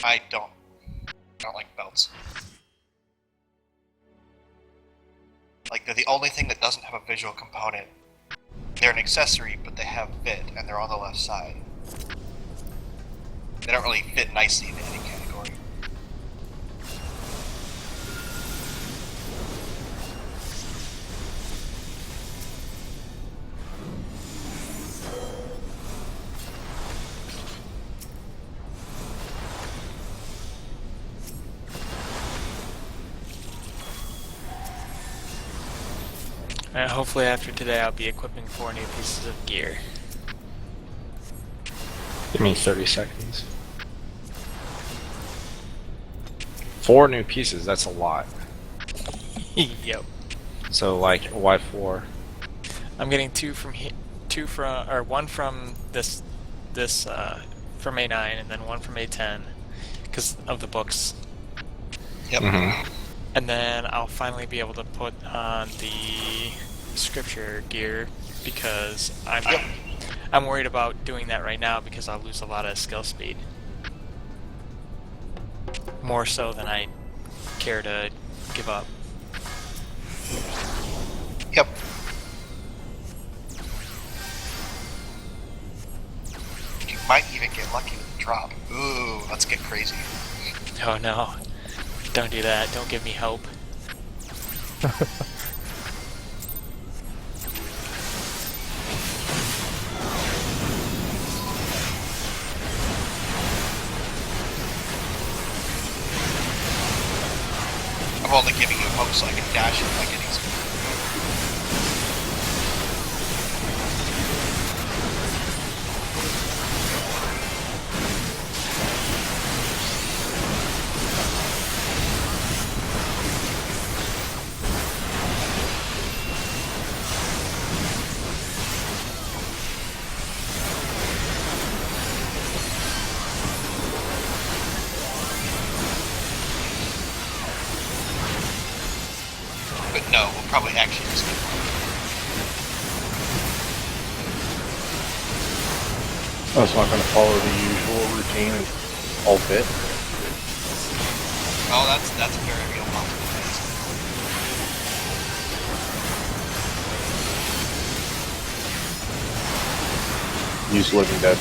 I don't like belts. Like, they're the only thing that doesn't have a visual component. They're an accessory, but they have fit, and they're on the left side. They don't really fit nicely into any category. Hopefully after today I'll be equipping 4 new pieces of gear. Give me 30 seconds. 4 new pieces, that's a lot. Yep. So like, why 4? I'm getting 2 from here, 1 from this from A9, and then 1 from A10, because of the books. Yep. Mm-hmm. And then I'll finally be able to put on the scripture gear, because I'm worried about doing that right now because I'll lose a lot of skill speed. More so than I care to give up. Yep. You might even get lucky with the drop. Ooh, let's get crazy. Oh no. Don't do that. Don't give me hope. I'm only giving you hope so I can dash it like it is. But no, we'll probably actually just get one. Oh, it's not going to follow the usual routine and all fit. Oh, that's a very real possibility. Use Living Dead.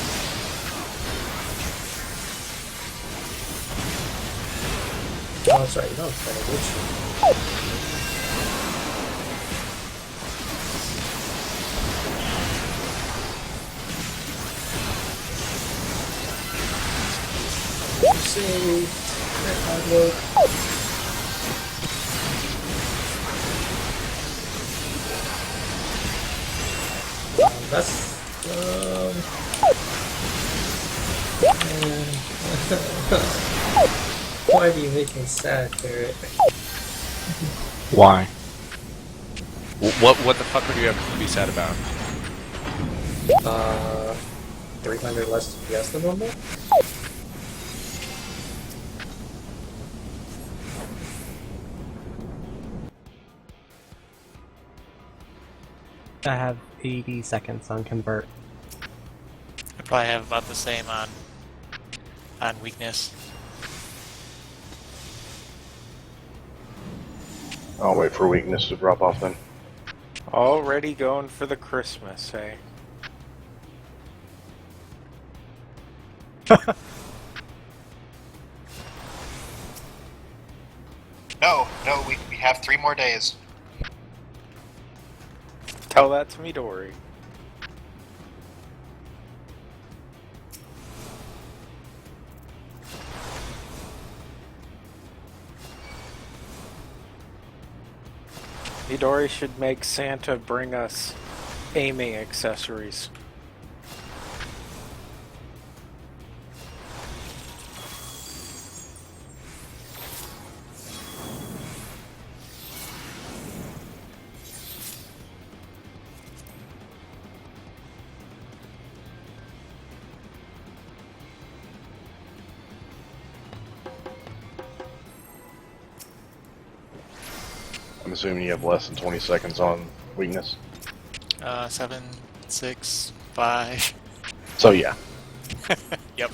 Oh, that's right. No, it's kind of glitchy. Save. Hard work. That's why do you make me sad, Barrett? Why? What the fuck would you have to be sad about? 300 less DPS than normal? I have 80 seconds on convert. I probably have about the same on weakness. I'll wait for weakness to drop off then. Already going for the Christmas, eh? No, we have 3 more days. Tell that to Midori. Midori should make Santa bring us aiming accessories. I'm assuming you have less than 20 seconds on weakness. 7, 6, 5. So yeah. Yep.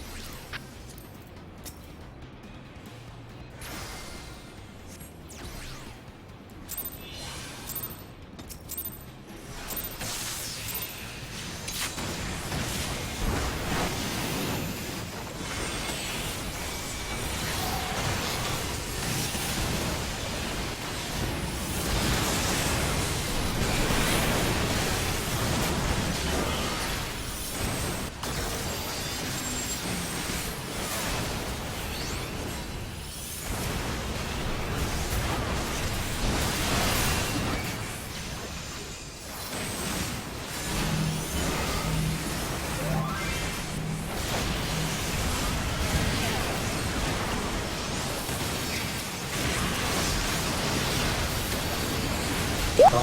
The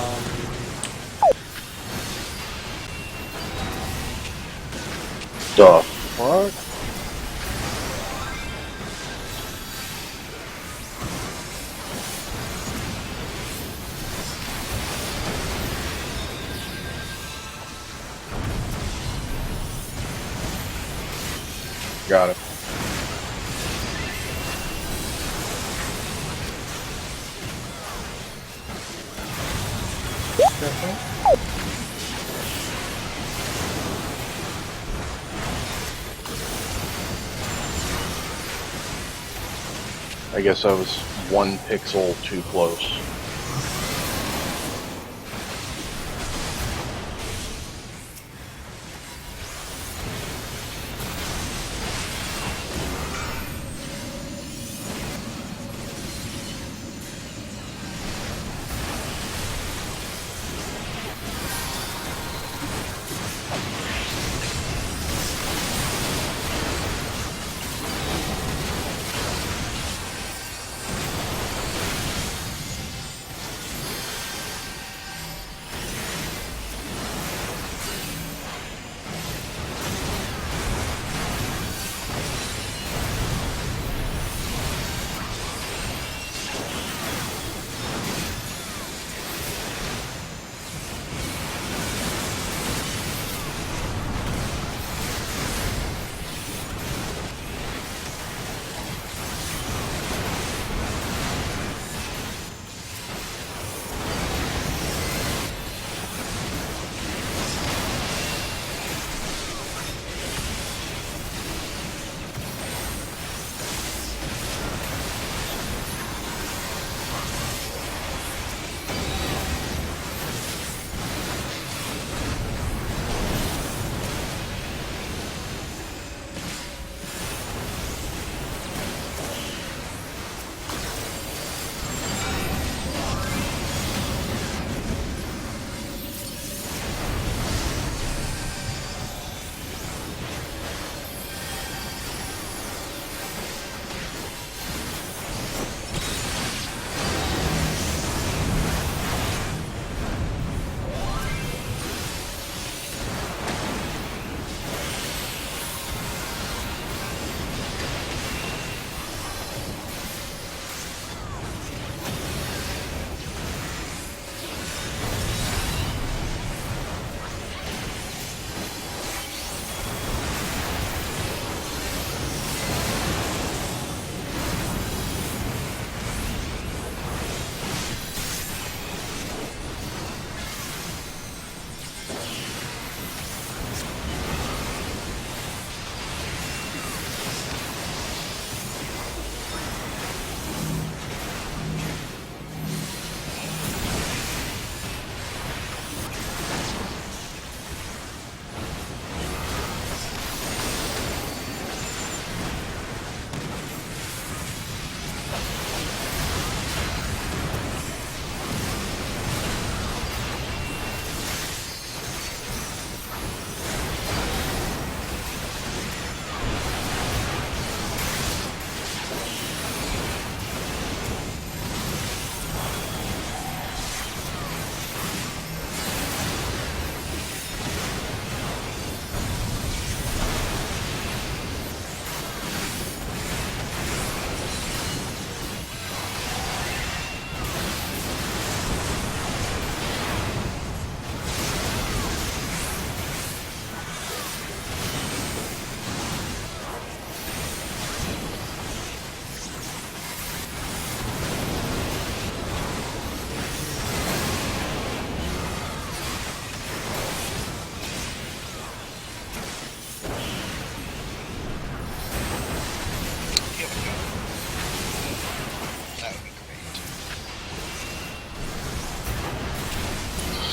fuck? Got it. I guess I was 1 pixel too close.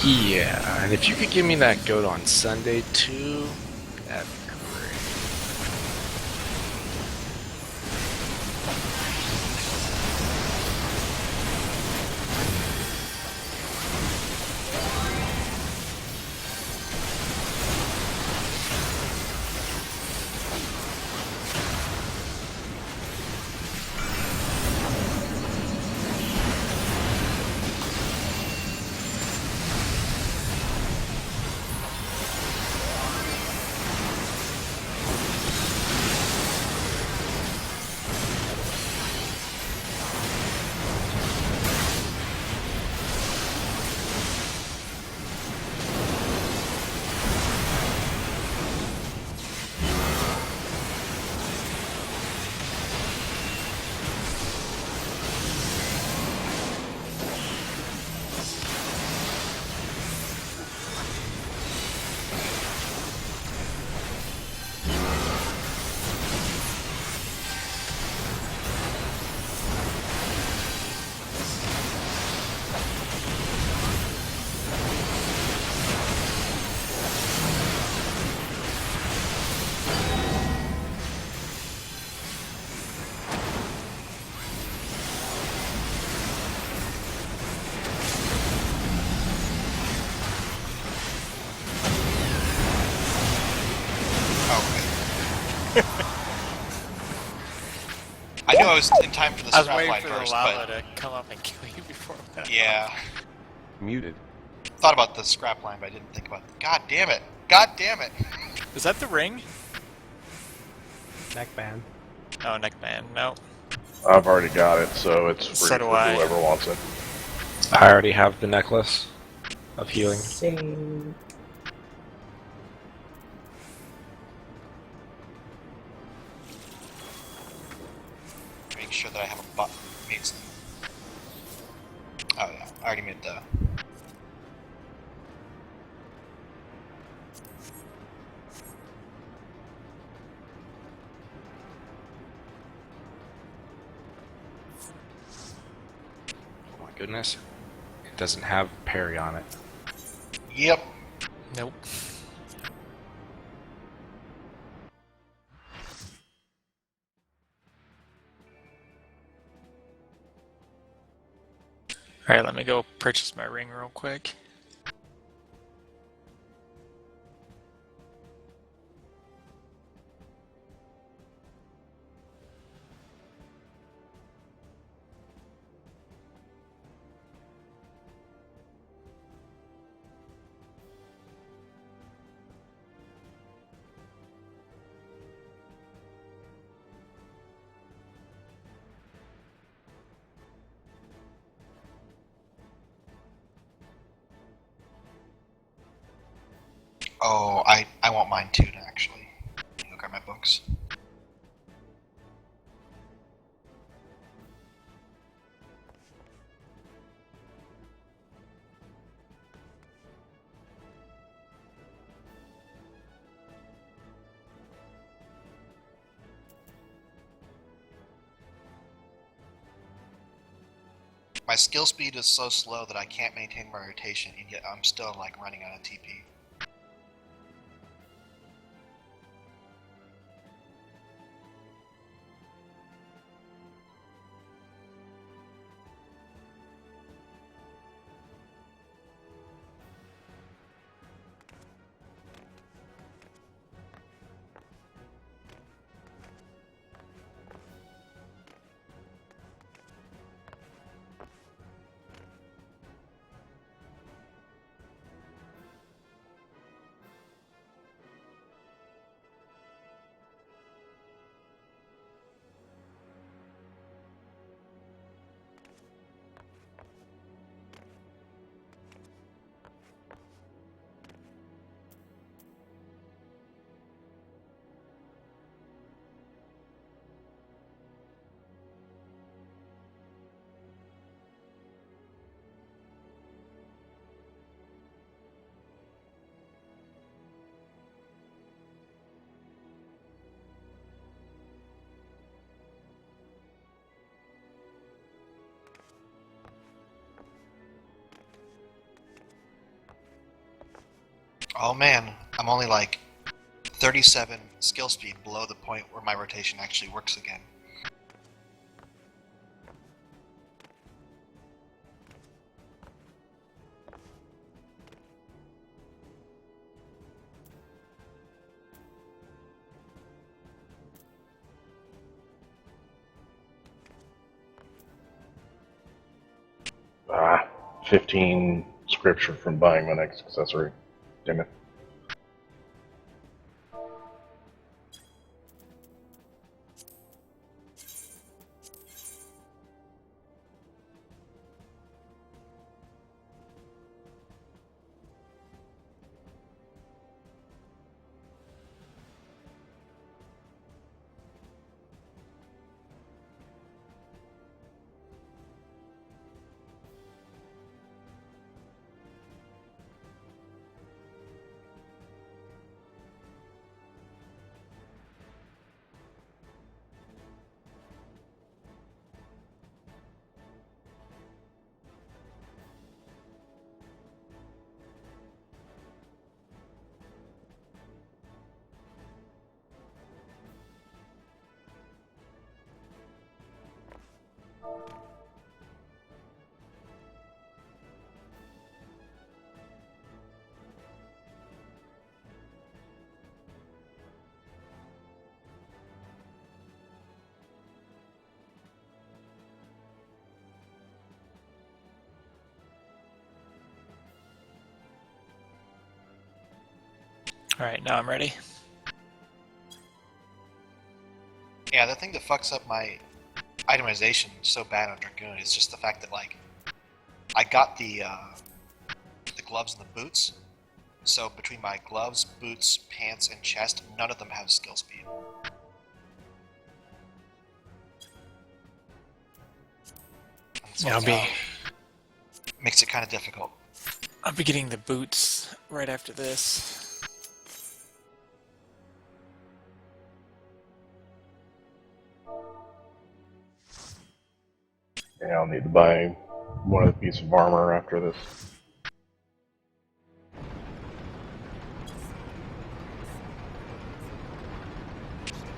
Yeah, and if you could give me that goat on Sunday too, that'd be great. I knew I was in time for the I was scrap waiting line for the first, lava but to come up and kill you before that. yeah. Muted. Thought about the scrap line, but I didn't think about it. God damn it! God damn it! Is that the ring? Neckband. Oh, neckband. No. I've already got it, so it's free So do for I. whoever wants it. I already have the necklace of healing. Same. Make sure that I have a made some. Oh yeah, I already made the. Oh my goodness. It doesn't have parry on it. Yep. Nope. Alright, let me go purchase my ring real quick. Oh, I want mine too, actually. Look at my books. My skill speed is so slow that I can't maintain my rotation, and yet I'm still like running out of TP. Oh man, I'm only like 37 skill speed below the point where my rotation actually works again. Ah, 15 scripture from buying my next accessory. Damn it. Alright, now I'm ready. Yeah, the thing that fucks up my itemization so bad on Dragoon is just the fact that, like, I got the gloves and the boots, so between my gloves, boots, pants, and chest, none of them have skill speed. So Yeah, makes it kind of difficult. I'll be getting the boots right after this. Yeah, I'll need to buy one of the pieces of armor after this.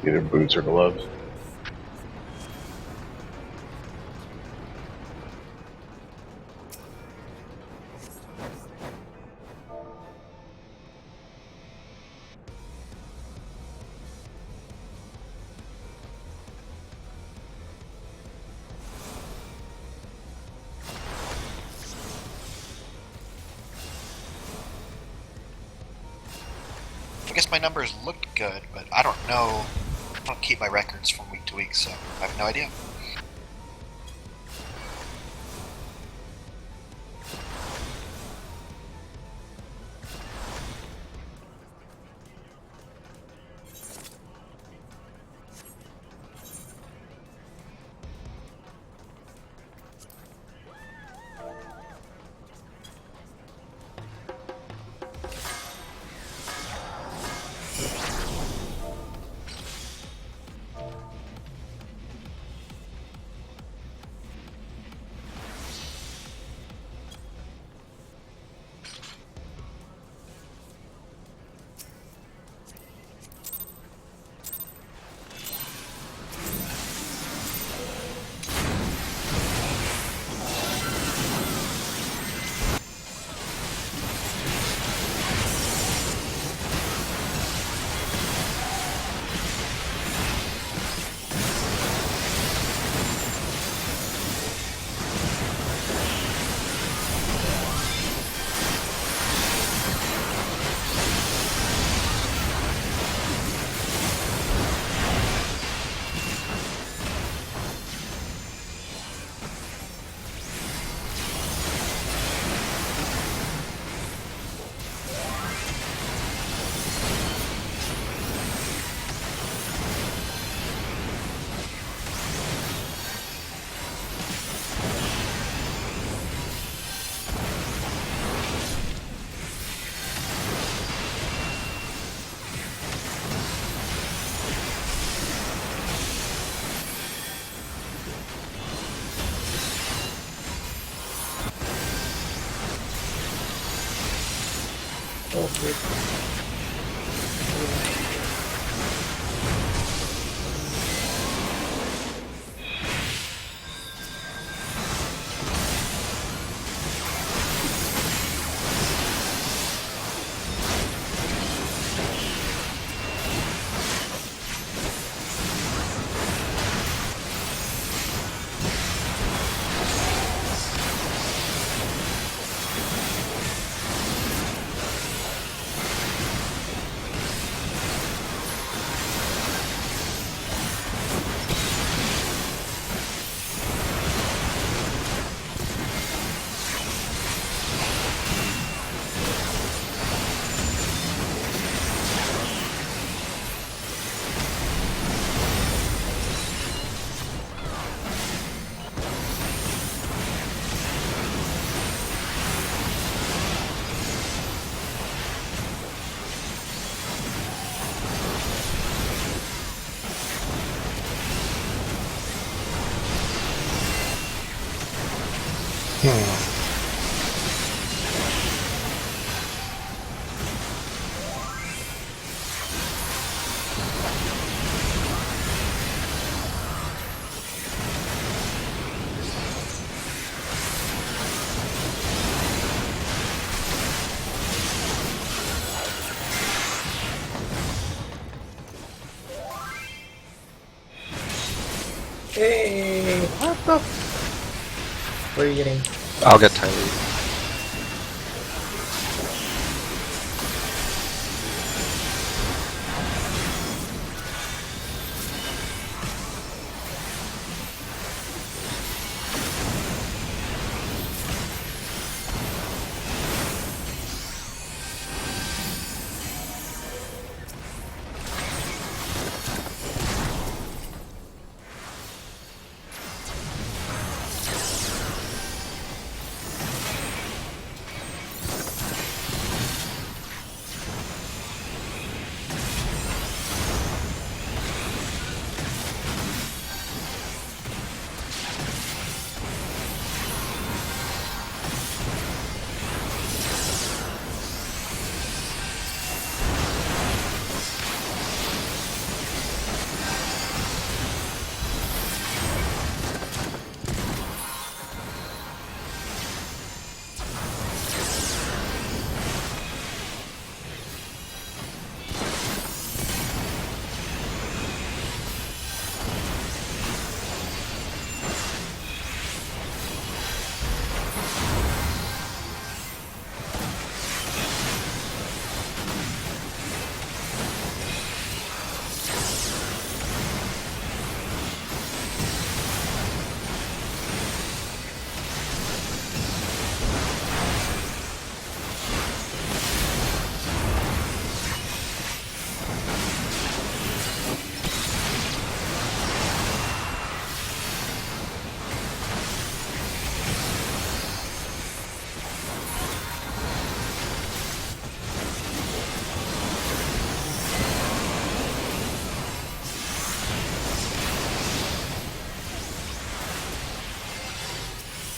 Either boots or gloves. I guess my numbers looked good, but I don't know. I don't keep my records from week to week, so I have no idea. Oh, good. Hey, what the? What are you getting? I'll get Tylee.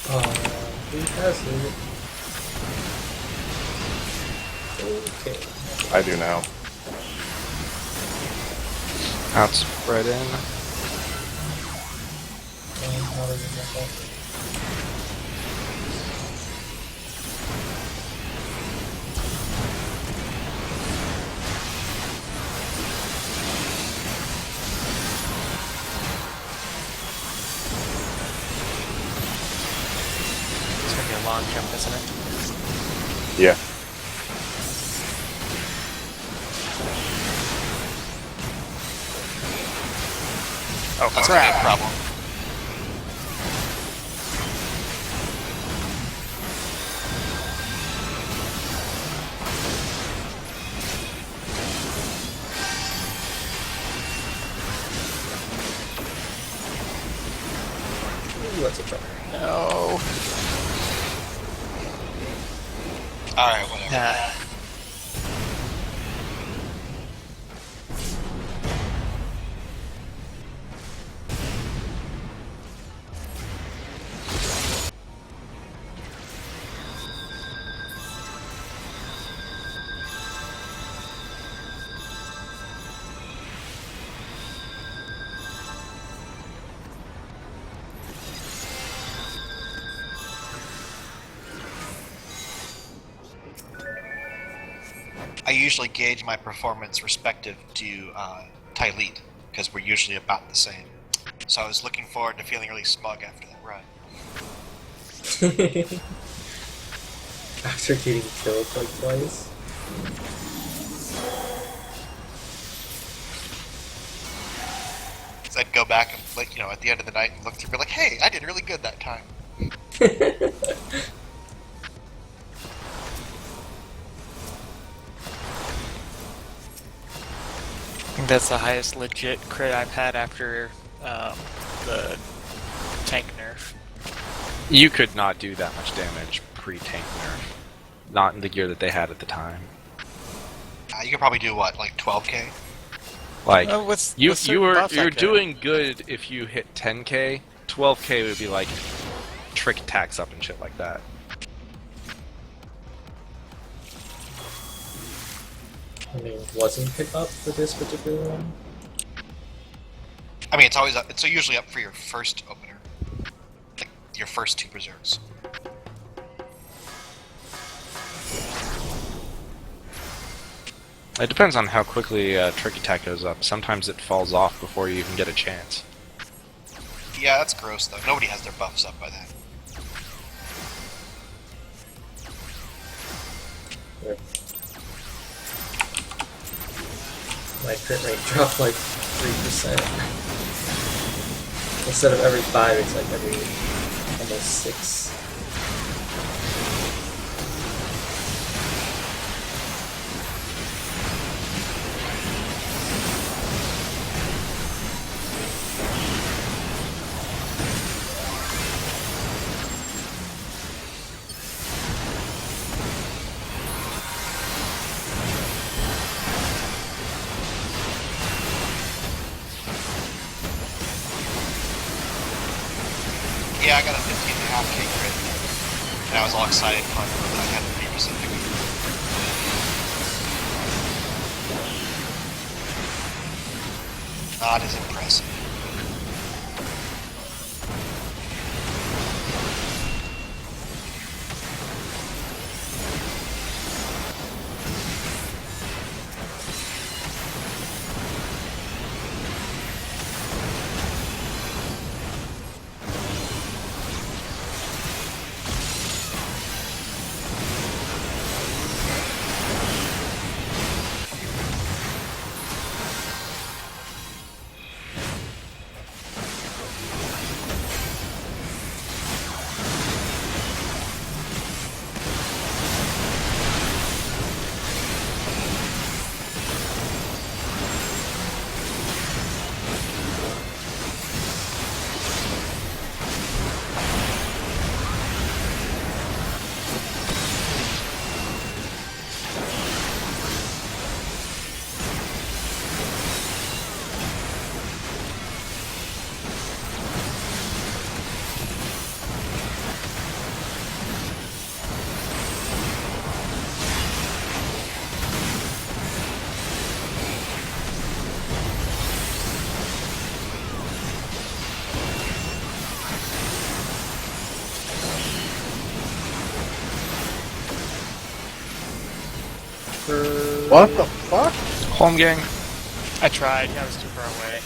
Who has it? Okay. I do now. Outspread in. How does it look like? It's gonna be a long jump, isn't it? Yeah. Oh, that's a big problem. Ooh, that's a try. No. Alright, whatever. Nah. I usually gauge my performance respective to Tylete, because we're usually about the same. So I was looking forward to feeling really smug after that run. After getting killed like twice. So I'd go back and, like, you know, at the end of the night and look through and be like, hey, I did really good that time. I think that's the highest legit crit I've had after the tank nerf. You could not do that much damage pre-tank nerf. Not in the gear that they had at the time. You could probably do, what, like 12k? Like, With you certain were buffs I you're could. doing good if you hit 10k. 12k would be like trick attacks up and shit like that. I mean, wasn't pick up for this particular one. I mean, it's always up, it's usually up for your first opener. Like, your first 2 berserks. It depends on how quickly trick attack goes up. Sometimes it falls off before you even get a chance. Yeah, that's gross, though. Nobody has their buffs up by then. Yeah. My crit rate dropped like 3%. Instead of every 5, it's like every almost 6. Yeah, I got a 15.5k crit. And I was all excited when I had a 3% victory. Not as impressive. What the fuck? Home gang. I tried. I was too far away.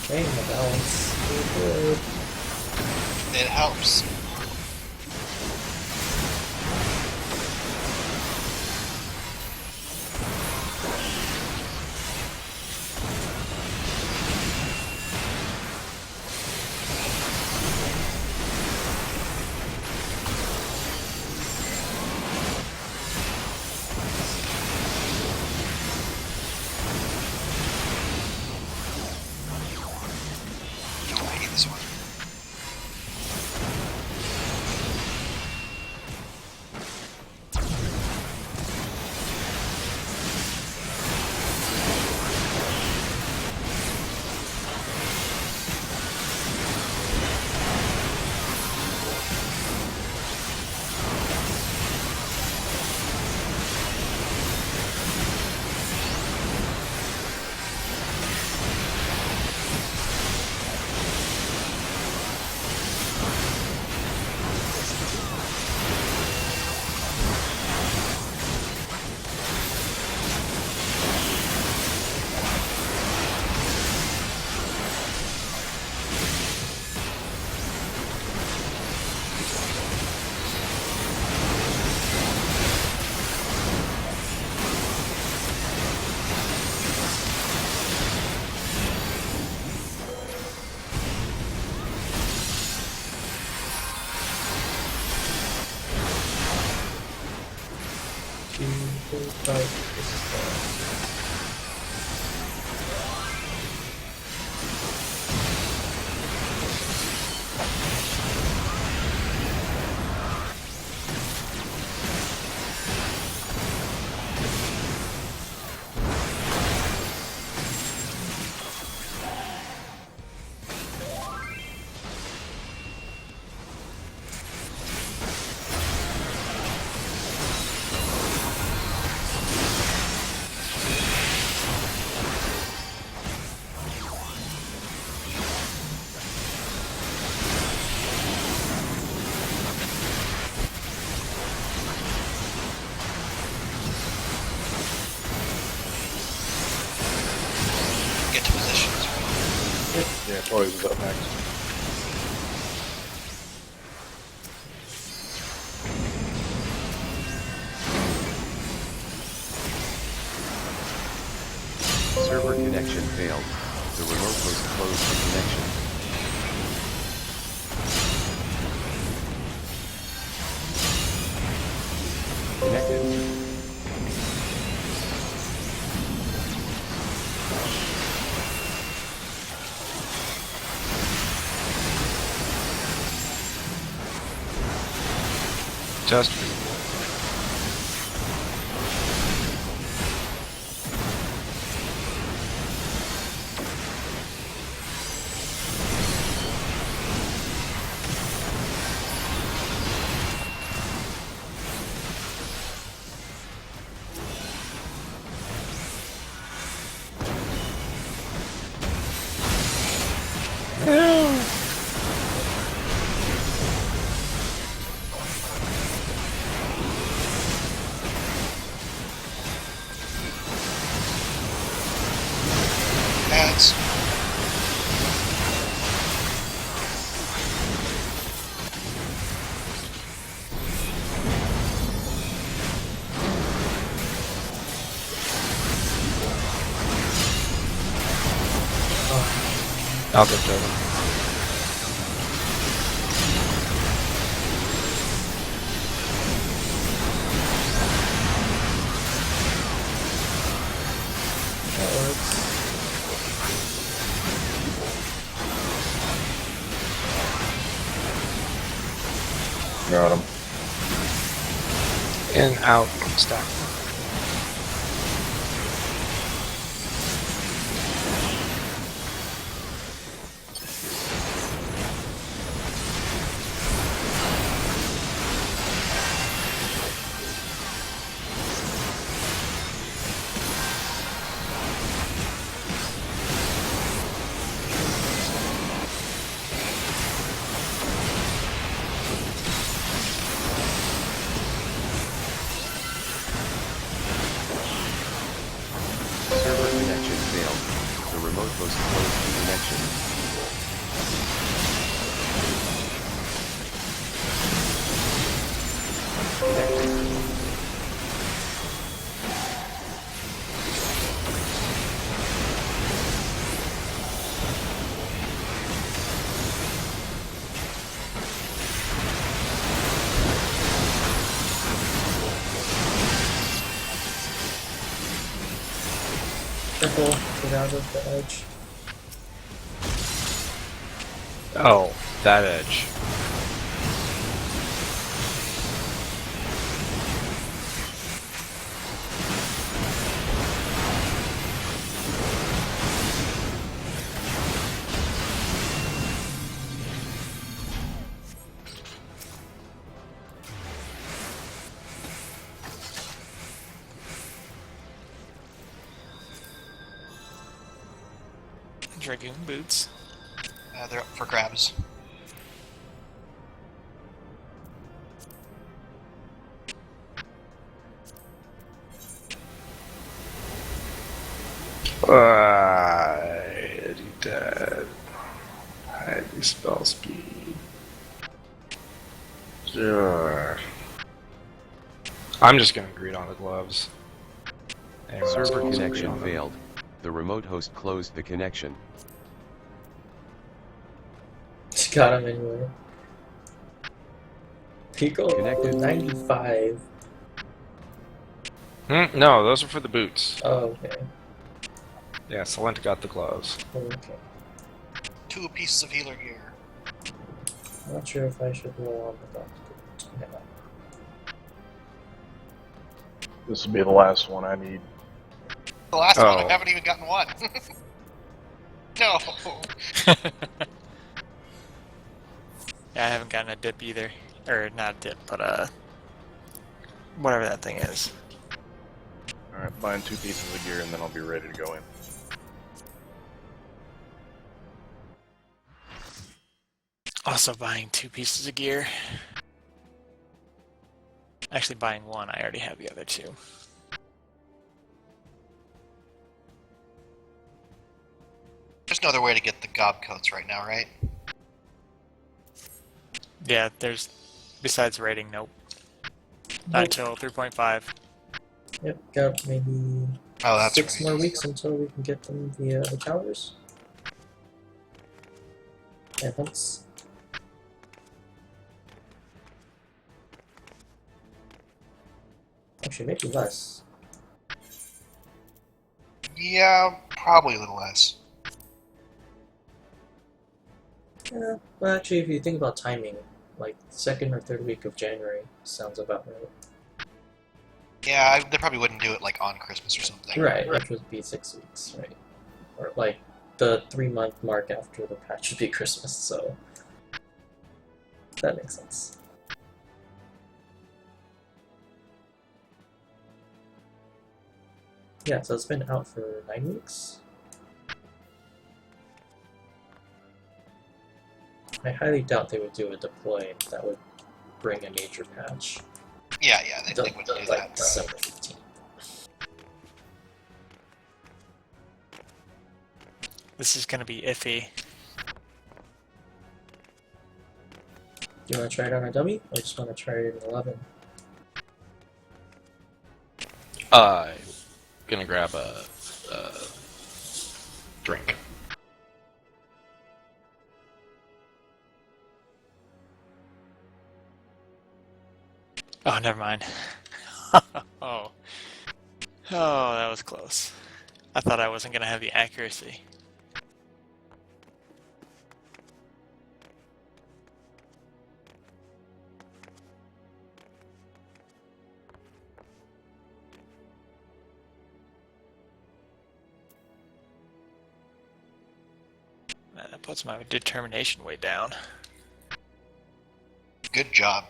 Okay, the balance. Good. It helps. I hate this one. Get to positions. Yeah, Toys is up next. Server connection failed. The remote was closed for connection. Connected. Just Ads. I'll get to them. That works. Got him. In, out, stack. Server connection failed. The remote host closed the connection. Careful, get out of the edge. Oh, that edge. Dragoon boots. They're up for grabs. Eddie dead. Heavy spell speed. Sure. I'm just gonna greet on the gloves. Anyone else Server wants to connection greet on them? failed. The remote host closed the connection. Got him anyway. Pico Connected. 95. No, those are for the boots. Oh, okay. Yeah, Salenta got the gloves. Okay. 2 pieces of healer gear. I'm not sure if I should roll on the doctor. Yeah. This will be the last one I need. The last one, I Oh. haven't even gotten one. No. Yeah, I haven't gotten a dip either. Or not a dip, but whatever that thing is. Alright, buying 2 pieces of gear and then I'll be ready to go in. Also buying 2 pieces of gear. Actually buying 1, I already have the other 2. There's no other way to get the gob coats right now, right? Yeah, there's, besides rating, nope. Not until 3.5. Yep, got maybe Oh, that's 6 right. more weeks until we can get them via the calendars. Events. Actually, maybe less. Yeah, probably a little less. Yeah, well, actually, if you think about timing, like second or third week of January sounds about right. Yeah, they probably wouldn't do it like on Christmas or something. Right, which would be 6 weeks, right? Or like the 3-month mark after the patch would be Christmas, so that makes sense. Yeah, so it's been out for 9 weeks. I highly doubt they would do a deploy that would bring a major patch. Yeah, they wouldn't do Like that. December 15th. This is gonna be iffy. Do you want to try it on a dummy, or just want to try it in 11? Gonna grab a drink. Oh, never mind. Oh, that was close. I thought I wasn't gonna have the accuracy. Man, that puts my determination way down. Good job.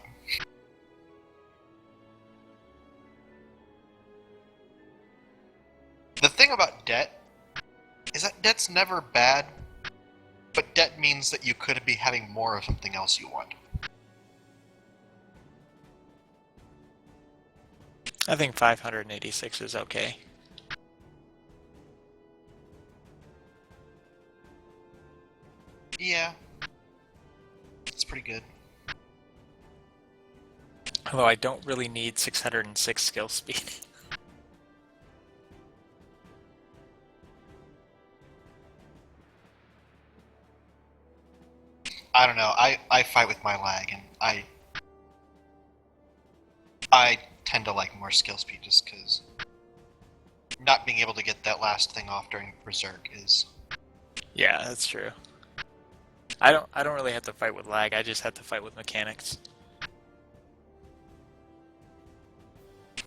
The thing about debt is that debt's never bad, but debt means that you could be having more of something else you want. I think 586 is okay. Yeah. It's pretty good. Although I don't really need 606 skill speed. I don't know. I fight with my lag, and I tend to like more skill speed just because not being able to get that last thing off during Berserk is... Yeah, that's true. I don't really have to fight with lag, I just have to fight with mechanics.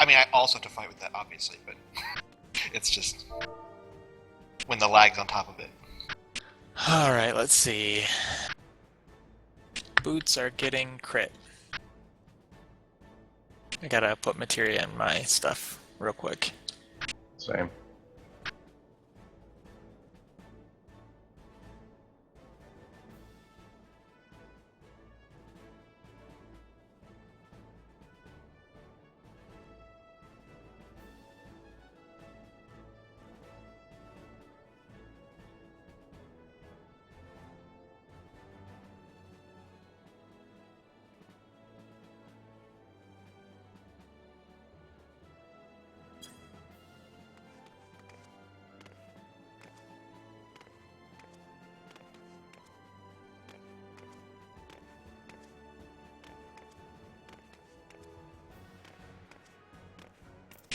I mean, I also have to fight with that, obviously, but it's just when the lag's on top of it. Alright, let's see. Boots are getting crit. I gotta put materia in my stuff real quick. Same. —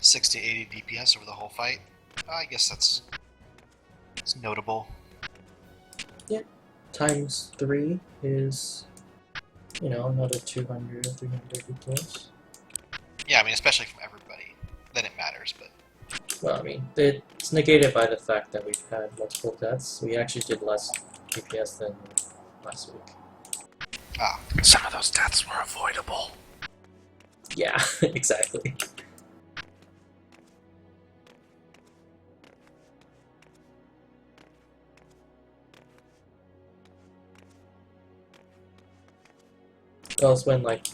60 to 80 DPS over the whole fight. I guess that's notable. Yep. Times 3 is, another 200, 300 DPS. Yeah, I mean, especially from everybody, then it matters, but... Well, I mean, it's negated by the fact that we've had multiple deaths. We actually did less DPS than last week. Ah. Some of those deaths were avoidable. Yeah, exactly. Well, it's when, like,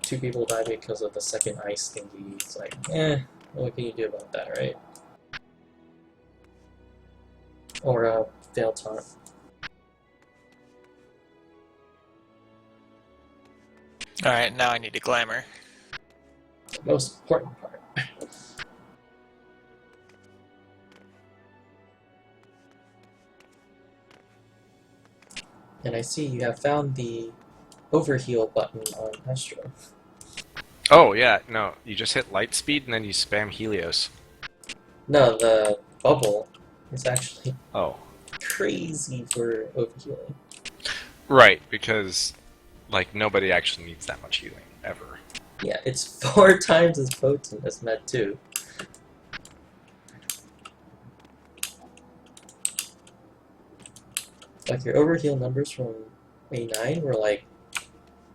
2 people die because of the second ice thingy. It's like, what can you do about that, right? Or a failed taunt. Alright, now I need a glamour. The most important part. And I see you have found the overheal button on Astro. Oh yeah, no, you just hit light speed and then you spam Helios. No, the bubble is actually Oh. crazy for overhealing. Right, because like nobody actually needs that much healing ever. Yeah, it's 4 times as potent as Med 2. Like, your overheal numbers from A9 were, like,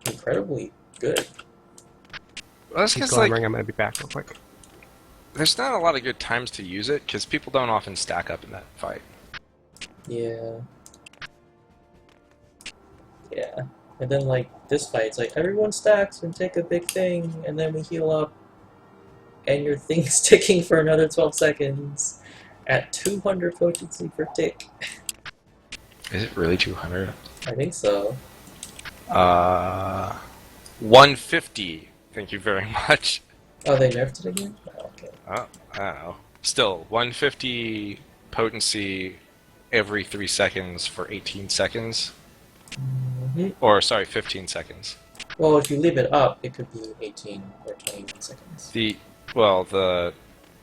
incredibly good. Well, that's Keep because going, like I'm gonna be back real quick. there's not a lot of good times to use it because people don't often stack up in that fight. Yeah. Yeah. And then, like, this fight, it's like, everyone stacks and take a big thing, and then we heal up, and your thing's ticking for another 12 seconds at 200 potency per tick. Is it really 200? I think so. 150. Thank you very much. Oh, they nerfed it again? Oh, okay. Oh, I don't know. Still, 150 potency every 3 seconds for 18 seconds. Hmm. Or, sorry, 15 seconds. Well, if you leave it up, it could be 18 or 21 seconds. The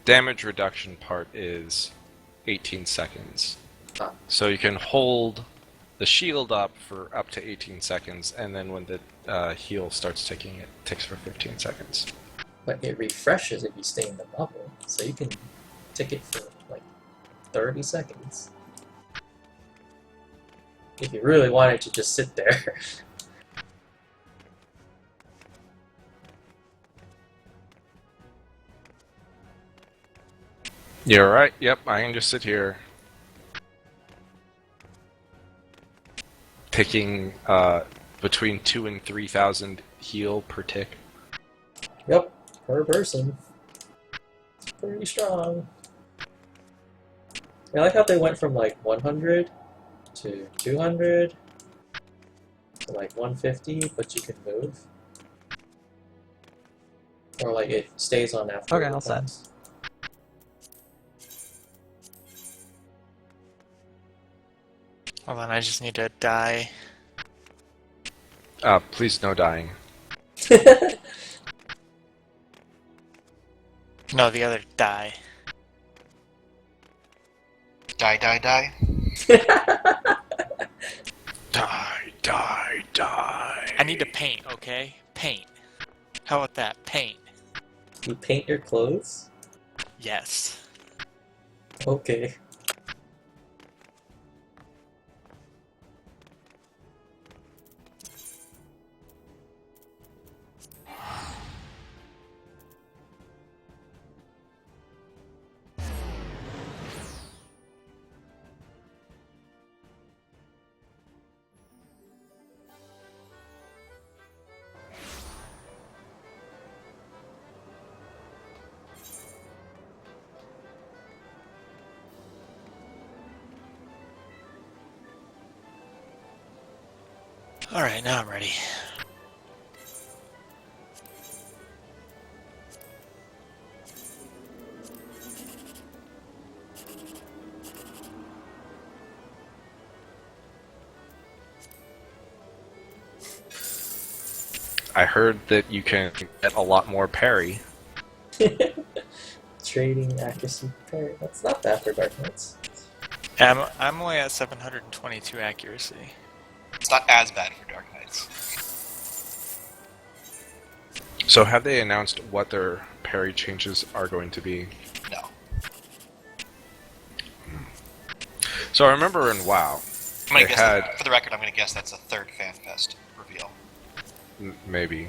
damage reduction part is 18 seconds. Ah. So you can hold the shield up for up to 18 seconds, and then when the heal starts ticking, it ticks for 15 seconds. But it refreshes if you stay in the bubble, so you can tick it for like 30 seconds. If you really wanted to just sit there. You're right, yep, I can just sit here. Taking between 2,000 and 3,000 heal per tick. Yep, per person. It's pretty strong. I like how they went from like 100 to 200 to like 150, but you can move. Or like it stays on after. Okay, it all set. comes. Hold on, I just need to die. Please no dying. No, the other die. Die, die, die. Die, die, die. I need to paint, okay? Paint. How about that? Paint. You paint your clothes? Yes. Okay. Alright, now I'm ready. I heard that you can get a lot more parry. Trading accuracy parry. That's not bad for Dark Knights. I'm only at 722 accuracy. It's not as bad for Dark Knights. So have they announced what their parry changes are going to be? No. So I remember in WoW, I'm gonna they guess had for the record, I'm gonna guess that's a third FanFest reveal. maybe.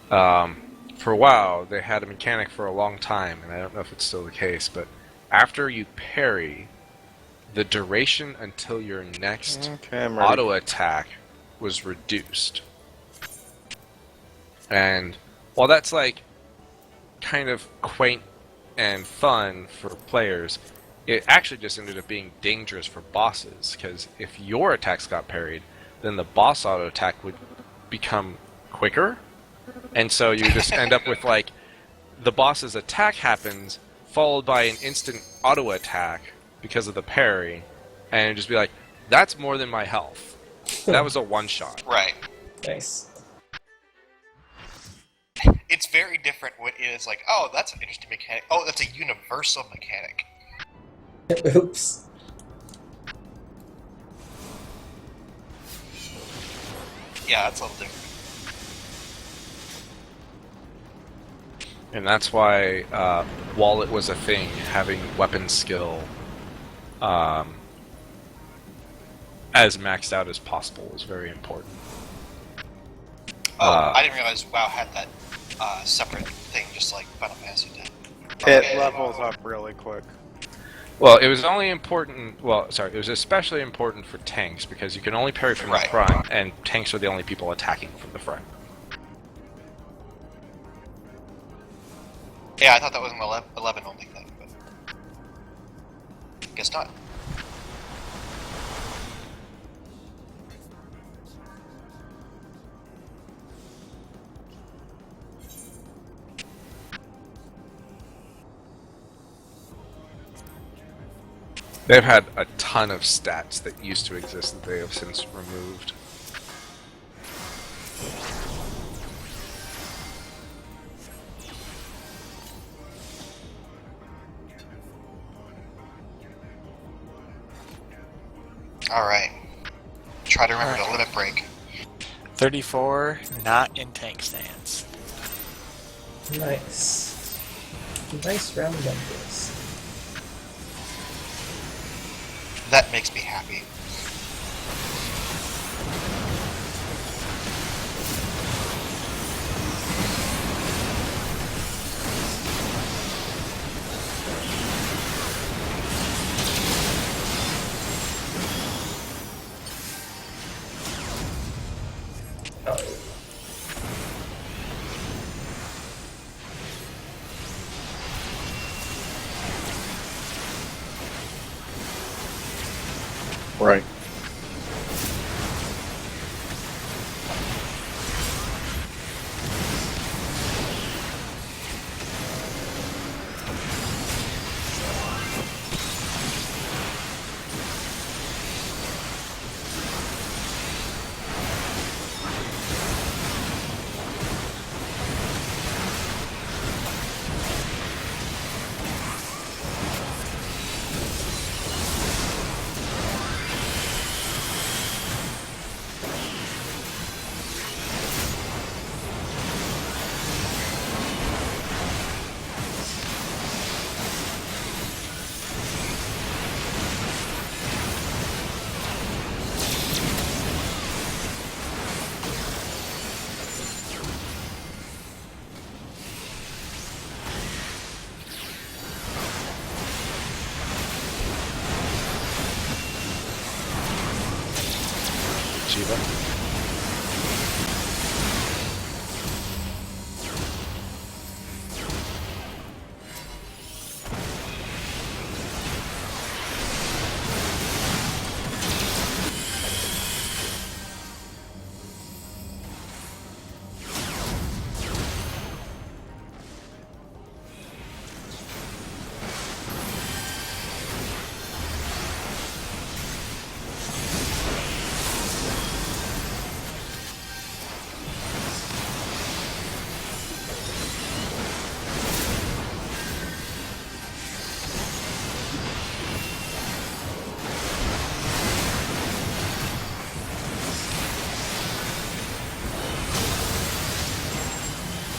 For WoW, they had a mechanic for a long time, and I don't know if it's still the case, but after you parry, the duration until your next auto attack was reduced. And while that's like kind of quaint and fun for players, it actually just ended up being dangerous for bosses, because if your attacks got parried, then the boss auto attack would become quicker, and so you just end up with like the boss's attack happens followed by an instant auto attack because of the parry, and it'd just be like, that's more than my health. That was a one shot. Right. Nice. It's very different when it is like, oh, that's an interesting mechanic. Oh, that's a universal mechanic. Oops. Yeah, that's a little different. And that's why, while it was a thing, having weapon skill as maxed out as possible was very important. Oh, I didn't realize WoW had that separate thing, just like Final Fantasy did. It levels up really quick. Well, it was only important. Well, sorry, it was especially important for tanks because you can only parry from the front, and tanks are the only people attacking from the front. Yeah, I thought that was an 11 only thing, but guess not. They've had a ton of stats that used to exist that they have since removed. Alright. Try to remember the limit break. 34, not in tank stance. Nice. Nice round numbers. That makes me happy. Oh. Right. Shiva.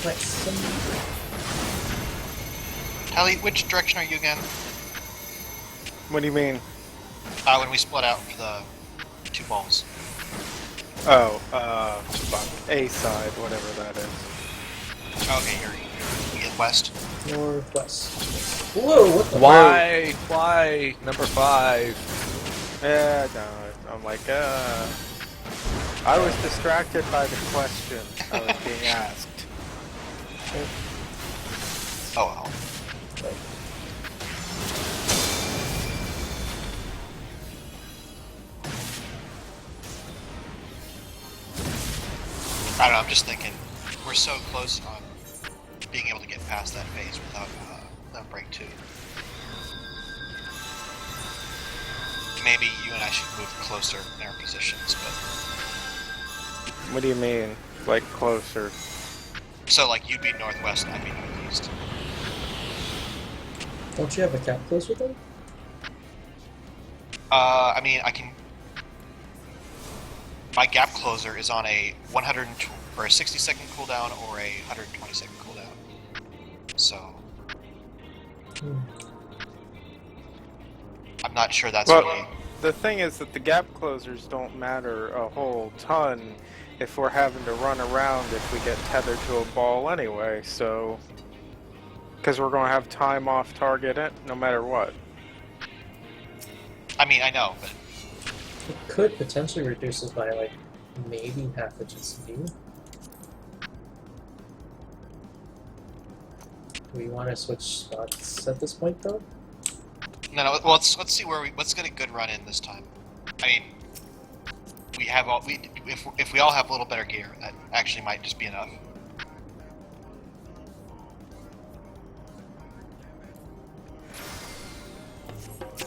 Nice. Hallie, which direction are you again? What do you mean? When we split out for the two balls. Oh, fuck. A side, whatever that is. Okay, you're west. Northwest. Whoa, what the Why? Number 5. Yeah, no, I'm like, I was distracted by the question I was being asked. Oh well. I don't know, I'm just thinking, we're so close on being able to get past that phase without that break 2. Maybe you and I should move closer in our positions, but... What do you mean? Like closer? So, like, you'd be northwest and I'd be northeast. Don't you have a cap close with them? I mean, I can... my gap closer is on a 100 or a 60-second cooldown or a 120-second cooldown. So I'm not sure that's really. The thing is that the gap closers don't matter a whole ton if we're having to run around if we get tethered to a ball anyway, so... Because we're going to have time off target no matter what. I mean, I know, but... It could potentially reduce us by, like, maybe half a GCU. Do we want to switch spots at this point, though? No. Well, let's see where let's get a good run in this time. I mean, we have all if we all have a little better gear, that actually might just be enough.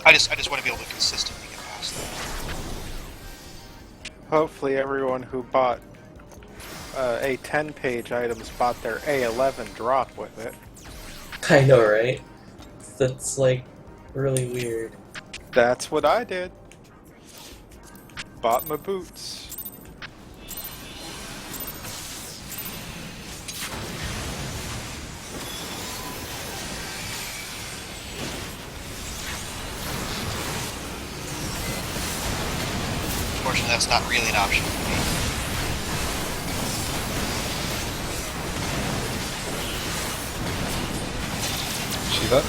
I just want to be able to consistently get past that. Hopefully everyone who bought A10 items bought their A11 drop with it. I know, right? That's, like, really weird. That's what I did. Bought my boots. Unfortunately, that's not really an option for me. Shiva?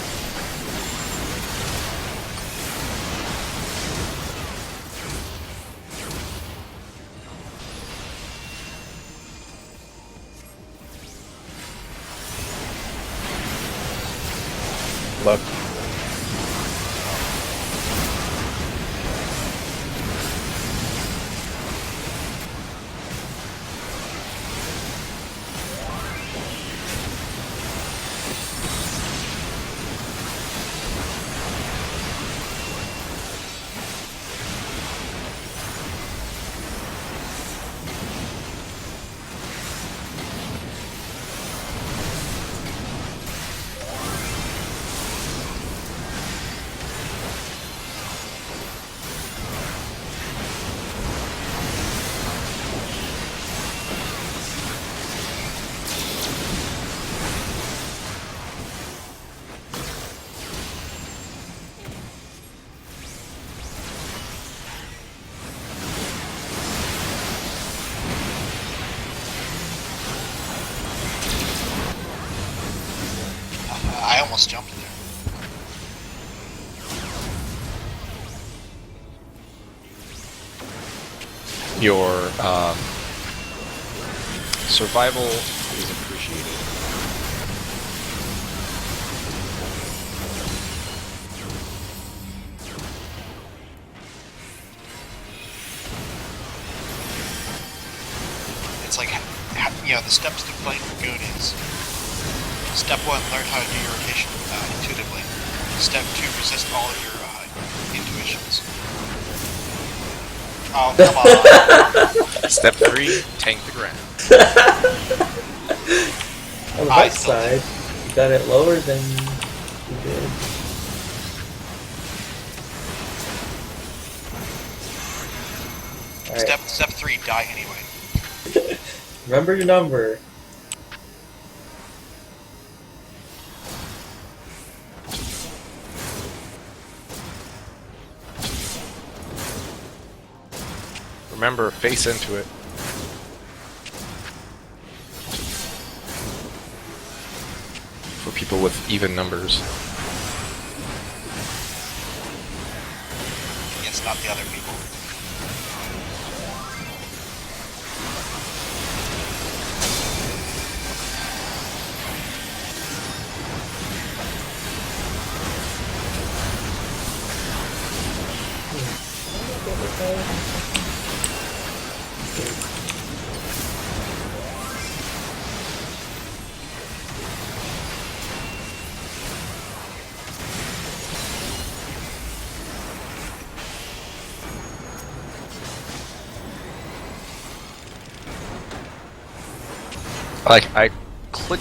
Left. I almost jumped there. Your survival is appreciated. It's like, you know, the steps to playing Dragoon is: step 1, learn how to do your rotation intuitively. Step 2, resist all of your intuitions. Oh, come on. Step 3, tank the ground. On the I bright still side, you got it lower than you did. Alright, Step 3, die anyway. remember your number. Remember, face into it. For people with even numbers. Against not the other people. Like, I click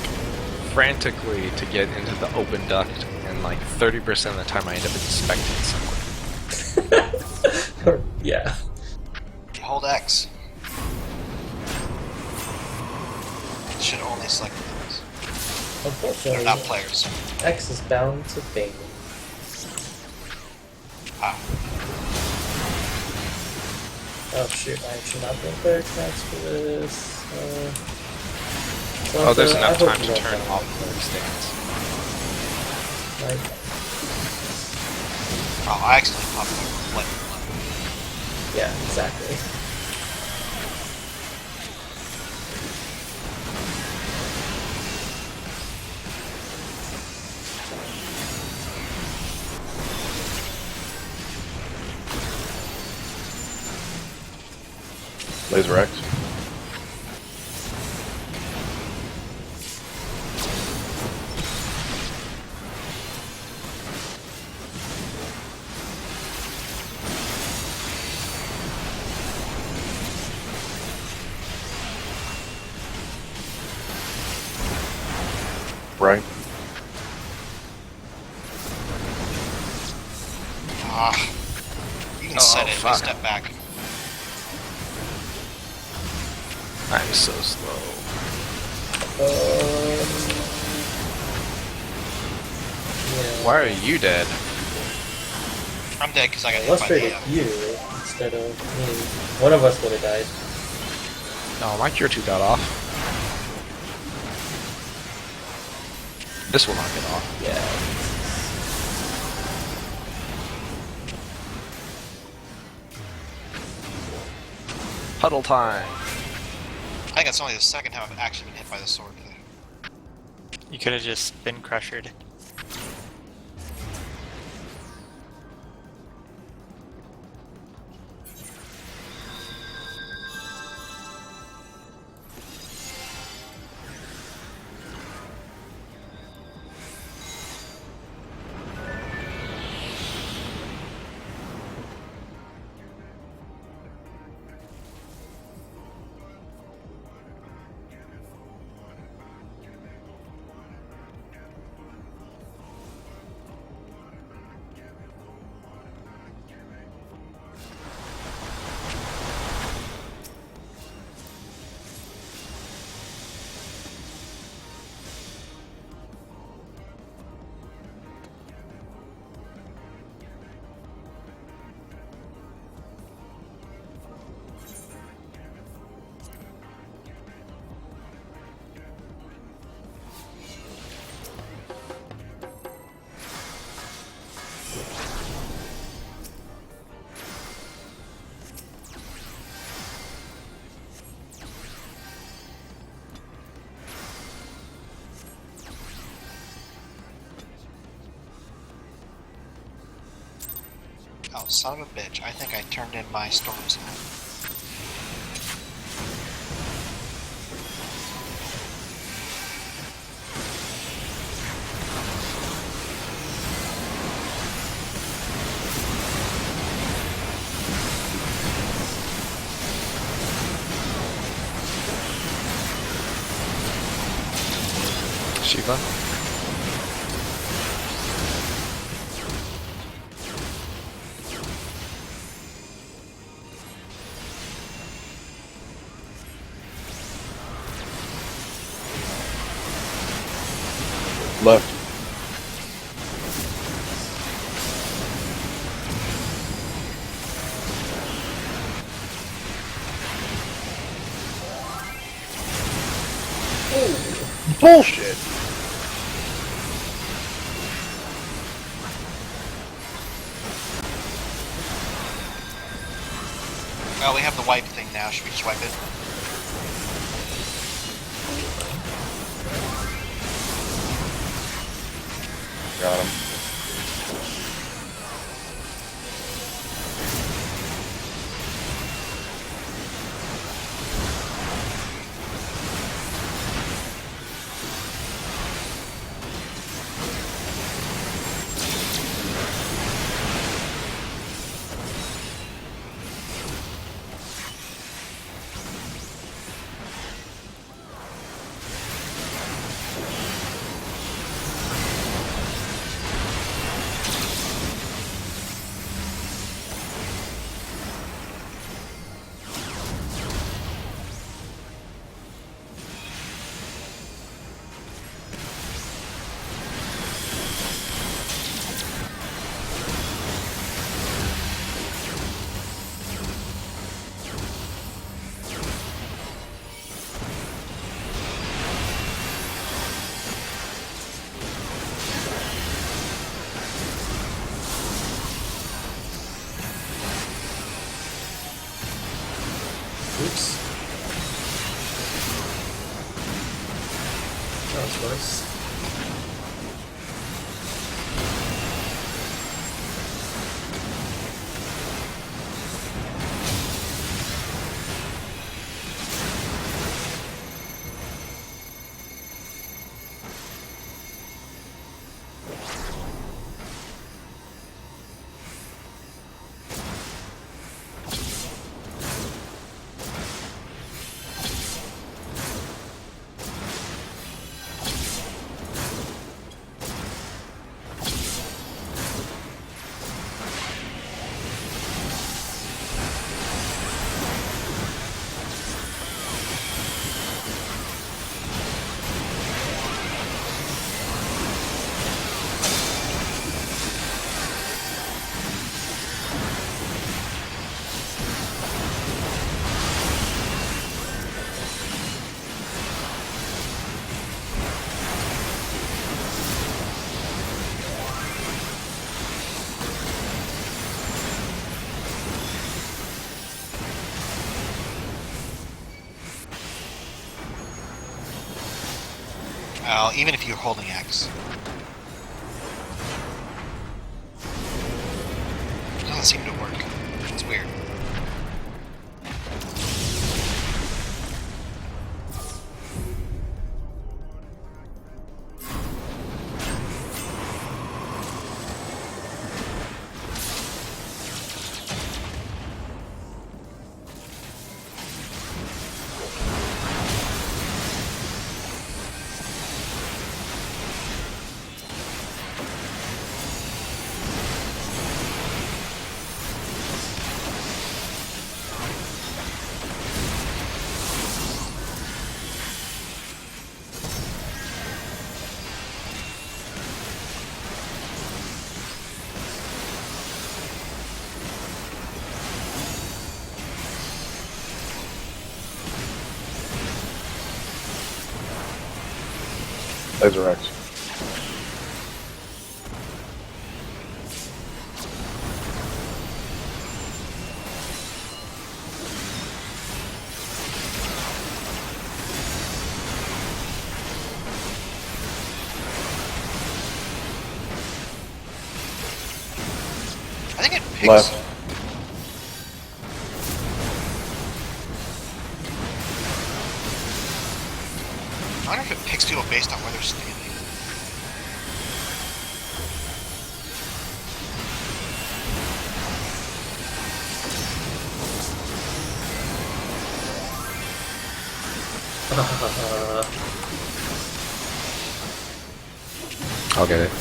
frantically to get into the open duct, and like 30% of the time I end up inspecting someone. Yeah. Hold X. should only select villains. Or Unfortunately, not players. X is bound to fail. Ah. Oh shoot, I should not bring cleric max for this. Oh, there's I enough hope time you to don't turn die. off the stance. Like, Oh, I accidentally popped over lightning. yeah, exactly. Laser X. Right. Ah. You can Oh, set it fuck. and step back. I'm so slow. Yeah. Why are you dead? I'm dead because I got hit Let's by trade the. it you instead of me. One of us would have died. No, my cure 2 got off. This will not get off. Yeah. Huddle time. I think it's only the second time I've actually been hit by the sword thing. You could have just been crushed. Oh, son of a bitch. I think I turned in my storms now. Shiva. Left. Bullshit. Well, we have the wipe thing now. Should we just wipe it? Got him. much worse. Even if you're holding X. It doesn't seem to work. It's weird. Laser X. I think it picks. Left. I wonder if it picks people based on where they're standing. I'll get it.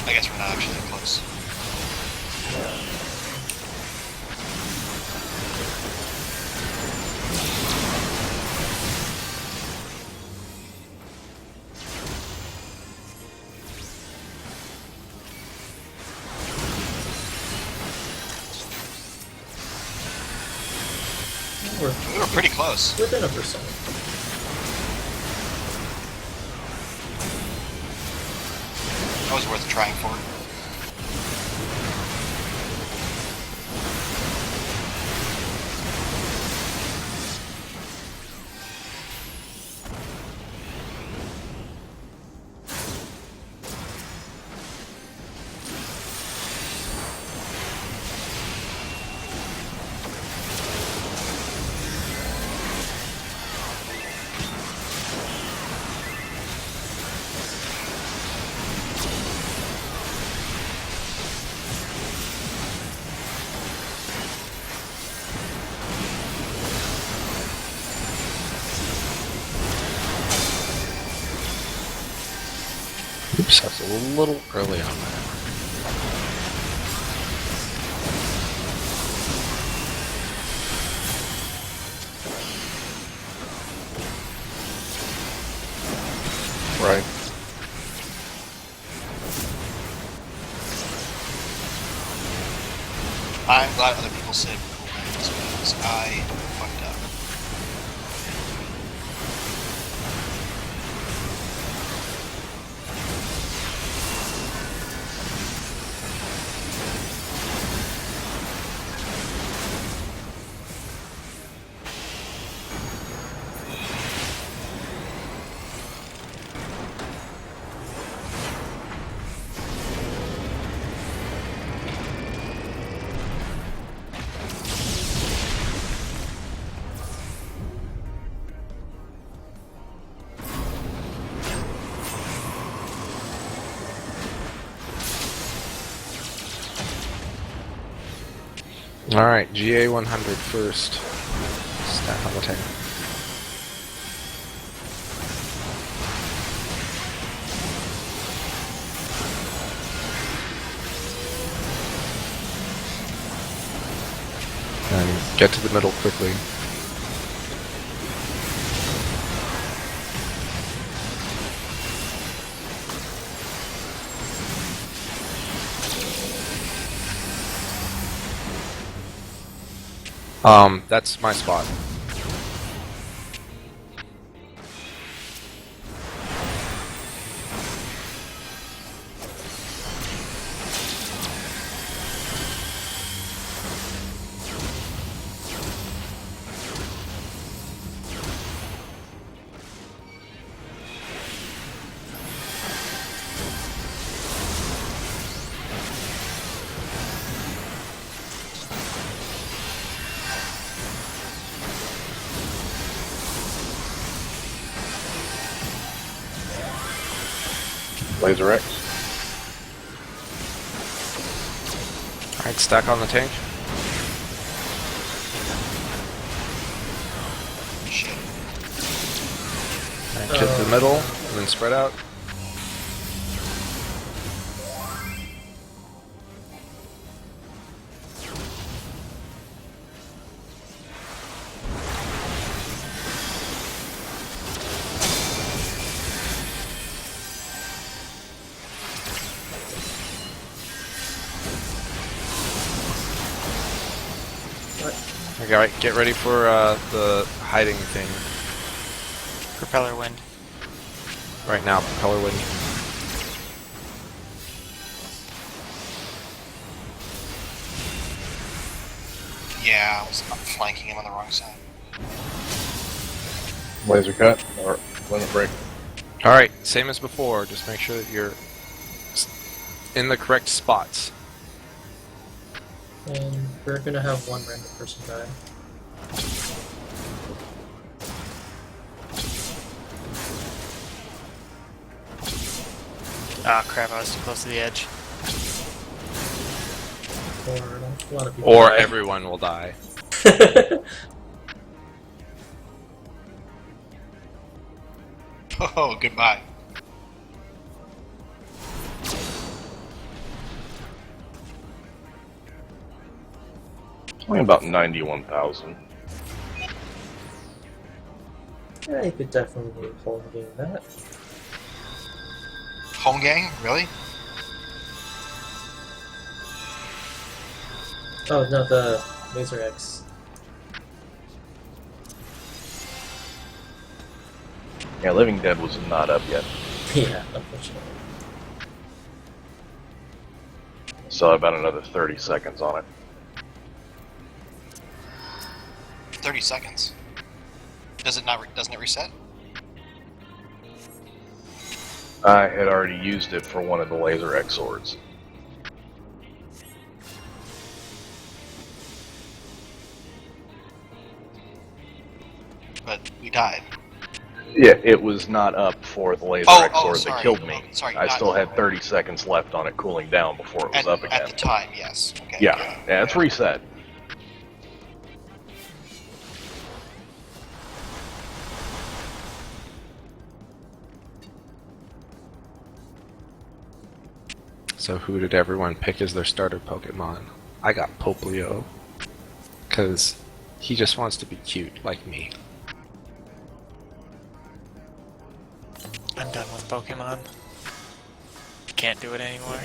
I guess we're not actually that close. We were pretty close. Within a percent. That was worth trying for. Oops, that's a little early on that. Right. I'm glad other people said cool names because I fucked up. Alright, GA 100 first. Stack on the tank. And get to the middle quickly. That's my spot. Laser X. Alright, stack on the tank. Shit. Alright, get to the middle, and then spread out. Okay, alright, get ready for the hiding thing. Propeller wind. Right now, propeller wind. Yeah, I was flanking him on the wrong side. Laser cut or limit break. Alright, same as before, just make sure that you're in the correct spots. And we're gonna have one random person die. Ah, crap, I was too close to the edge. Or a lot of people Or die. everyone will die. Oh, goodbye. Only about 91,000. Yeah, you could definitely hold game that. Home gang? Really? Oh no, the Laser X. Yeah, Living Dead was not up yet. Yeah, unfortunately. So about another 30 seconds on it. 30 seconds. Does it not? Doesn't it reset? I had already used it for one of the Laser X swords. But we died. Yeah, it was not up for the Laser X sword sorry. that killed me. Oh, sorry, I not- still had 30 seconds left on it cooling down before it was up again. At the time, yes. Okay. Yeah, it's reset. So who did everyone pick as their starter Pokemon? I got Poplio. Because he just wants to be cute, like me. I'm done with Pokemon. Can't do it anymore.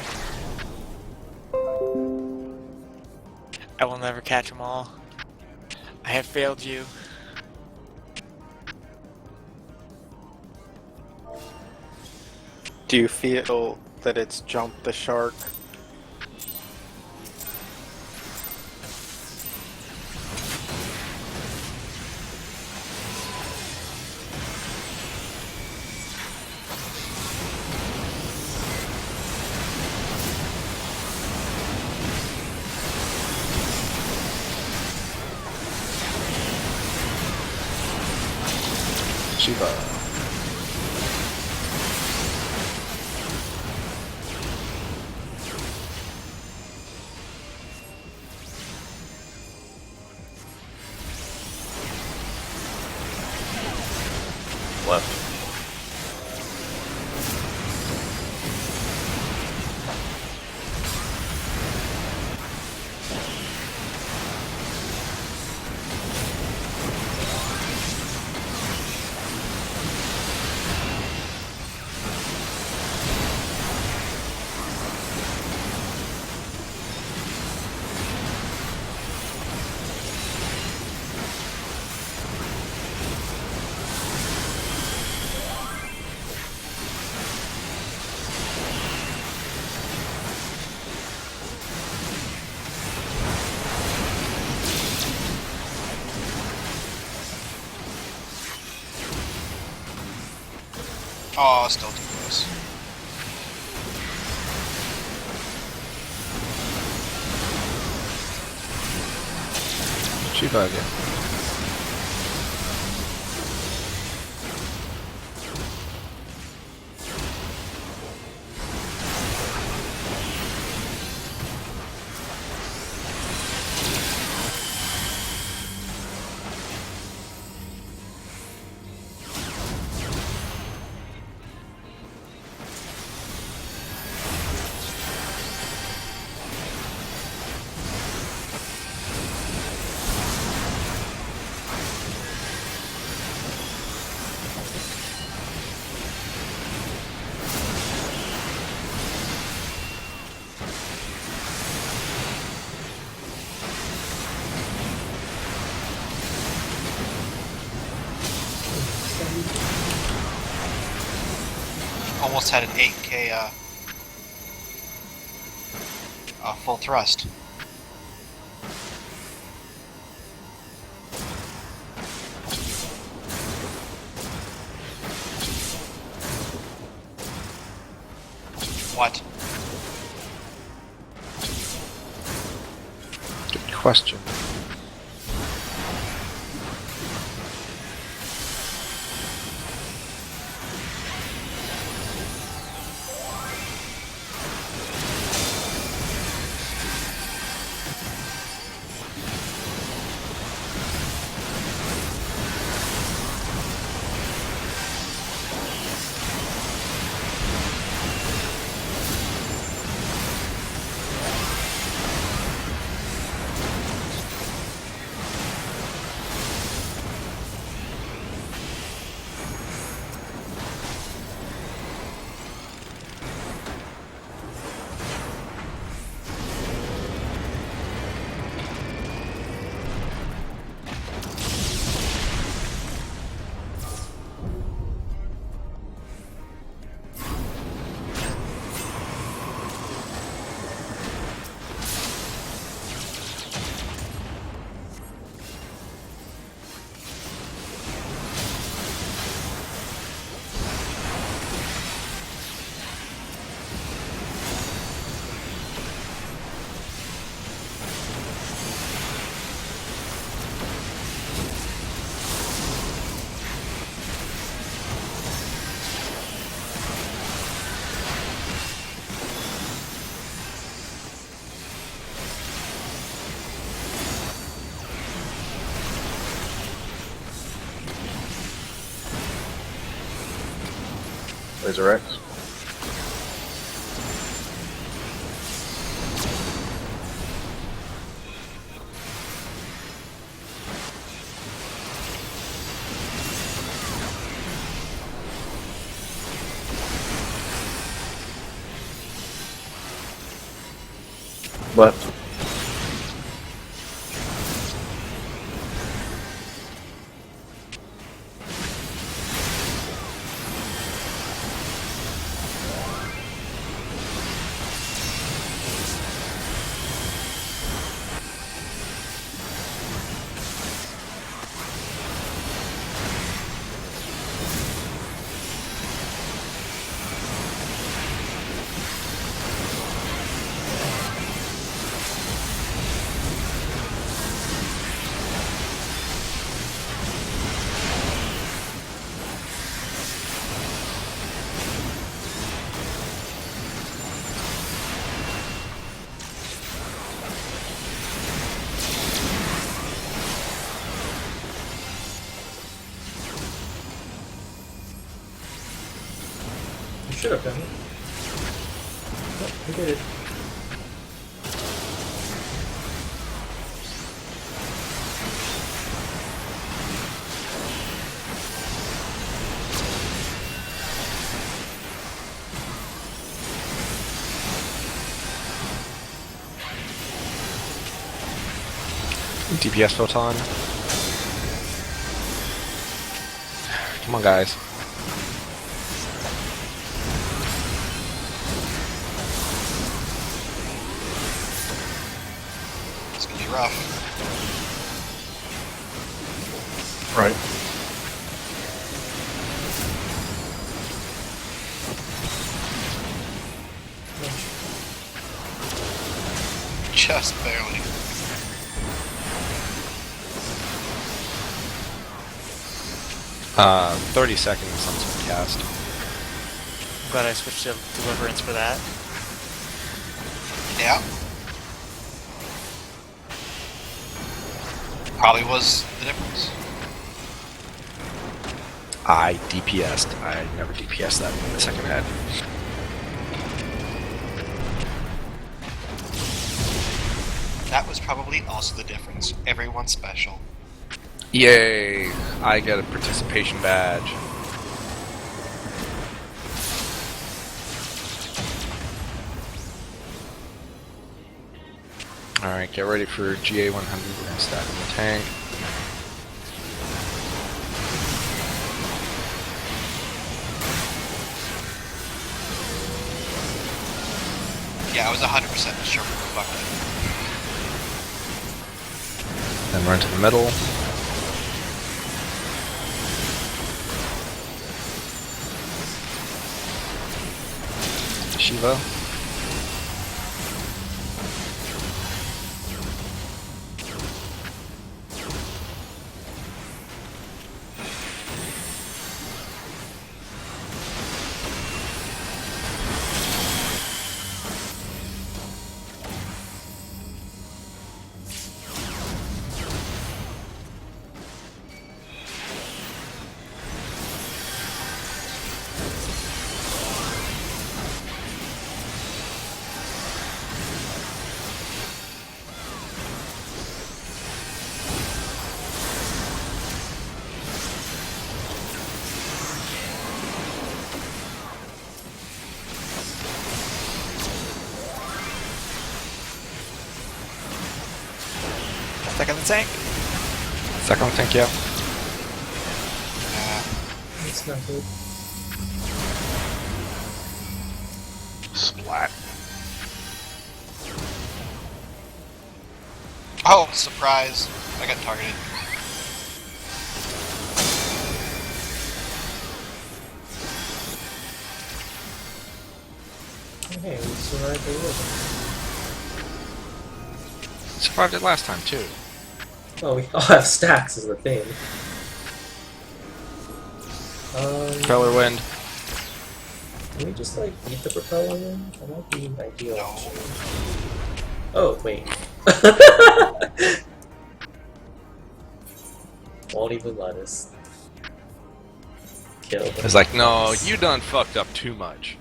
I will never catch them all. I have failed you. Do you feel that it's jumped the shark? Shiva. left. Oh, still too close. She bug you. Almost had an 8K full thrust. What? Good question. Laser X. Left. should have done it. Oh, we did it. DPS photon. Come on, guys. It's gonna be rough. Right. Just barely. Uh, 30 seconds on some cast. I'm glad I switched to Deliverance for that. Yeah. Probably was the difference. I DPS'd. I never DPS'd that in the second head. That was probably also the difference. Everyone's special. Yay! I get a participation badge. Alright, get ready for GA 100. We're gonna stack in the tank. Yeah, I was 100% sure we were fucked. Then run to the middle. Shiva. Second the tank. Second tank, yeah. It's not good. Splat. Oh, surprise. I got targeted. Okay, we survived the war. Survived it last time, too. Oh, we all have stacks is the thing. Propeller wind. Can we just like eat the propeller wind? That might be ideal. No. Actually. Oh, wait. Won't even let us kill them. It's like, no, you done fucked up too much.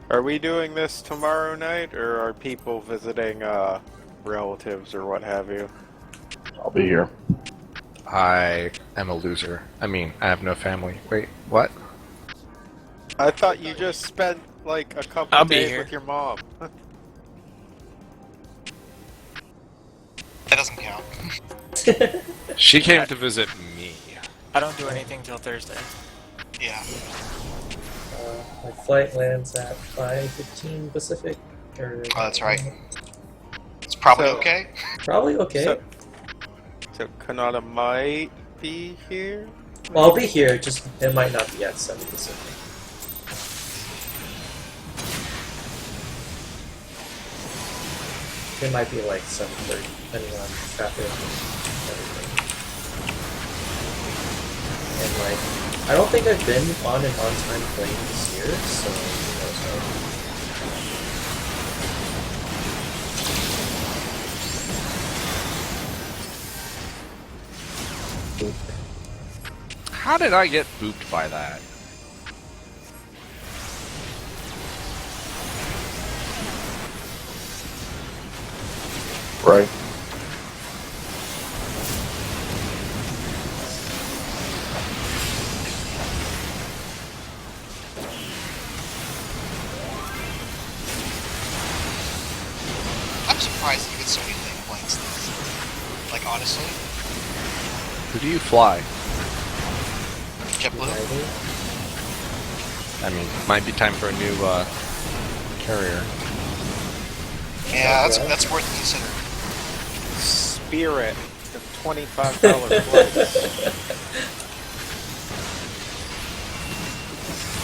Are we doing this tomorrow night, or are people visiting relatives or what have you? I'll be here. I am a loser. I mean, I have no family. Wait, what? I thought you just spent like a couple I'll be days here. with your mom. That doesn't count. She came to visit me. I don't do anything till Thursday. Yeah. My flight lands at 5:15 Pacific. Or, Oh, that's right. It's probably So- okay. Probably okay. So Kanata might be here? Well, I'll be here, just it might not be at 7 Pacific. It might be like 7:30, depending on traffic and everything. And like, I don't think I've been on an on-time plane this year, so who knows what. How did I get booped by that? Right. I'm surprised you get so many late flights. Like, honestly, Who do you fly? JetBlue. I mean, might be time for a new carrier. Yeah, that's worth considering. Spirit, the $25 flights.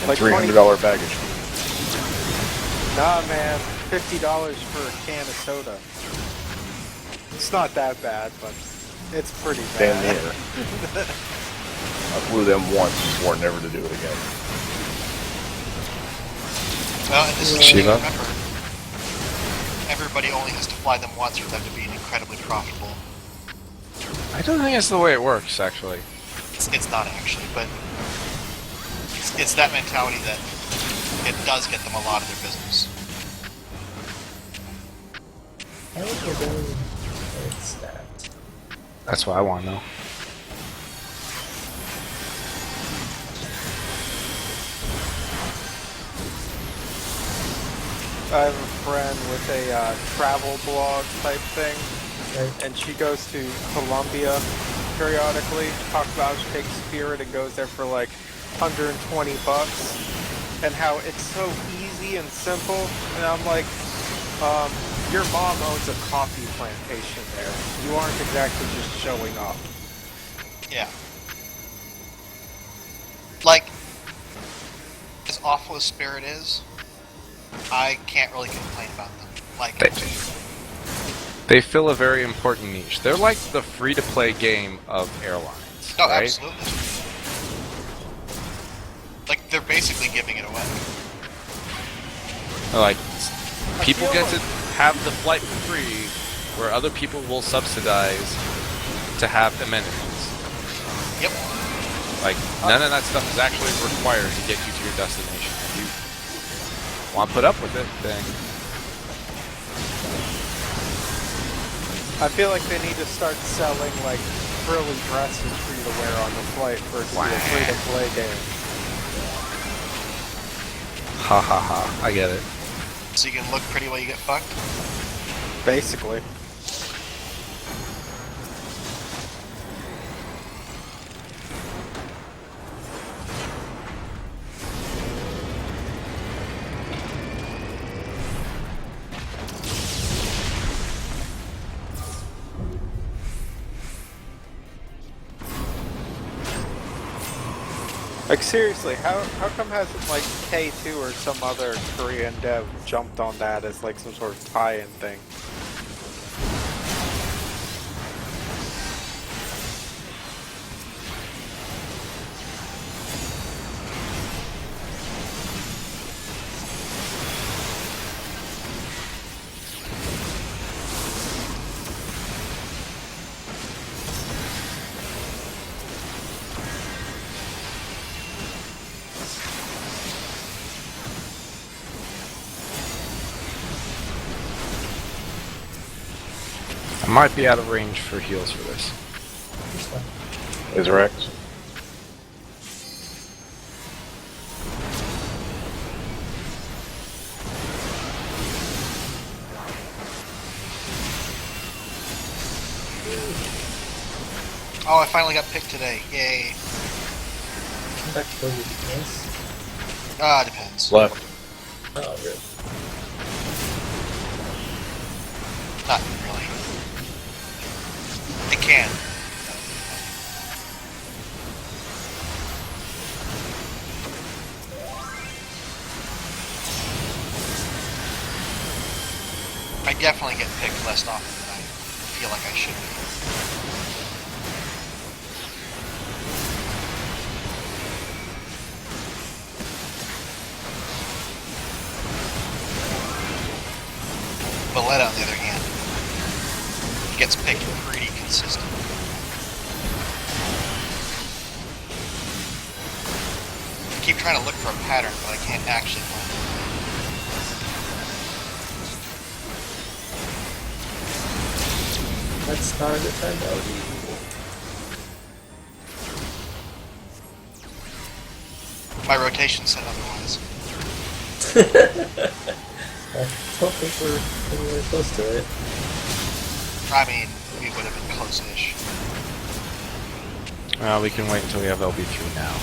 Like $300 baggage fee. Nah, man, $50 for a can of soda. It's not that bad, but it's pretty Damn bad. near. I flew them once and swore never to do it again. Well, and this is the Shiva? thing, remember, everybody only has to fly them once for them to be incredibly profitable. I don't think that's the way it works, actually. It's not actually, but it's that mentality that it does get them a lot of their business. How are they doing? It's that. That's what I want to know. I have a friend with a travel blog type thing, Right? and she goes to Colombia periodically. Talks about she takes Spirit and goes there for like $120, and how it's so easy and simple. And I'm like, your mom owns a coffee plantation there. You aren't exactly just showing up. Yeah. Like, as awful as Spirit is, I can't really complain about them. Like, They fill a very important niche. They're like the free-to-play game of airlines, oh, right? absolutely. Like, they're basically giving it away. Like, people get to have the flight for free, where other people will subsidize to have amenities. Yep. Like, none of that stuff is actually required to get you to your destination. If you want to put up with it, then I feel like they need to start selling like frilly dresses for you to wear on the flight versus a free-to-play game. ha ha ha, I get it. So you can look pretty while you get fucked? Basically. Like seriously, how come hasn't like K2 or some other Korean dev jumped on that as like some sort of tie-in thing? Might be out of range for heals for this. It's fine. Is Rex? Oh, I finally got picked today. Yay. Come back to your defense. Depends. Left. Oh, really? Not really. It can. I definitely get picked less often than I feel like I should be. Valletta, on the other hand, gets picked pretty consistently. I keep trying to look for a pattern, but I can't actually find it. Let's start the time melody. My rotation said otherwise. I don't think we're anywhere close to it. I mean, we would have been close-ish. We can wait until we have LB3 now.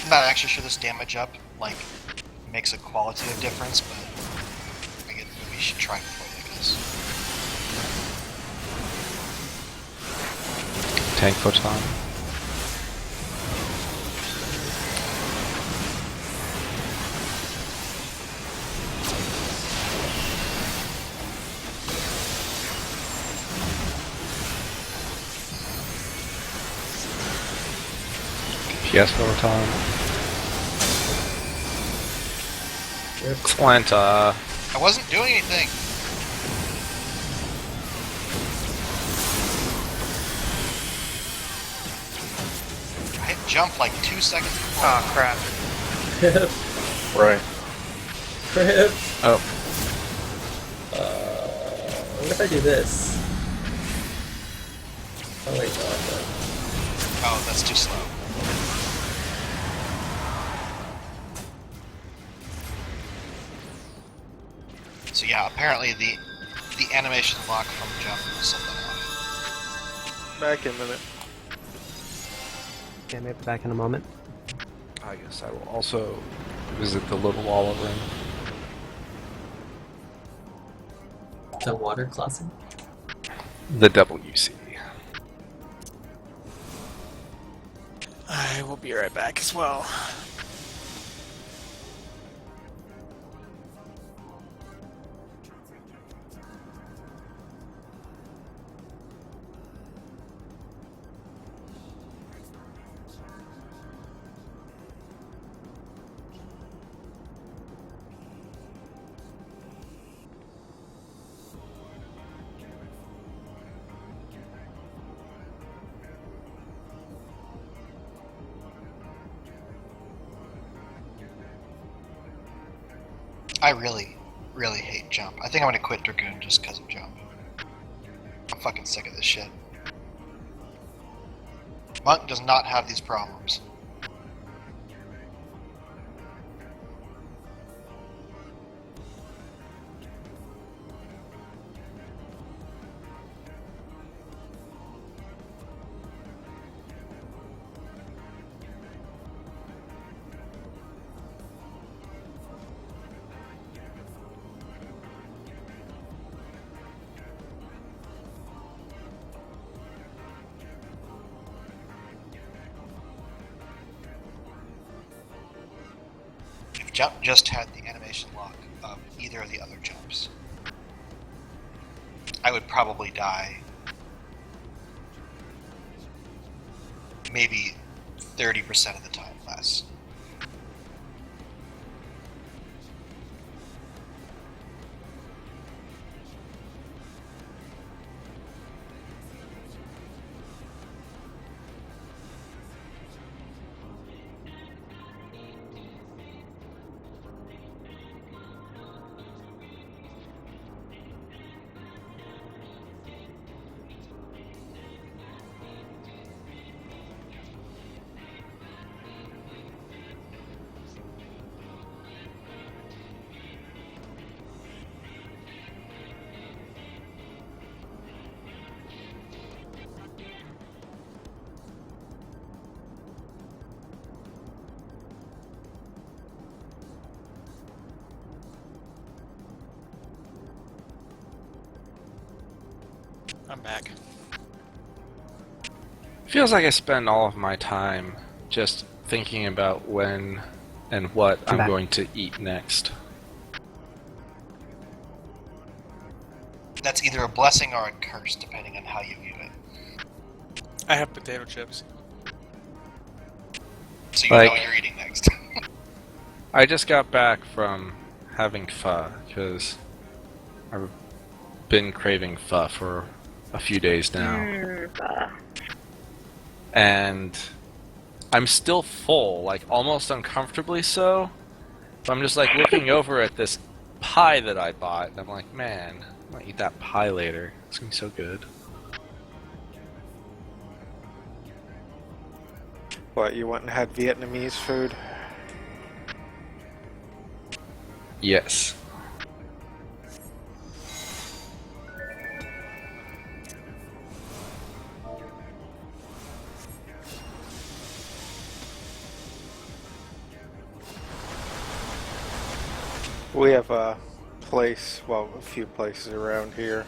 I'm not actually sure this damage up, like, makes a qualitative difference, but I guess we should try before, I guess. Tank photon. PS photon. Excellent. I wasn't doing anything. I hit jump like 2 seconds before. Ah, crap. Crip. Right. Crip. Oh, What if I do this? Oh wait, no, I'm done. Oh, that's too slow. So yeah, apparently the animation lock from jump was something off. Back in a minute. Okay, maybe back in a moment. I guess I will also visit the little wall room. The water closet? The WC. I will be right back as well. I really, really hate jump. I think I'm gonna quit Dragoon just because of jump. I'm fucking sick of this shit. Monk does not have these problems. If jump just had the animation lock of either of the other jumps, I would probably die maybe 30% of the time less. I'm back. Feels like I spend all of my time just thinking about when and what I'm back. going to eat next. That's either a blessing or a curse, depending on how you view it. I have potato chips. So you Like- know what you're eating next. I just got back from having pho because I've been craving pho for a few days now. And I'm still full, like almost uncomfortably so. So I'm just like looking over at this pie that I bought, and I'm like, man, I'm gonna eat that pie later. It's gonna be so good. What, you went and had Vietnamese food? Yes. We have a place, well, a few places around here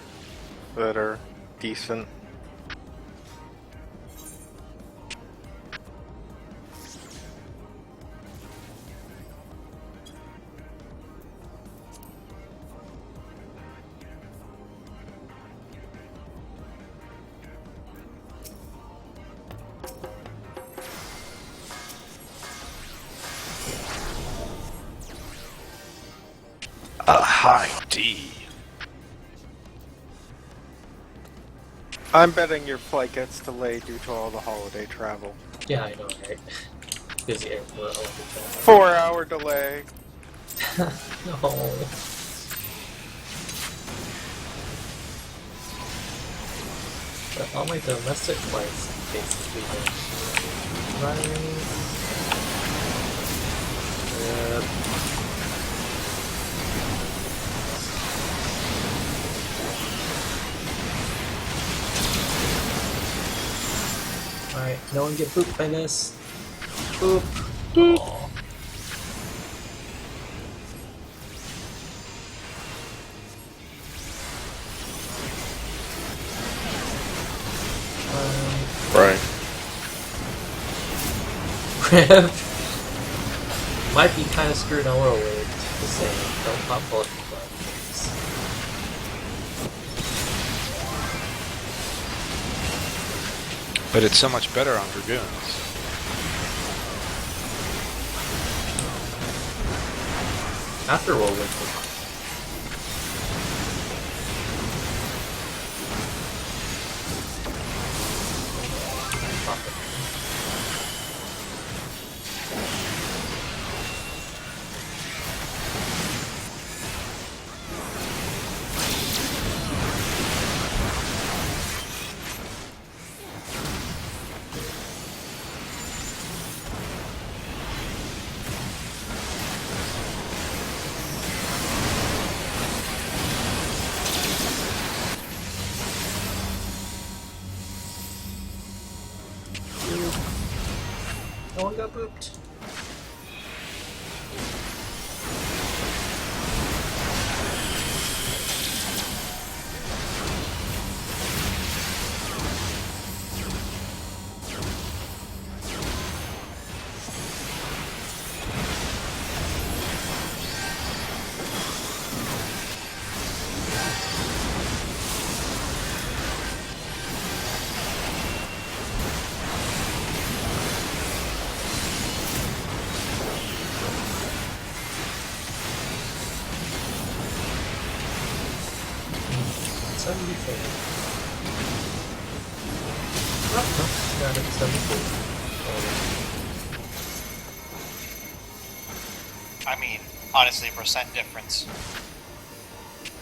that are decent. A high D. I'm betting your flight gets delayed due to all the holiday travel. Yeah, I know, right? Busy airport all the time. 4-hour delay. No. But all my domestic flights basically been running. Alright, no one get pooped by this. Poop. Boop. Aw. Right. Might be kind of screwed in a little way. Just saying, don't pop bullet things. But it's so much better on Dragoons. After roll with No one got booped. Got it, 74. I mean, honestly, percent difference.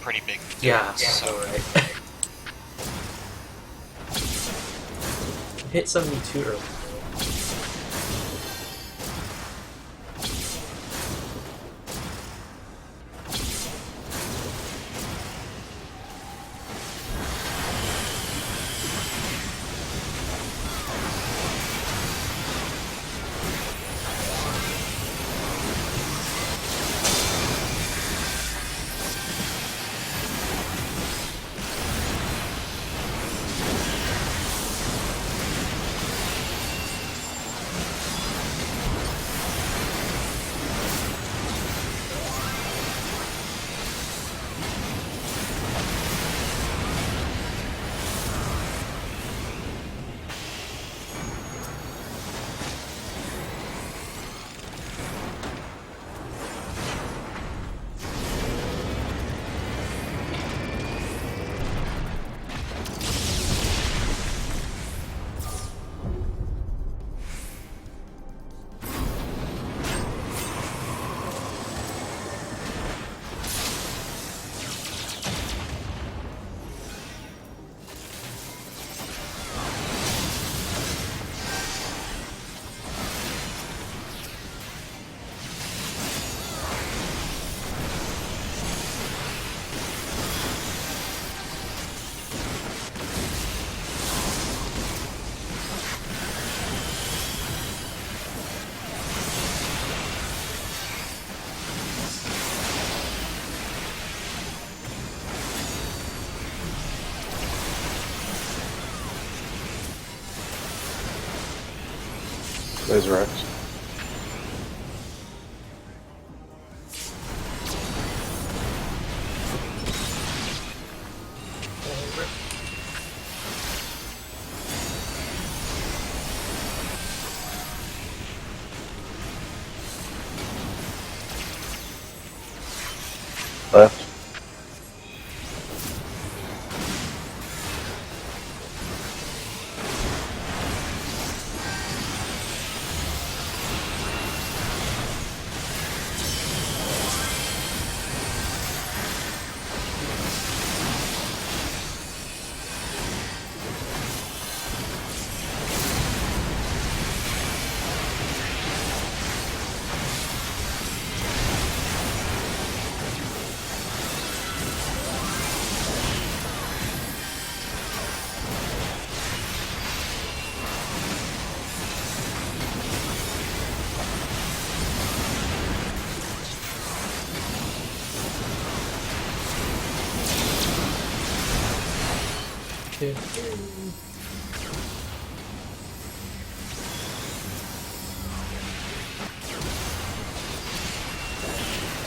Pretty big Yeah, difference, so right. Hit 72 early. Laser X. Left.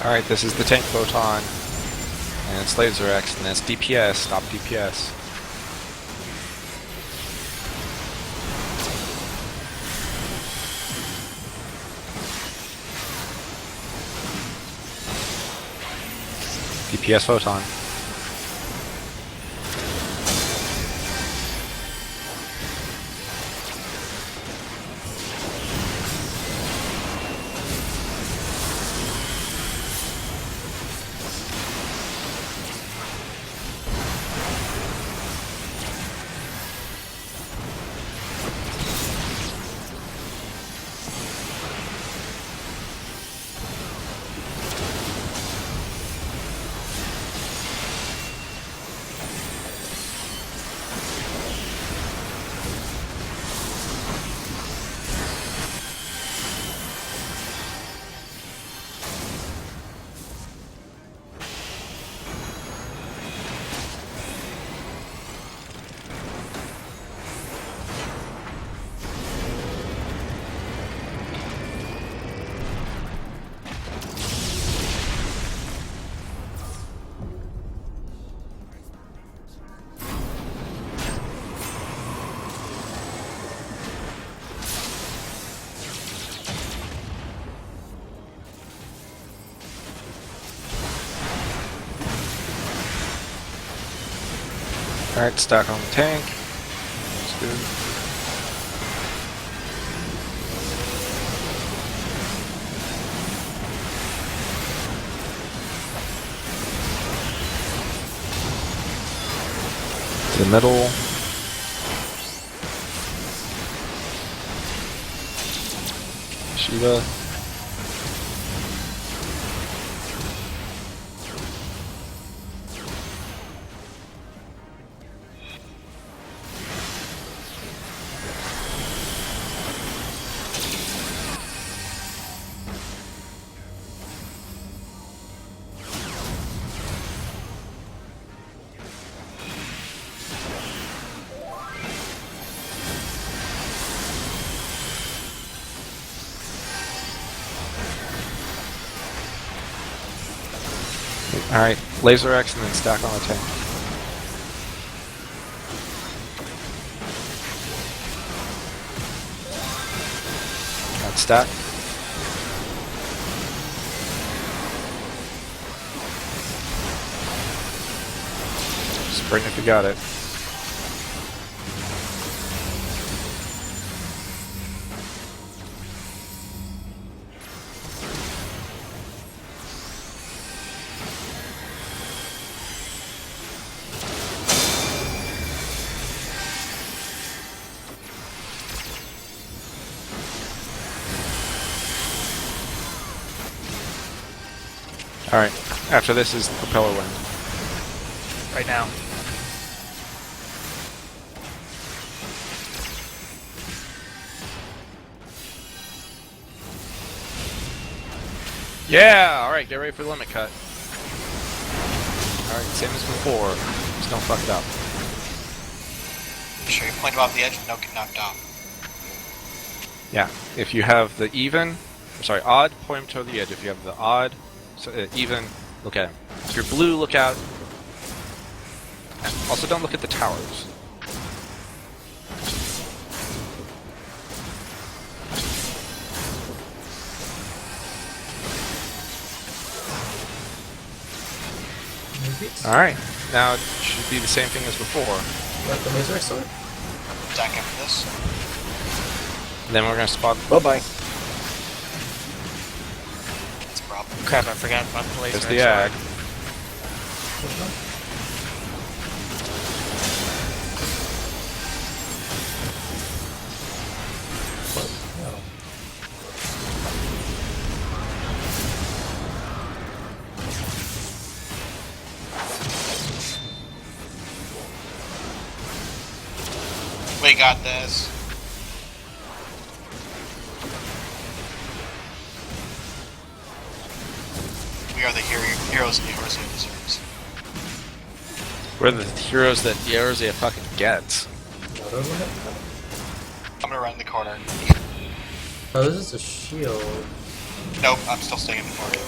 Alright, this is the tank photon. And it's Laser X, and that's DPS. Stop DPS. DPS photon. Alright, stack on the tank. That's good. To the middle. Shiva. Alright, Laser X and then stack on the tank. Got stack. Sprint if you got it. Alright, after this is propeller wind. Right now. Yeah! Alright, get ready for the limit cut. Alright, same as before. Just don't fuck it up. Make sure you point above the edge and don't get knocked off. Yeah, if you have the odd, point him toward the edge. If you have the odd, even, look at him. If you're blue, look out. And also, don't look at the towers. Alright, now it should be the same thing as before. Like the laser sword? Attack after this. And then we're gonna spot. Bye-bye. That's a problem. Crap, I forgot about the laser. There's the ag. Which one? What? No. We got this. We are the heroes of the Eorzea deserves. We're the heroes that Eorzea fucking gets. Another one? I'm gonna run the corner. Oh, this is a shield. Nope, I'm still staying in the corner.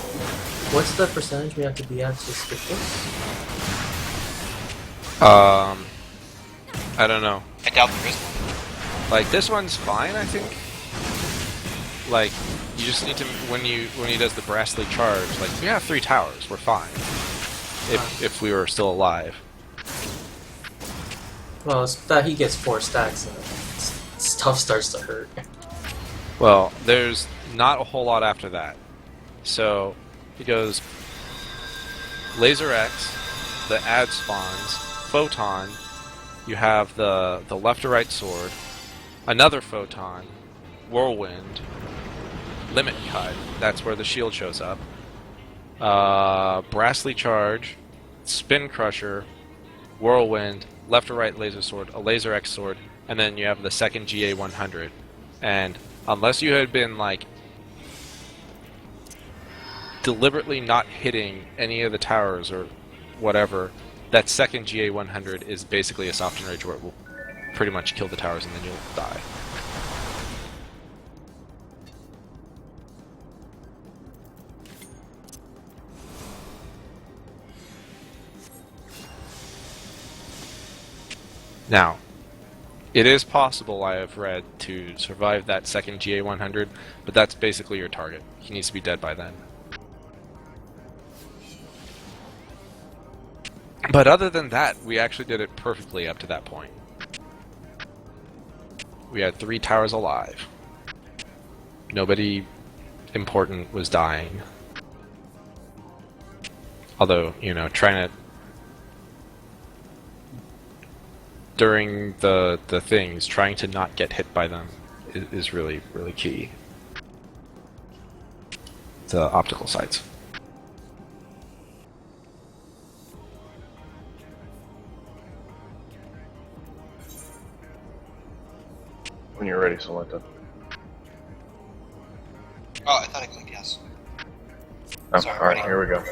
What's the percentage we have to be at to skip this? I don't know. I doubt there is one. Like, this one's fine, I think. Like, you just need to, when he does the Brastly charge, like, we have 3 towers, we're fine. If we were still alive. Well, it's that he gets 4 stacks and stuff starts to hurt. Well, there's not a whole lot after that. So, he goes Laser X, the ad spawns, Photon, you have the left to right sword, another Photon, Whirlwind, Limit Cut, that's where the shield shows up, Brastly Charge, Spin Crusher, Whirlwind, left to right laser sword, a Laser X sword, and then you have the second GA100. And unless you had been, like, deliberately not hitting any of the towers or whatever, that second GA100 is basically a soft enrage where it will pretty much kill the towers and then you'll die. Now, it is possible, I have read, to survive that second GA100, but that's basically your target. He needs to be dead by then. But other than that, we actually did it perfectly up to that point. We had 3 towers alive. Nobody important was dying. Although, you know, trying to... during the things, trying to not get hit by them is really, really key. The optical sights. When you're ready, Solenta. Oh, I thought I clicked yes. Oh, Sorry, alright, ready. here we go.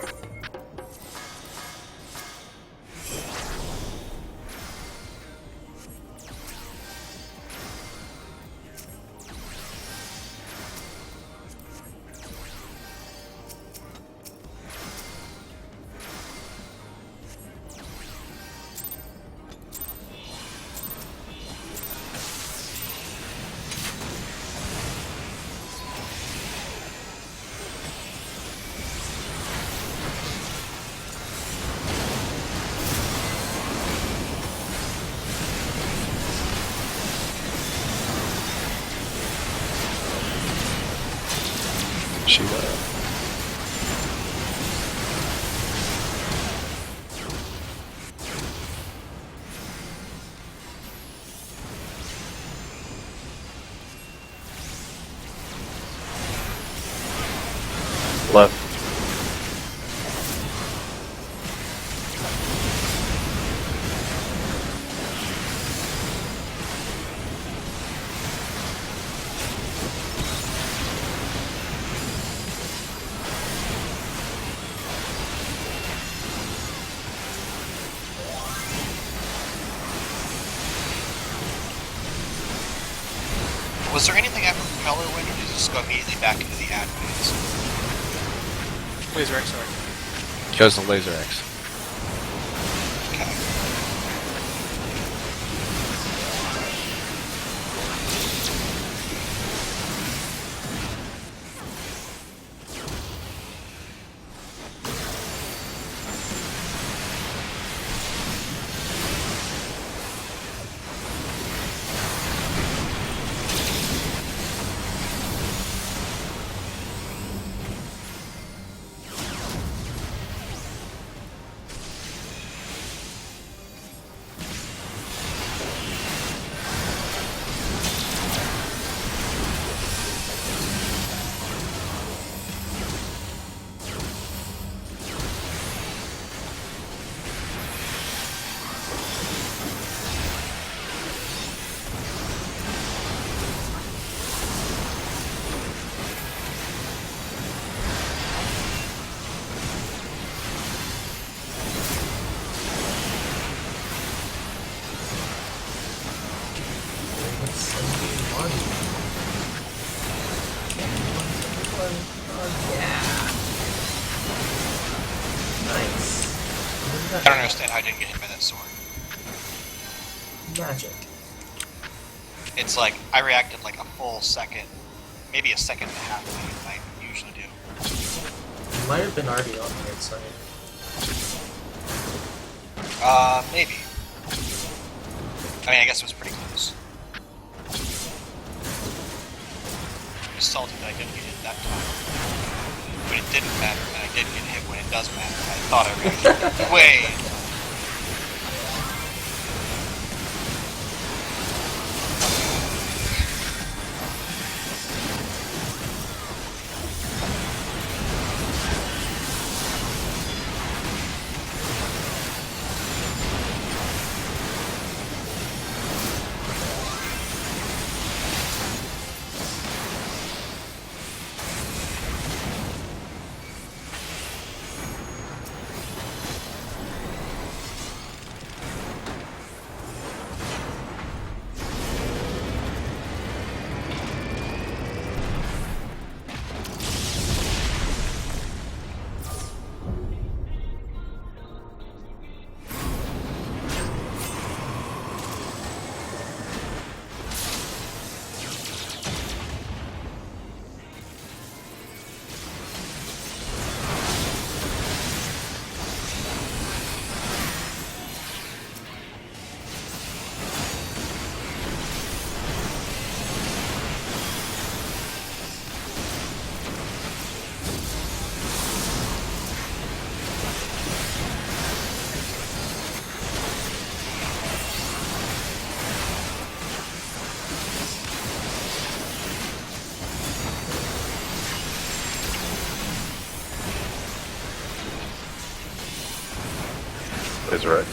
Left. Was there anything after Propeller Wind, or did it just go immediately back into the ad phase? Laser X, sorry. Goes to Laser X. Okay. I don't understand how I didn't get hit by that sword. Magic. It's like, I reacted like a full second, maybe a second and a half later than I usually do. You might have been already on the right side. Maybe. I mean, I guess it was pretty close. I'm salty that I didn't get hit that time. But it didn't matter, and I did get hit when it does matter. I thought I reacted way. Laser X.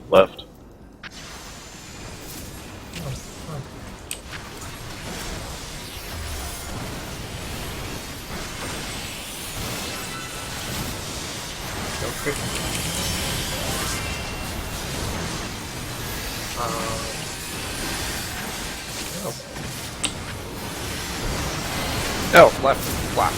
Left. No, left, flap.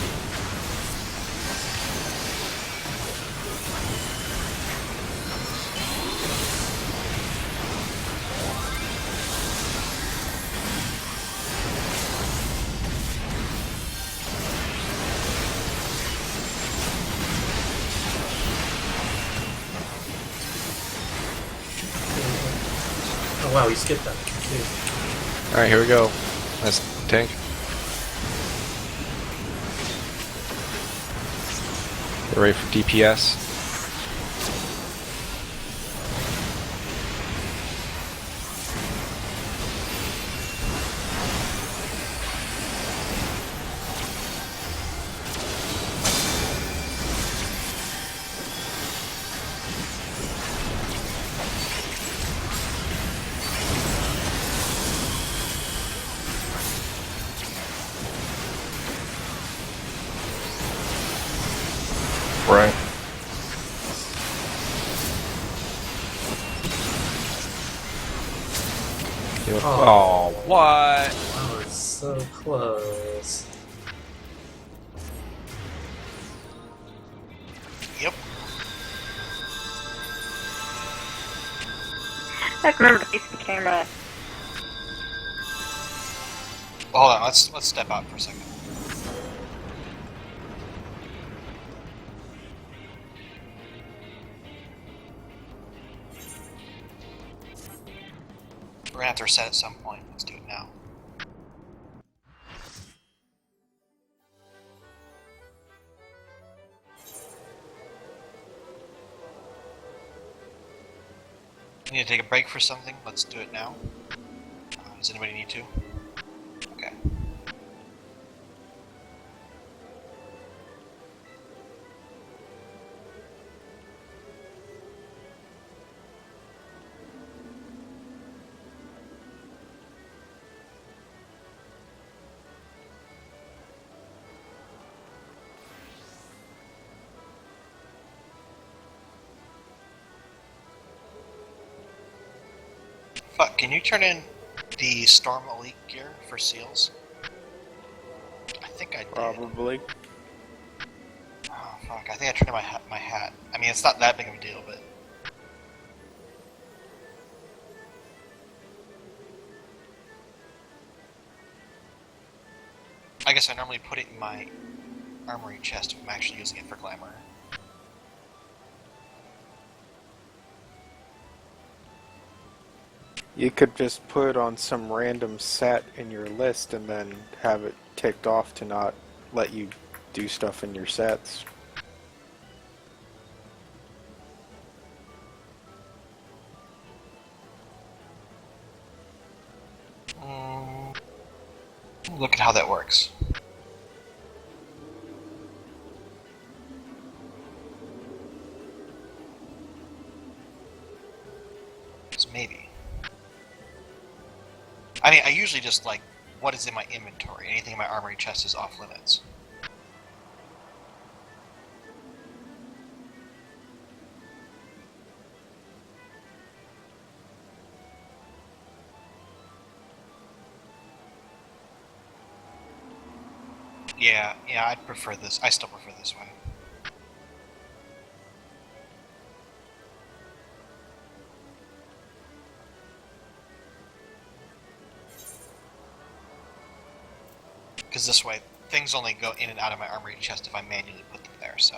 Oh wow, he skipped that. Dude. Alright, here we go. That's tank. Get ready for DPS. Oh, what? That was so close. Yep. I have to remember to face the camera. Well, hold on. Let's step out for a second. We're gonna have to reset at some point. Let's do it now. We need to take a break for something. Let's do it now. Does anybody need to? Okay. Fuck, can you turn in the Storm Elite gear for seals? I think I did. Probably. Oh, fuck. I think I turned in my hat. I mean, it's not that big of a deal, but... I guess I normally put it in my armory chest if I'm actually using it for glamour. You could just put on some random set in your list and then have it ticked off to not let you do stuff in your sets. Look at how that works. So maybe. I mean, I usually just like what is in my inventory. Anything in my armory chest is off limits. Yeah, I'd prefer this. I still prefer this way. Because this way, things only go in and out of my armory chest if I manually put them there, so...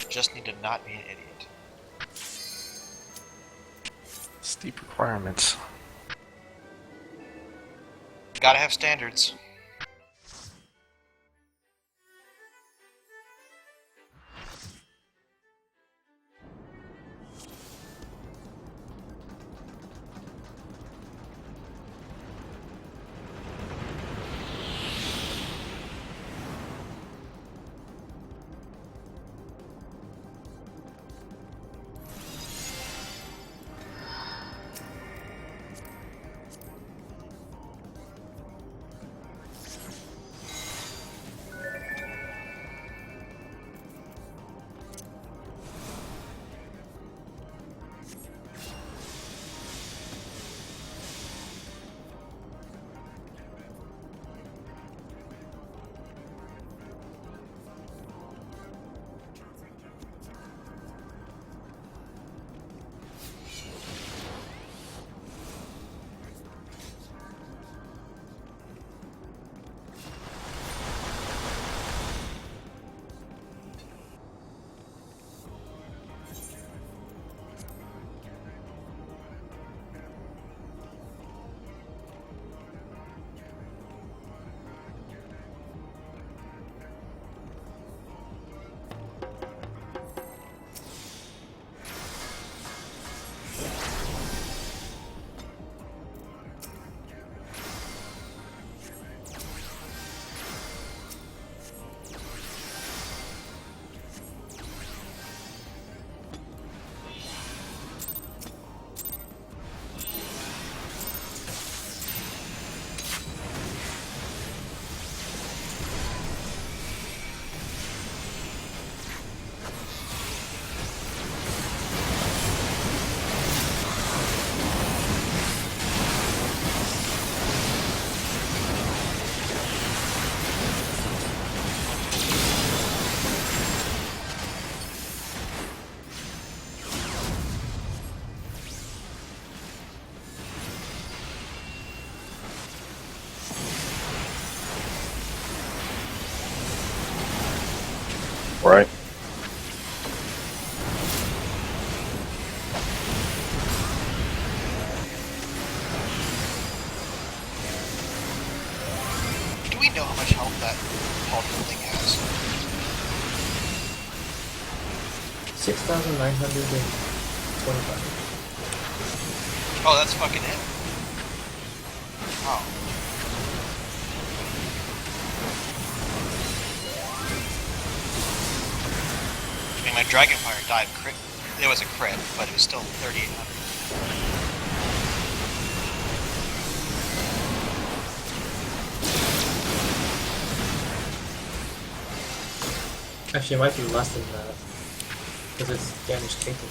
Just need to not be an idiot. Steep requirements. Gotta have standards. Right. Do we know how much health that Pauldron thing has? 6,925. Oh, that's fucking it. Oh. I mean, my Dragonfire dive crit. It was a crit, but it was still 3,800. Actually, it might be less than that. Because it's damage taken.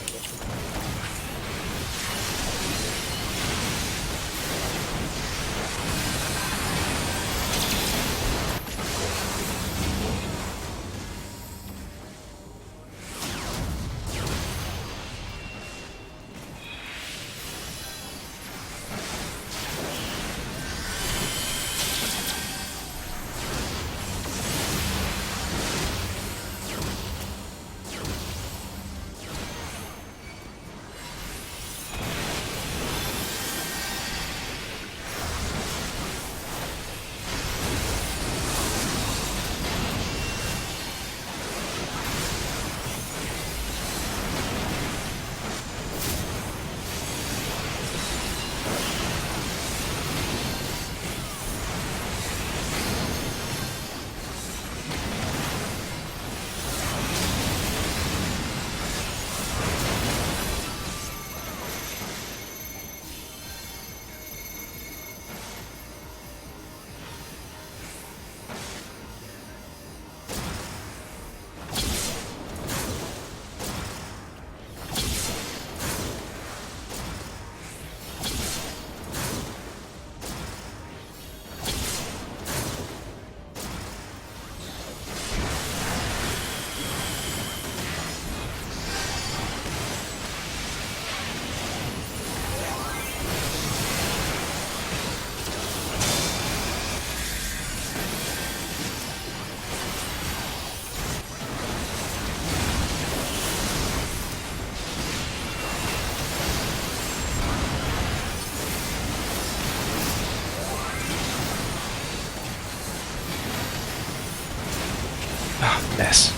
Mess.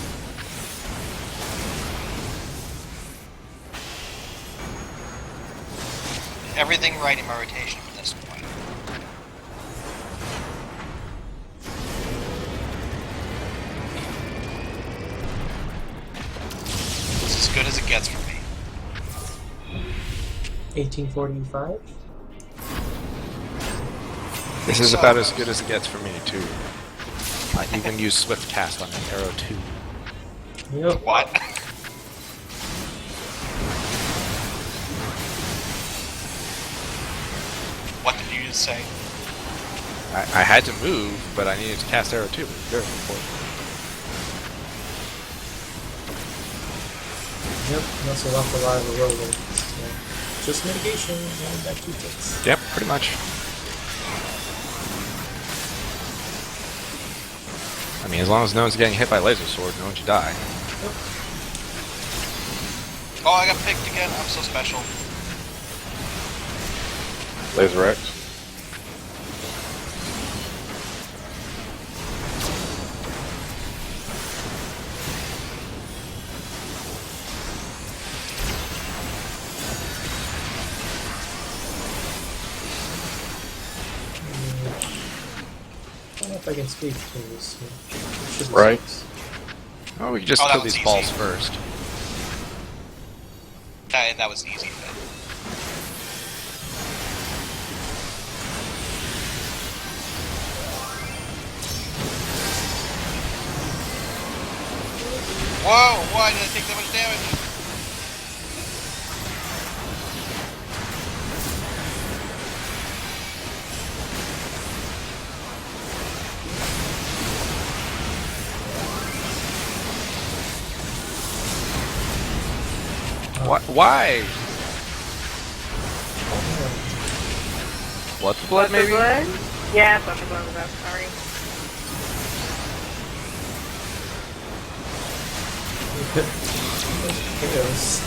Everything right in my rotation from this point. It's as good as it gets for me. 1845? This is about as good as it gets for me, too. I even use Swift Cast on an Arrow 2. Yep. What? What did you just say? I had to move, but I needed to cast Arrow 2. It was very important. Yep, and also left a lot of the road. Just mitigation and that two ticks. Yep, pretty much. I mean, as long as no one's getting hit by laser sword, no one should die. Yep. Oh, I got picked again. I'm so special. Laser X. I don't know if I can speak to this. Should be Right. six. Oh, we can just Oh, that kill was these balls easy. first. That was easy. But... Whoa! Why did I take that much damage? Why? Blood for blood, Blood for maybe? blood? Yeah, blood for blood was up, sorry. Chaos.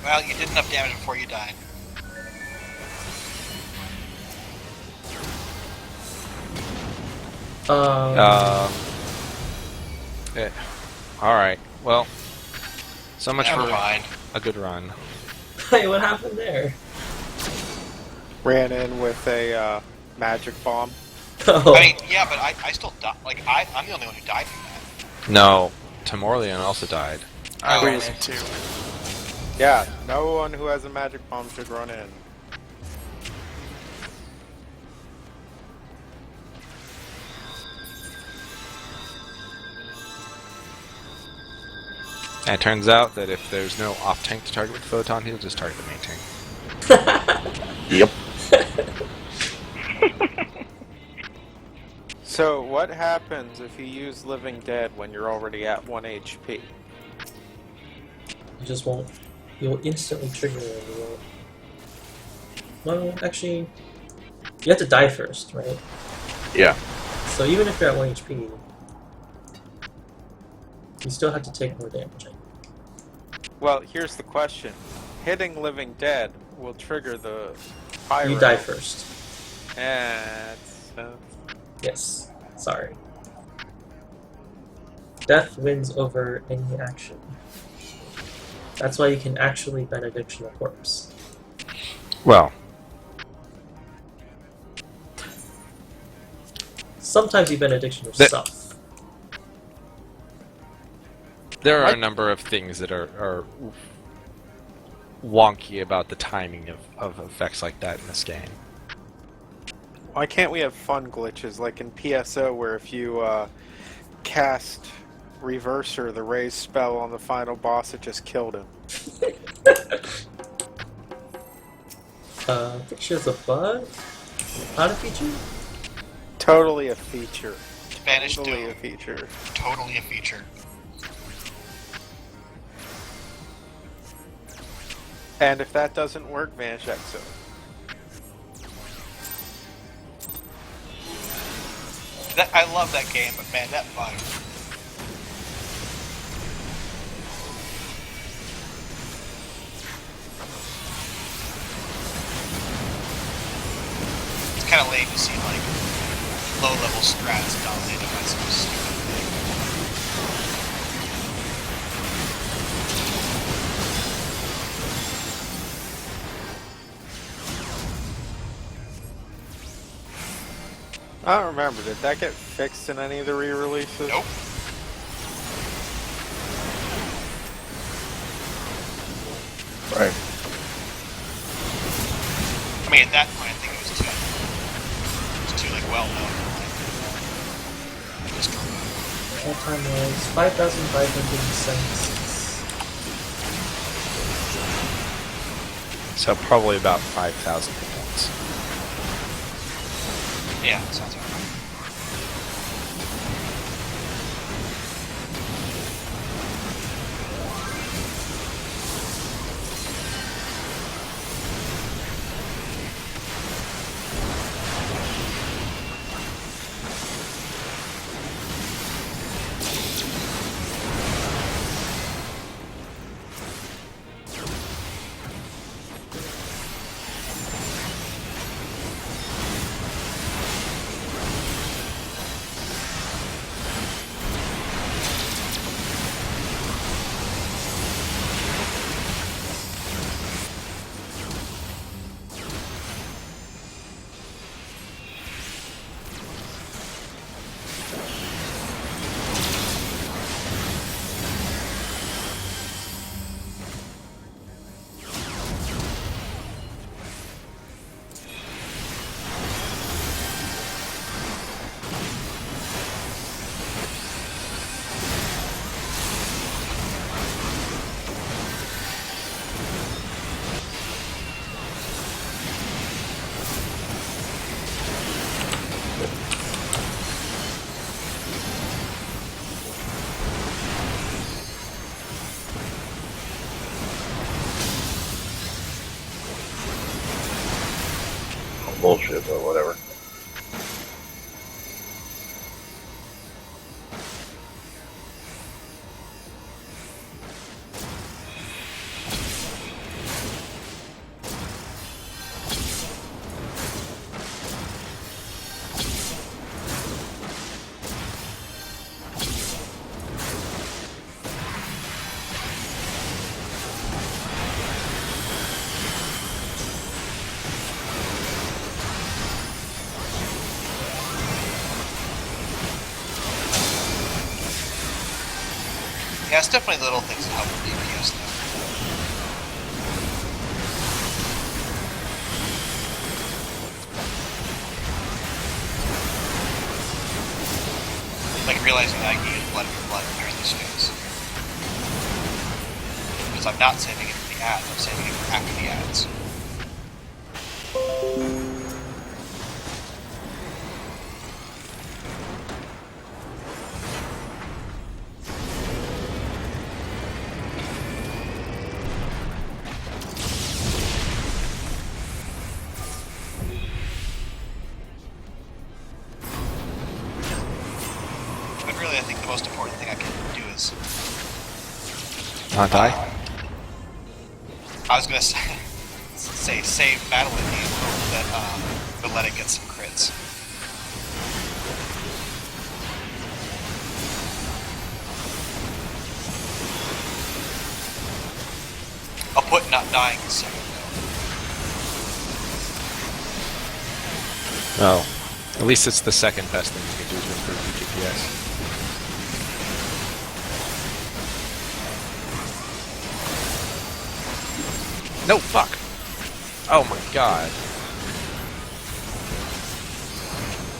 Well, you did enough damage before you died. Alright, well, so much Never for mind. a good run. Hey, what happened there? Ran in with a magic bomb. Oh. I mean, yeah, but I still died. Like, I'm the only one who died from that. No, Timorleon also died. I Oh. ran in too. Yeah, no one who has a magic bomb should run in. And it turns out that if there's no off tank to target with Photon, he'll just target the main tank. Yep. So, what happens if you use Living Dead when you're already at 1 HP? You just won't. You'll instantly trigger it. You won't. Well, actually, you have to die first, right? Yeah. So even if you're at 1 HP, you still have to take more damage. Well, here's the question. Hitting Living Dead will trigger the pyro. You die first. And... Yes. Sorry. Death wins over any action. That's why you can actually benediction a corpse. Well, Sometimes you benediction yourself. there are a number of things that are wonky about the timing of effects like that in this game. Why can't we have fun glitches like in PSO where if you cast Reverser, the raise spell on the final boss, it just killed him? I think she has a bug? Not a feature? Totally a feature. Banish Totally Doom. a feature. Totally a feature. And if that doesn't work, Vanish Exo. I love that game, but man, that bug. It's kind of lame to see like low-level strats dominated by some stupid thing. I don't remember. Did that get fixed in any of the re-releases? Nope. Right. I mean, at that point, I think it was too like well known. Just That time was 5,576. So probably about 5,000 points. yeah, sounds about right. Bullshit, but whatever. Yeah, it's definitely little things that help with DPS though. Like realizing that I can use blood for blood during this phase. Because I'm not saving it for the ads, I'm saving it for after the ads. But really, I think the most important thing I can do is... Not die? I was gonna say save battle with me and hope that Valletta gets some crits. I'll put not dying in second though. No. At least it's the second best thing you can do to improve your DPS. No, fuck! Oh my god.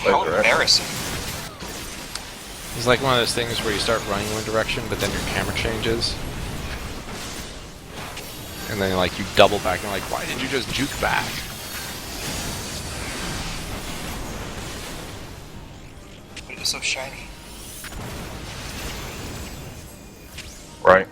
How embarrassing. It's like one of those things where you start running one direction, but then your camera changes. And then like you double back and like, why did you just juke back? But it was so shiny. Right.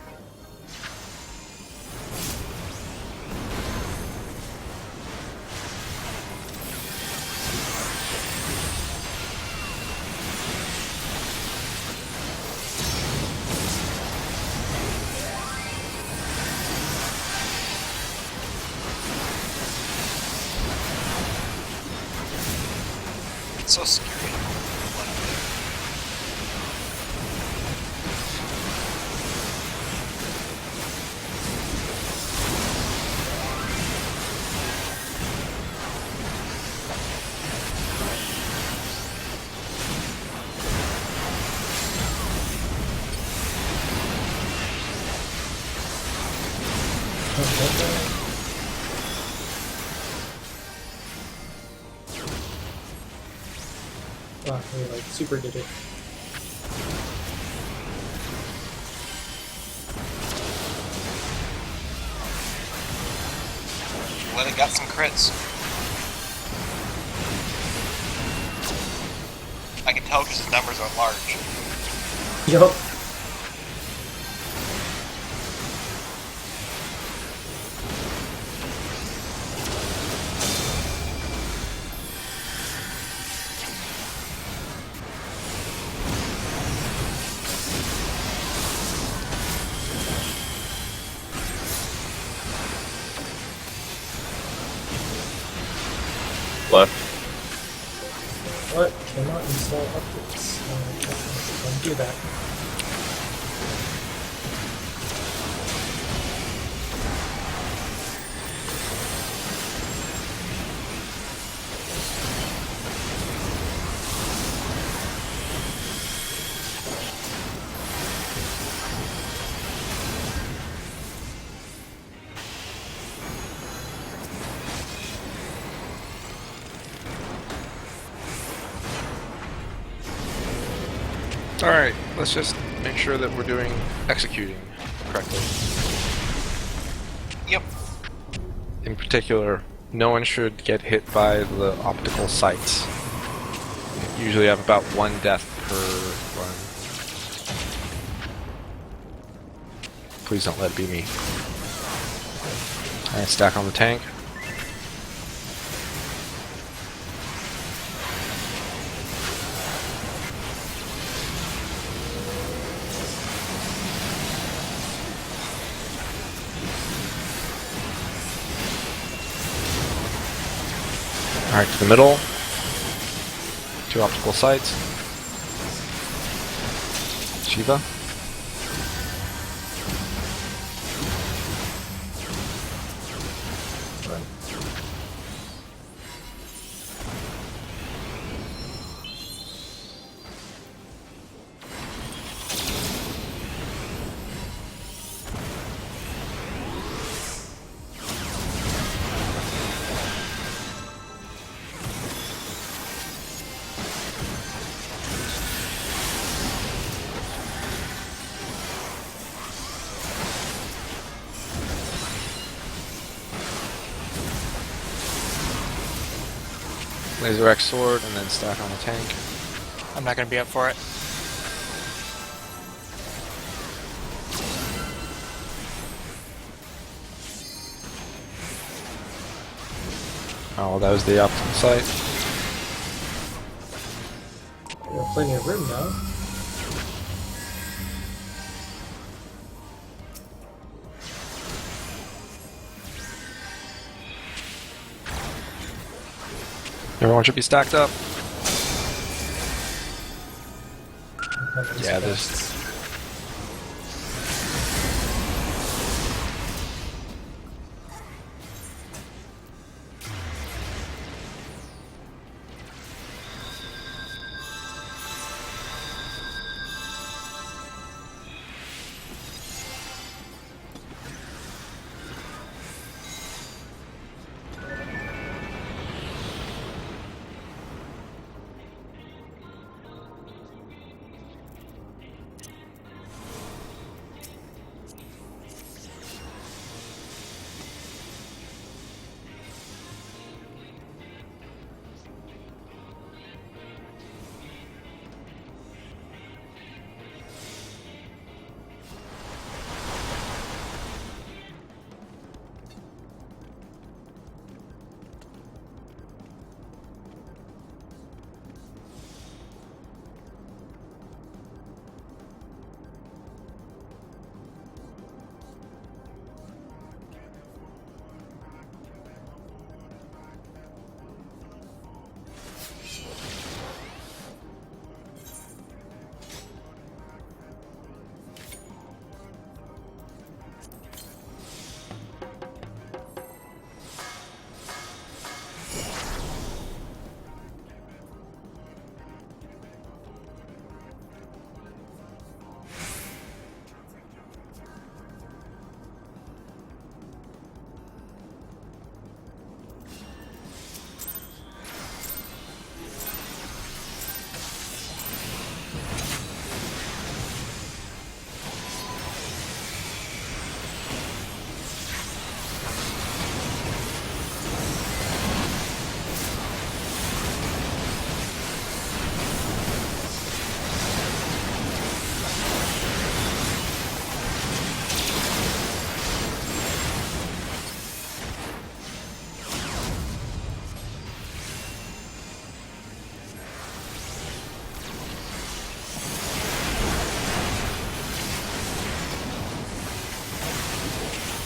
It's so scary. Wow, we like super did it. Valletta got some crits. I can tell because his numbers are large. Yup. Left. What? Cannot install updates. Don't do that. Alright, let's just make sure that we're executing correctly. Yep. In particular, no one should get hit by the optical sights. You usually have about one death per run. Please don't let it be me. Alright, stack on the tank. Alright, to the middle. 2 optical sights. Shiva. Laser X sword and then stack on the tank. I'm not gonna be up for it. Oh, well, that was the optimal site. We have plenty of room now. Everyone should be stacked up. Yeah, This there's.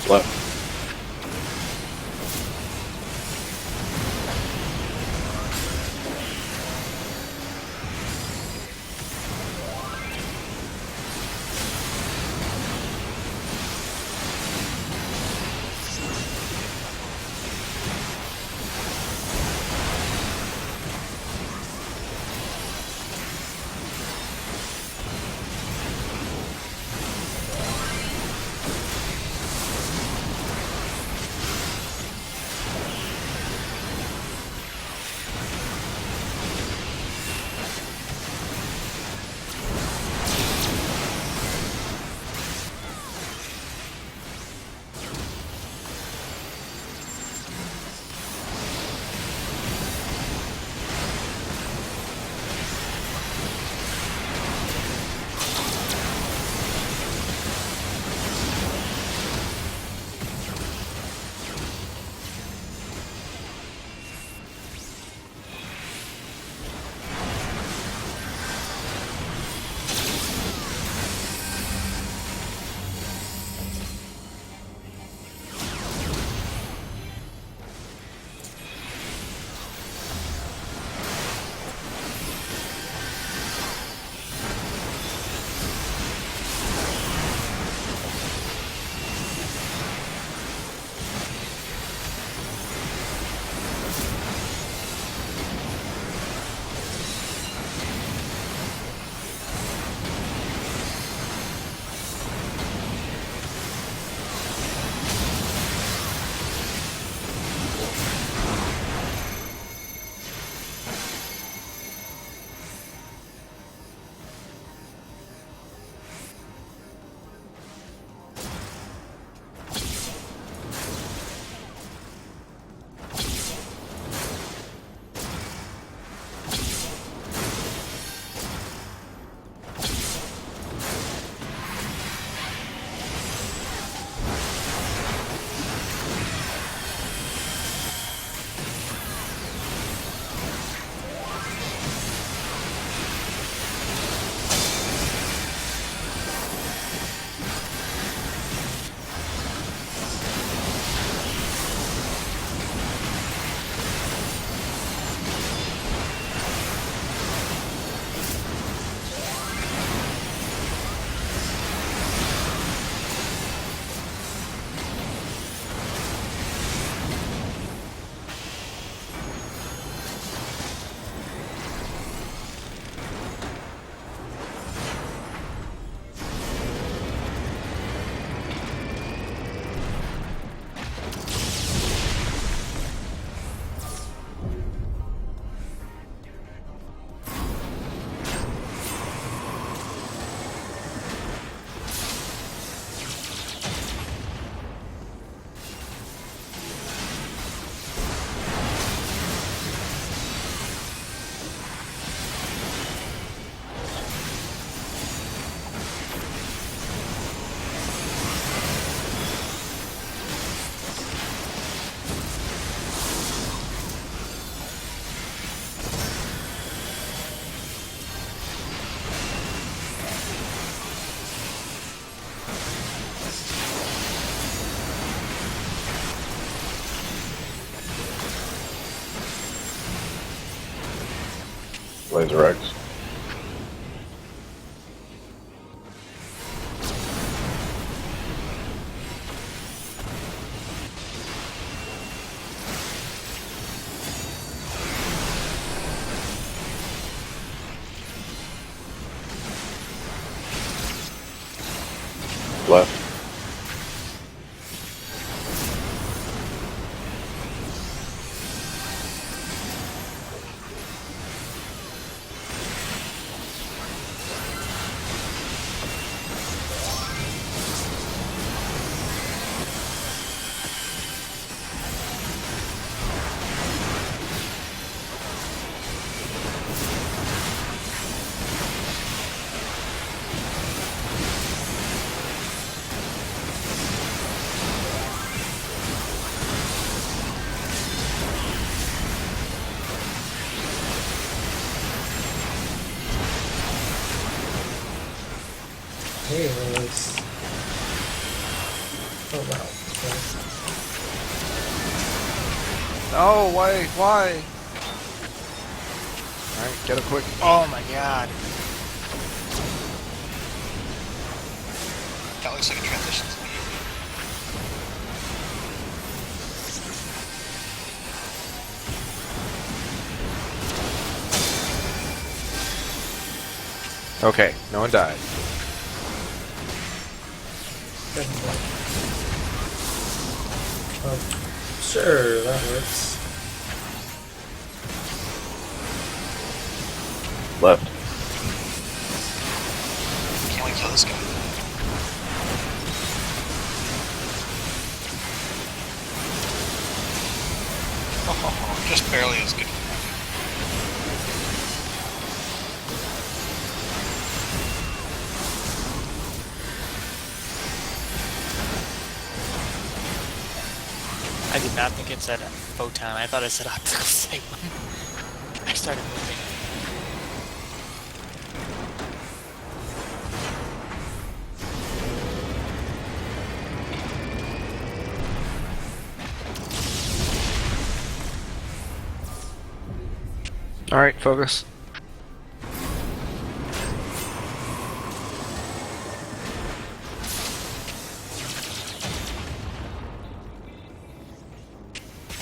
Left. Laser X. Left. Hey, Rose. Oh wow. Okay. No, why? Alright, get a quick. Oh my god. That looks like a transition to me. Okay, no one died. Sure, that works. Left. Can't we kill this guy? Oh, just barely as good. I did not think it said photon. I thought it said optical signal. I started moving. Alright, focus.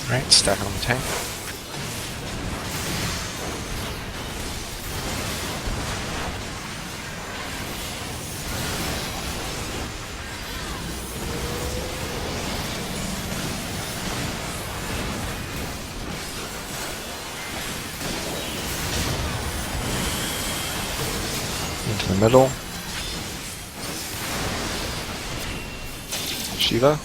Alright, stack on the tank. Into the middle. Shiva.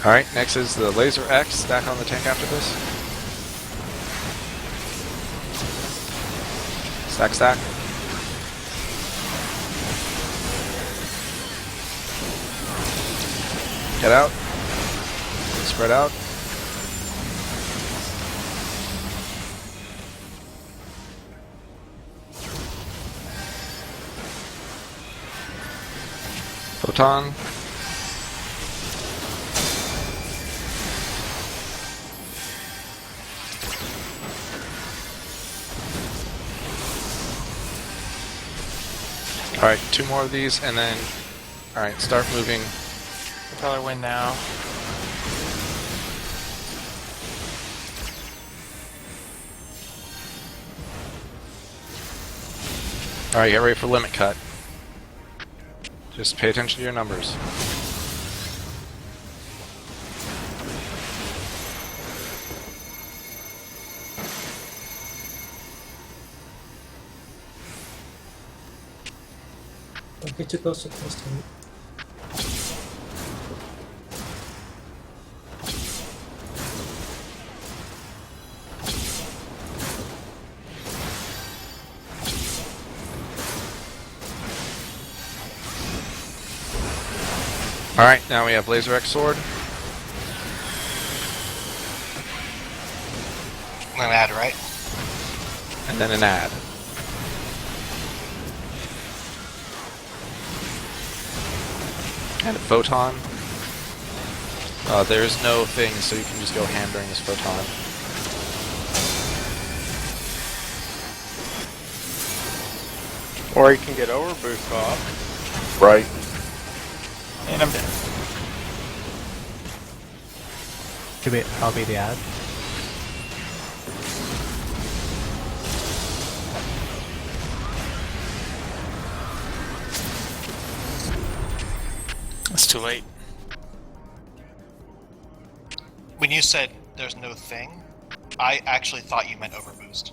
Alright, next is the Laser X. Stack on the tank after this. Stack, stack. Get out. Spread out. Photon. Alright, 2 more of these, and then... Alright, start moving. Propeller wind now. Alright, get ready for limit cut. Just pay attention to your numbers. Okay, too close to me. Alright, now we have Laser X Sword. I'm gonna add, right? And then an ad. And a photon. There's no thing, so you can just go ham during this photon. Or you can get overboost off. Right. And I'm dead. I'll be the ad. It's too late. When you said there's no thing, I actually thought you meant overboost.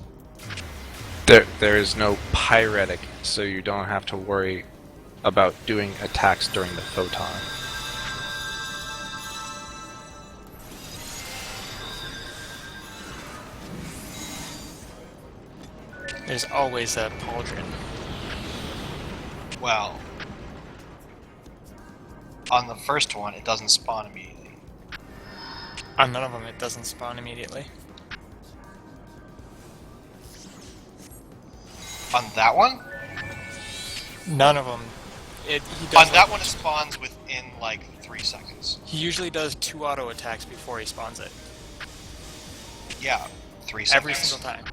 There is no pyretic, so you don't have to worry about doing attacks during the photon. There's always a pauldron. Well, on the first one, it doesn't spawn immediately. On none of them, it doesn't spawn immediately. On that one? None of them. He does On like, that one, it spawns within like 3 seconds. He usually does 2 auto attacks before he spawns it. Yeah, 3 seconds. Every single time.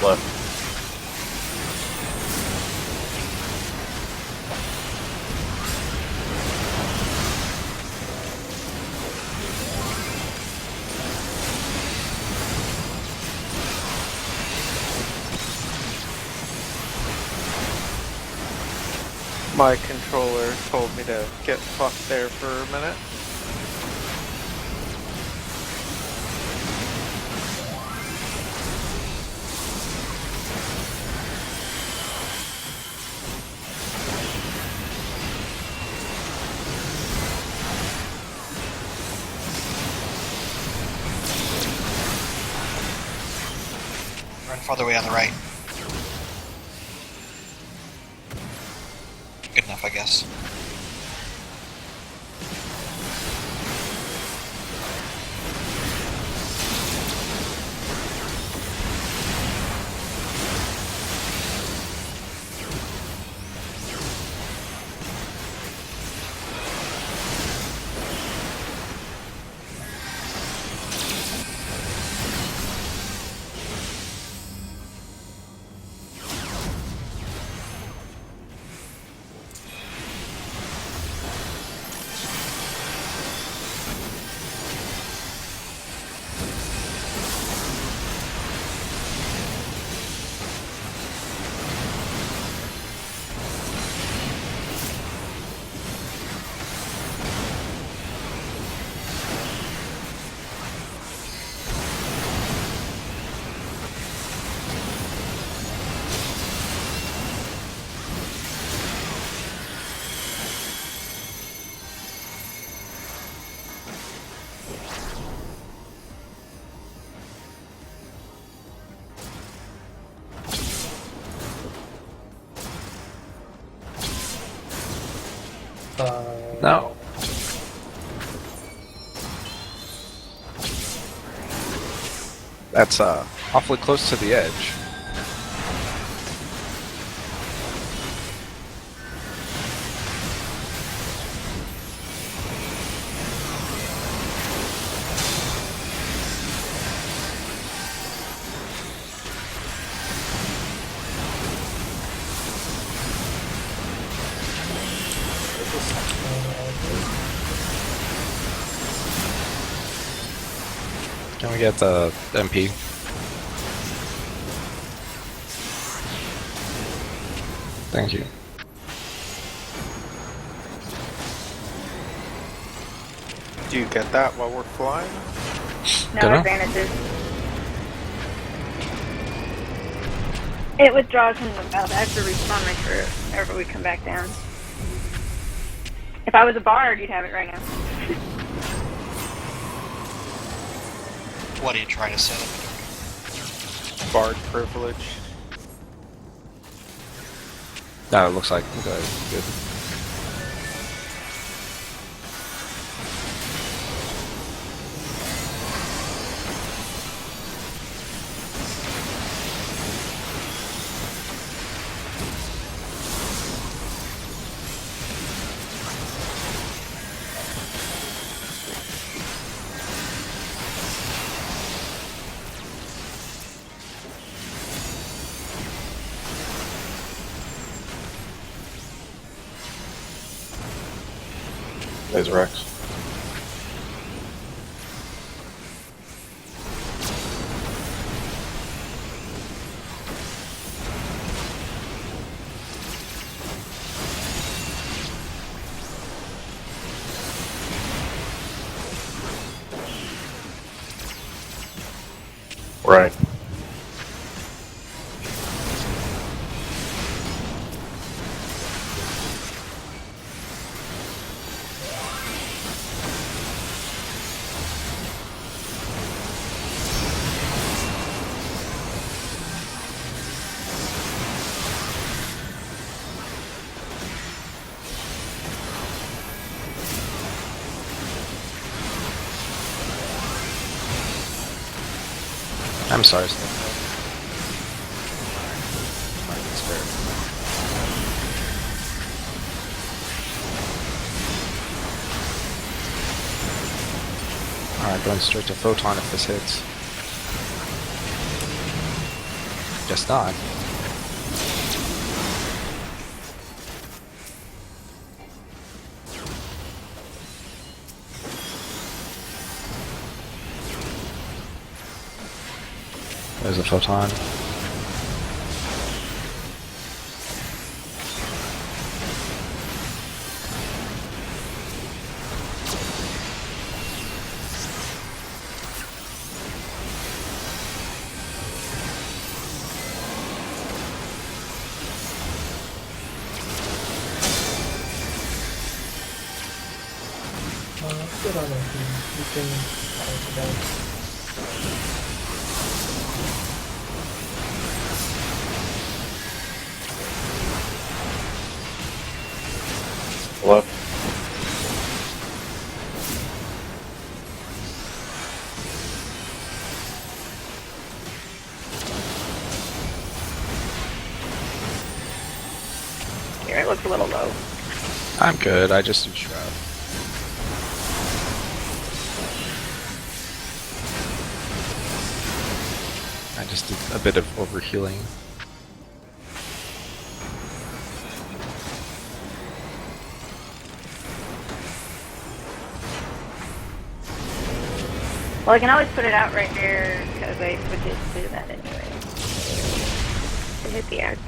Left. My controller told me to get fucked there for a minute. Run farther away on the right. Good enough, I guess. That's awfully close to the edge. Can we get the MP? Thank you. Do you get that while we're flying? No Dunno. advantages. It withdraws from the belt. I have to respawn my crew whenever we come back down. If I was a bard, you'd have it right now. What are you trying to set up? Bard privilege. No, it looks like good. There's Rex. Right. I'm sorry. Alright, going straight to Photon if this hits. Just not. There's a Photon. Good on it. You can fight it out. Left. Here, it looks a little low. I'm good, I just do Shroud. I just did a bit of overhealing. Well, I can always put it out right there because I would just do that anyway. To hit the axe.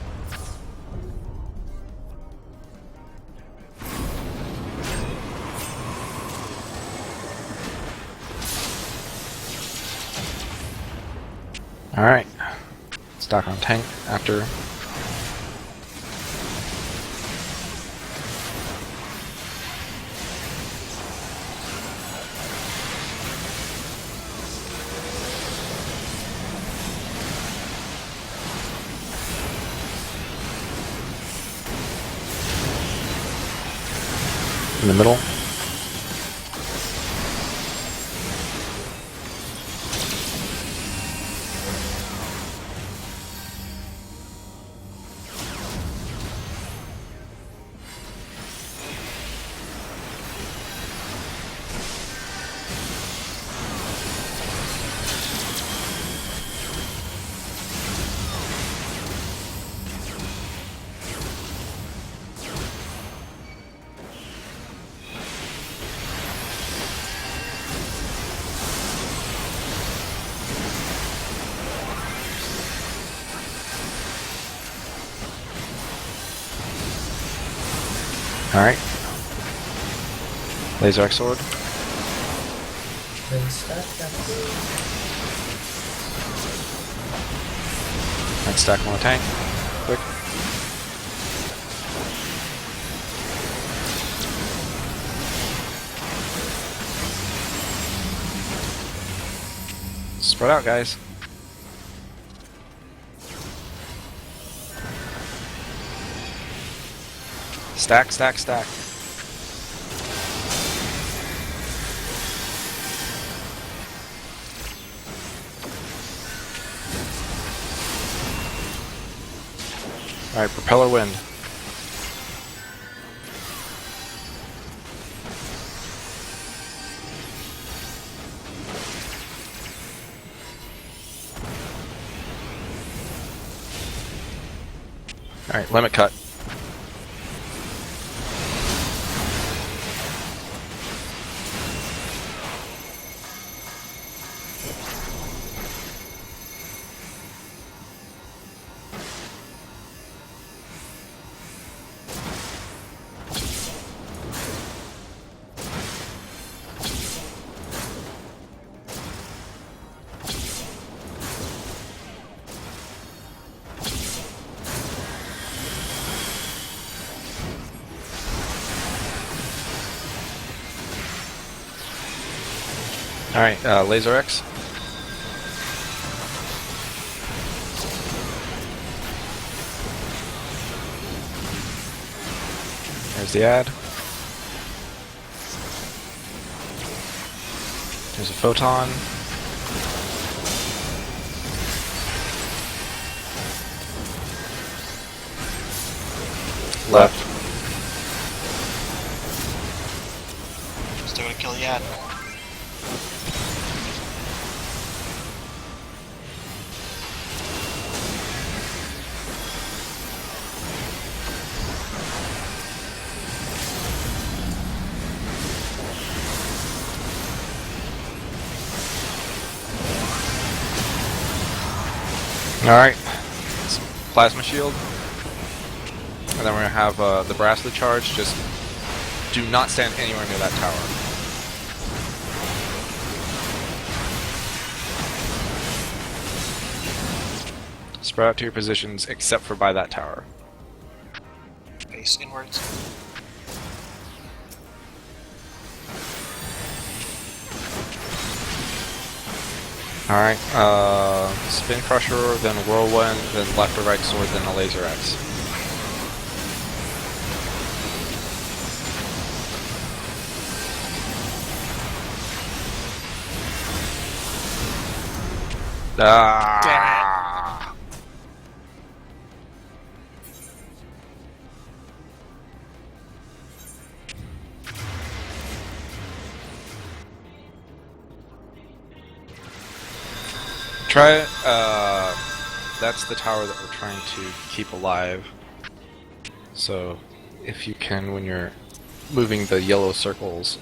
Alright. Stock on tank after. In the middle. Alright. Laser X Sword. Then stack that thing. Next stack on the tank. Quick. Spread out, guys. Stack, stack, stack. Alright, propeller wind. Alright, limit cut. Alright, Laser X. There's the ad. There's a photon. Left. Still gonna kill the ad. Alright. Plasma shield. And then we're gonna have the bracelet charge. Just do not stand anywhere near that tower. Spread out to your positions except for by that tower. Face inwards. Alright, Spin Crusher, then Whirlwind, then left or right sword, then a Laser X. Ah! Try it. That's the tower that we're trying to keep alive. So, if you can, when you're moving the yellow circles,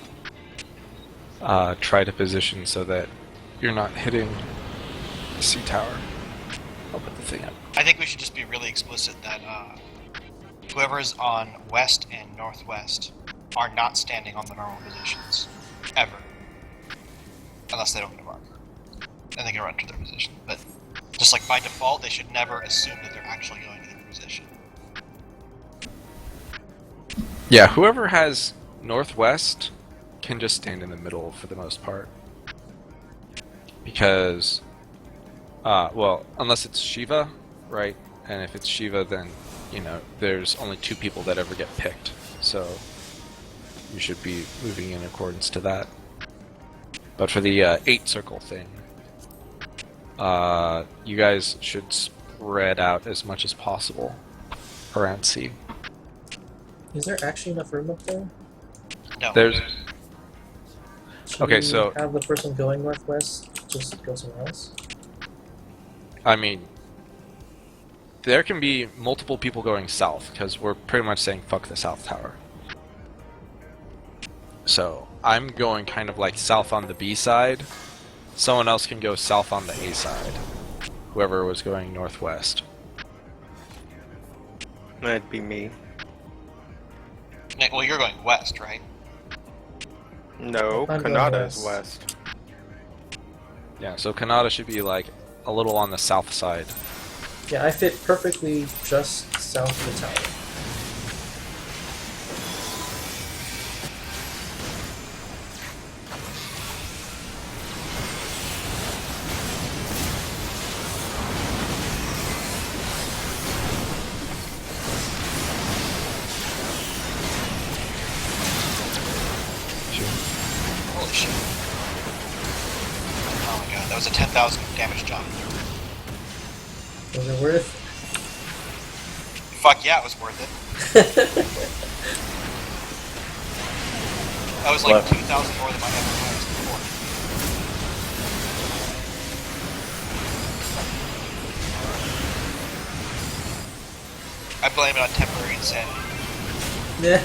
try to position so that you're not hitting the C tower. I'll put the thing up. I think we should just be really explicit that whoever is on west and northwest are not standing on the normal positions. Ever. Unless they don't get a marker. And they can run to their position. But just like by default, they should never assume that they're actually going to their position. Yeah, whoever has northwest can just stand in the middle for the most part. Because, well, unless it's Shiva, right? And if it's Shiva, then, you know, there's only 2 people that ever get picked. So, you should be moving in accordance to that. But for the 8 circle thing, you guys should spread out as much as possible around C. Is there actually enough room up there? No. There's... Should Okay, we so... have the person going northwest just go somewhere else? I mean... There can be multiple people going south, because we're pretty much saying fuck the south tower. So, I'm going kind of like south on the B side. Someone else can go south on the A side. Whoever was going northwest. That'd be me. Well, you're going west, right? No, I'm going Kanata is west. west. Yeah, so Kanata should be like a little on the south side. Yeah, I fit perfectly just south of the tower. Holy shit. Oh my god, that was a 10,000 damage jump. Was it worth? Fuck yeah, it was worth it. That was like Left. 2,000 more than my ever highest before. I blame it on temporary insanity. Yeah.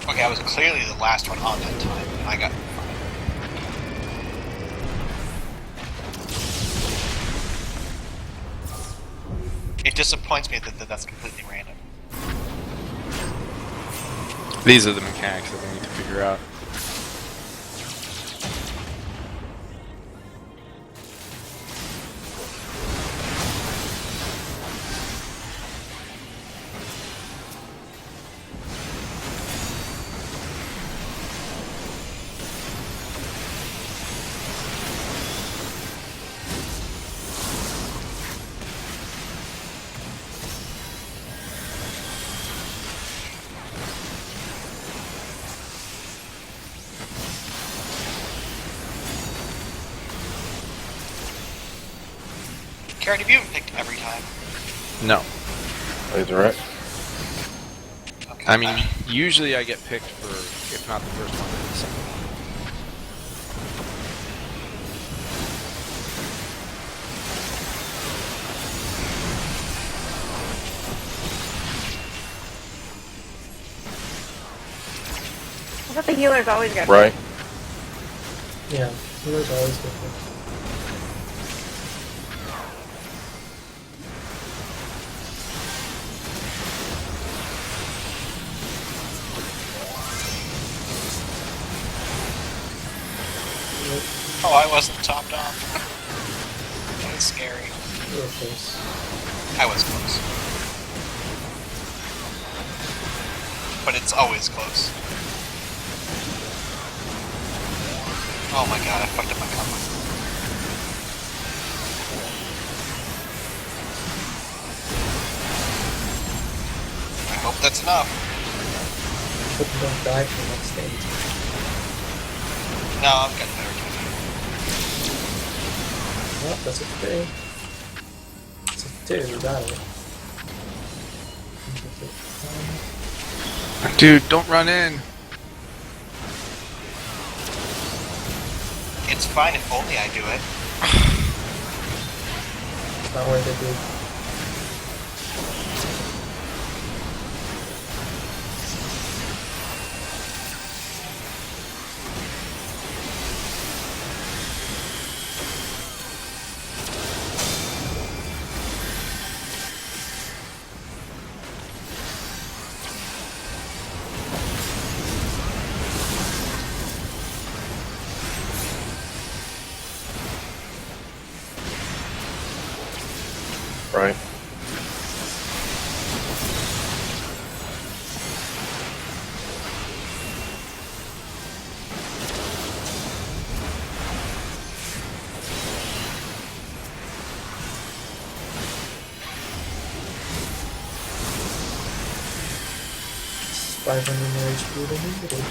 Okay, I was clearly the last one on that time, and I got... It disappoints me that that's completely random. These are the mechanics that we need to figure out. Karen, have you even picked every time? No. Is right? Okay. I mean, usually I get picked for, if not the first one, then the second one. I thought the healers always got Right. Yeah, healers always get picked. Oh, I wasn't topped off. That was scary. You were close. I was close. But it's always close. Oh my god, I fucked up my combo. I hope that's enough. Hope you don't die from next stage. No, I've got better time. Well, that's a 3. It's a 2, we got it. Dude, don't run in. It's fine if only I do it. It's not worth it, dude. Right. It's 500 more HP than we needed.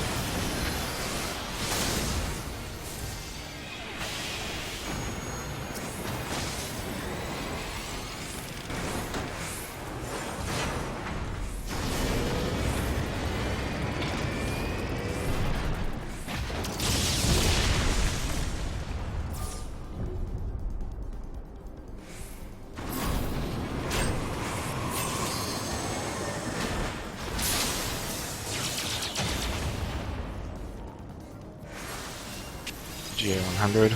GA100.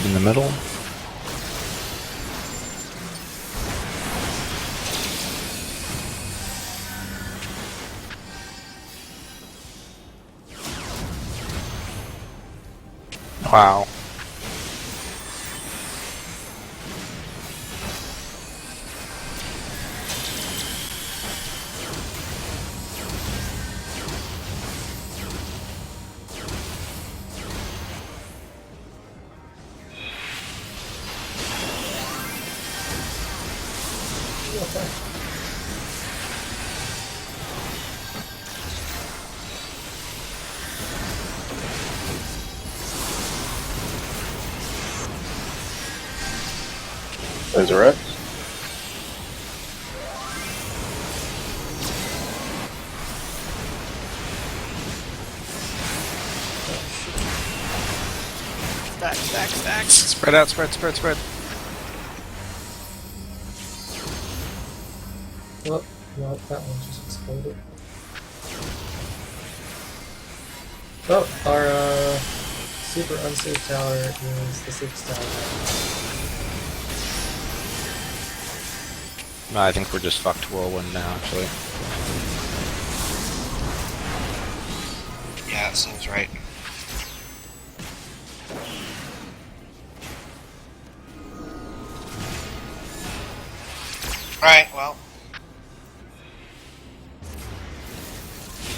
In the middle. Wow. Okay. Resurrect. Stacks. Spread out, spread. Well, no, that one just exploded. Oh, our super unsafe tower is the 6th tower. No, I think we're just fucked whirlwind now, actually. Yeah, that seems right. Alright, well.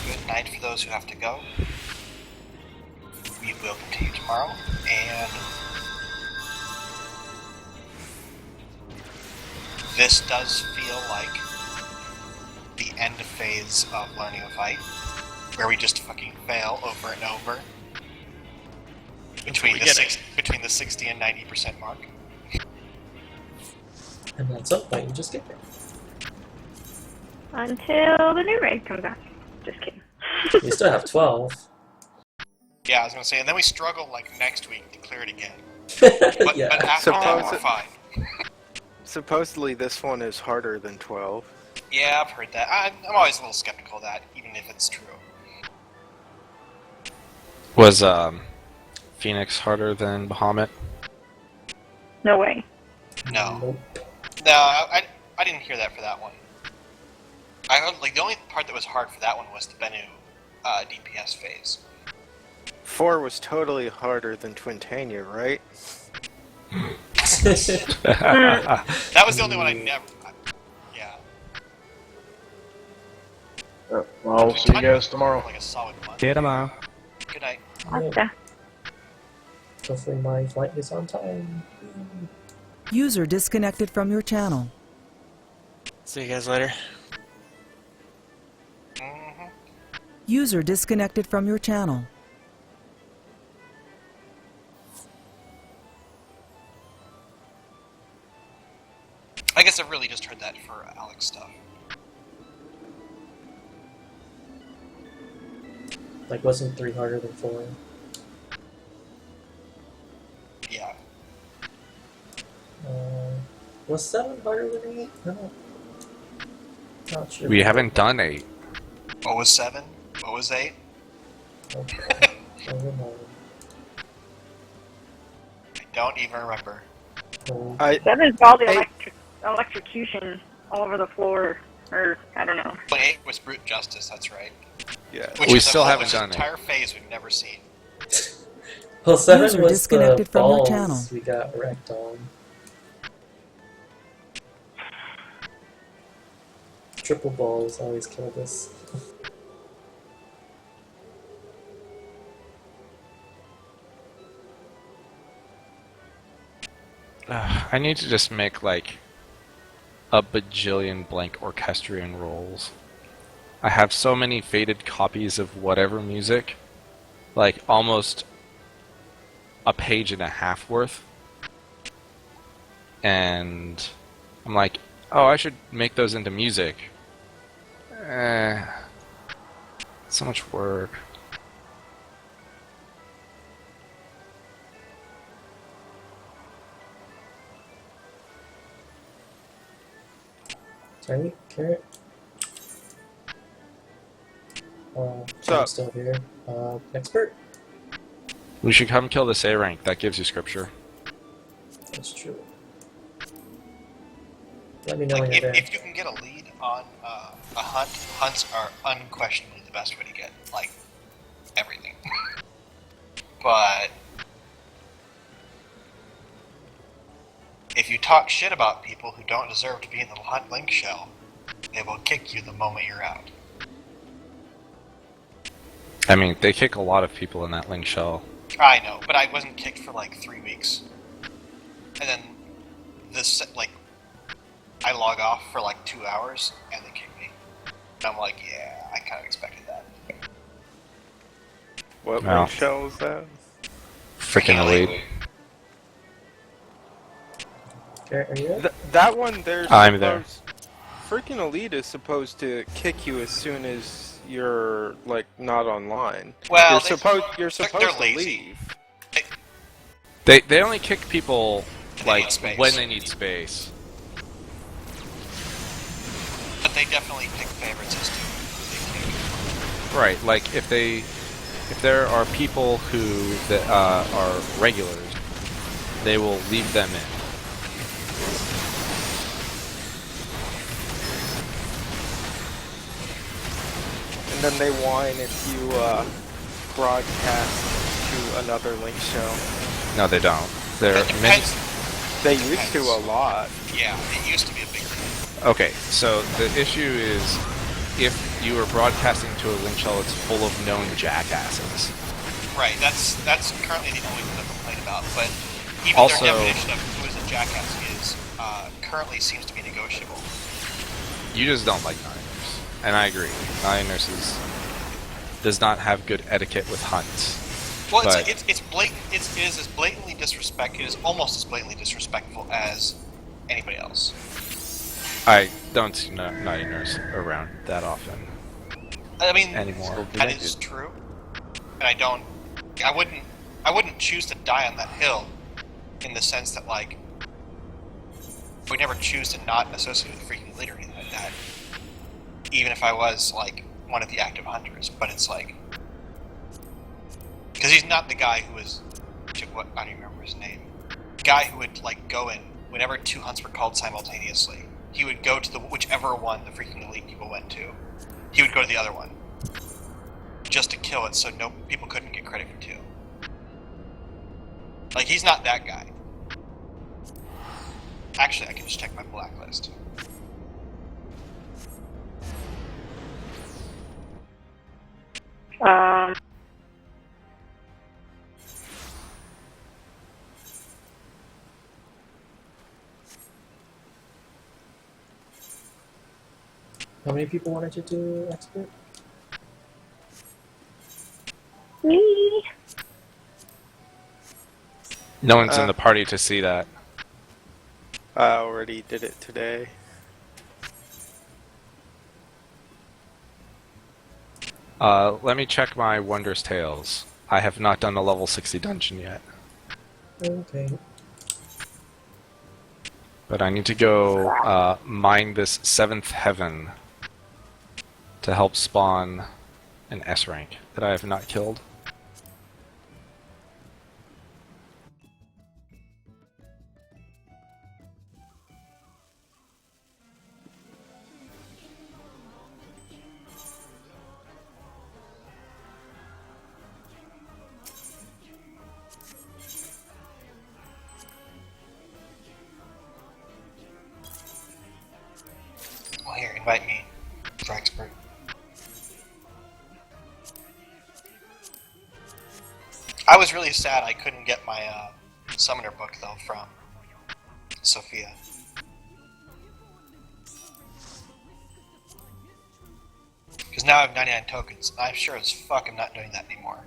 Good night for those who have to go. We will continue tomorrow, and this does feel like the end phase of learning a fight, where we just fucking fail over and over between between the 60 and 90% mark. And at some point, you just get there. Until the new raid comes out. Just kidding. We still have 12. Yeah, I was gonna say, and then we struggle like next week to clear it again. But, Yeah. but after that, we're Suppose- fine. Supposedly this one is harder than 12. Yeah, I've heard that. I'm always a little skeptical of that, even if it's true. Was Phoenix harder than Bahamut? No way. No. Nope. No, I didn't hear that for that one. I heard, like, the only part that was hard for that one was the Bennu DPS phase. 4 was totally harder than Twintania, right? That was the only one I never... Yeah. I'll see you guys tomorrow. Like a solid month. See you tomorrow. Good night. Gotcha. Hopefully my flight is on time. User disconnected from your channel. See you guys later. Mm-hmm. User disconnected from your channel. I guess I really just heard that for Alex stuff. Like, wasn't 3 harder than 4? Yeah. Was 7 harder than 8? No. Not sure. We haven't done 8. What was 7? What was 8? Okay. I don't know. I don't even remember. Oh, 7's all the Hey. electrocution all over the floor, or I don't know. But 8 was brute justice, that's right. Yeah. Which We is still a whole haven't done it. entire phase we've never seen. Well, 7 User was disconnected the from your balls channel. we got wrecked on. Triple balls always killed us. I need to just make like a bajillion blank orchestrion rolls. I have so many faded copies of whatever music, like almost a page and a half worth. And I'm like, oh, I should make those into music. So much work. Tiny carrot. What's up? I'm still here. Expert. We should come kill this A rank. That gives you scripture. That's true. Let me know when Like, you're there. if you can get a lead on a hunt, hunts are unquestionably the best way to get, like, everything. But if you talk shit about people who don't deserve to be in the hunt link shell, they will kick you the moment you're out. I mean, they kick a lot of people in that link shell. I know, but I wasn't kicked for like 3 weeks. And then this, like, I log off for like 2 hours and they kick me. And I'm like, yeah, I kind of expected that. What No. link shell is that? Freaking elite. Carrot, are you there? That one there's I'm there. Freaking Elite is supposed to kick you as soon as you're like not online. Well, you're they- supposed they're to lazy. They only kick people They like need space. when they need space. But they definitely pick favorites as to who they kick. Right, like if there are people who that are regulars, they will leave them in. And then they whine if you broadcast to another link show. No, they don't. There It are many. depends. They used to a lot. Yeah, it used to be a big thing. Okay, so the issue is if you are broadcasting to a link shell that's full of known jackasses. Right, that's currently the only thing to complain about. But even Also- their definition of who is a jackass is currently seems to be negotiable. You just don't like Niners, and I agree. Niners does not have good etiquette with hunts. Well, But- it's blatant. It is as blatantly disrespect. It is almost as blatantly disrespectful as anybody else. I don't see Niners around that often I mean, anymore. that is true, and I wouldn't choose to die on that hill, in the sense that like, I would never choose to not associate with freaking leader or anything like that, even if I was like one of the active hunters. But it's like, Because he's not the guy who was, what, I don't even remember his name. The guy who would like go in whenever 2 hunts were called simultaneously. He would go to the whichever one the freaking elite people went to. He would go to the other one just to kill it, so no people couldn't get credit for 2. Like, he's not that guy. Actually, I can just check my blacklist. How many people wanted to do expert? Me. No one's in the party to see that. I already did it today. Let me check my Wondrous Tales. I have not done a level 60 dungeon yet. Okay. But I need to go mine this 7th heaven to help spawn an S rank that I have not killed. Well, here, invite me for expert. I was really sad I couldn't get my summoner book though from Sophia. Because now I have 99 tokens. I'm sure as fuck I'm not doing that anymore.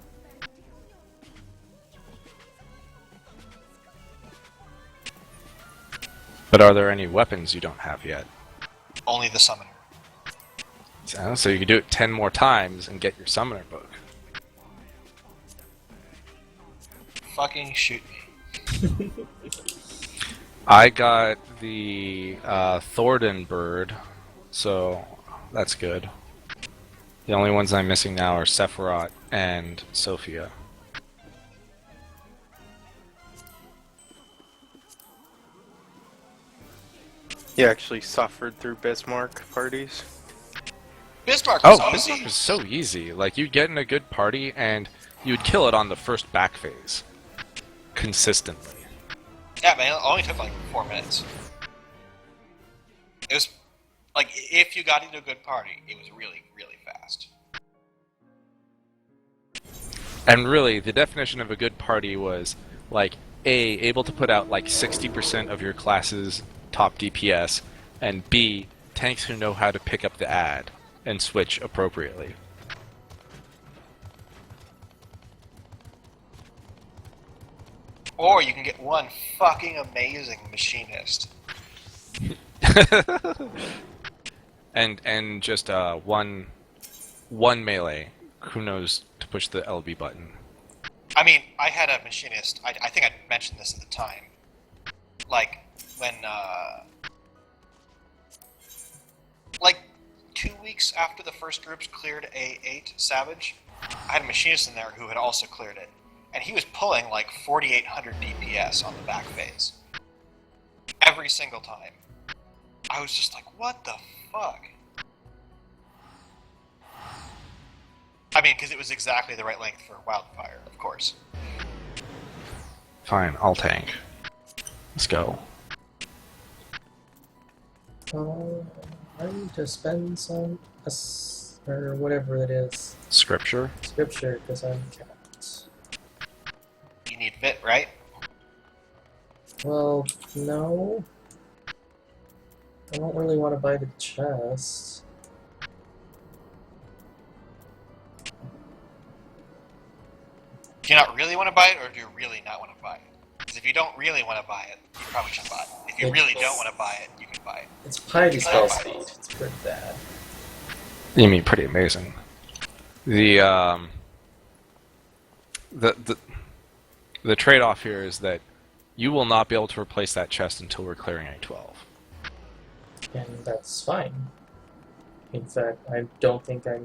But are there any weapons you don't have yet? Only the summoner. So you can do it 10 more times and get your summoner book. Fucking shoot me. I got the Thornton bird, so that's good. The only ones I'm missing now are Sephiroth and Sophia. You actually suffered through Bismarck parties? Bismarck was Oh, easy. Bismarck is so easy. Like, you'd get in a good party and you'd kill it on the first back phase. Consistently. Yeah, man, it only took like 4 minutes. It was, like, if you got into a good party, it was really, really fast. And really, the definition of a good party was, like, A, able to put out, like, 60% of your class's top DPS, and B, tanks who know how to pick up the ad and switch appropriately. Or you can get one fucking amazing machinist. and just one melee who knows to push the LB button. I mean, I had a machinist, I think I mentioned this at the time. Like, when, like, 2 weeks after the first groups cleared A8 Savage, I had a machinist in there who had also cleared it. And he was pulling like 4,800 DPS on the back phase. Every single time. I was just like, what the fuck? I mean, because it was exactly the right length for Wildfire, of course. Fine, I'll tank. Let's go. I need to spend some, or whatever it is, Scripture? scripture, because I'm capped. You need Vit, right? Well, no. I don't really want to buy the chest. Do you not really want to buy it, or do you really not want to buy it? Because if you don't really want to buy it, you probably should buy it. If you really don't want to buy it, you can buy it. It's piety spell speed. It's pretty bad. You mean pretty amazing. The trade-off here is that you will not be able to replace that chest until we're clearing A12. And that's fine. In fact, I don't think I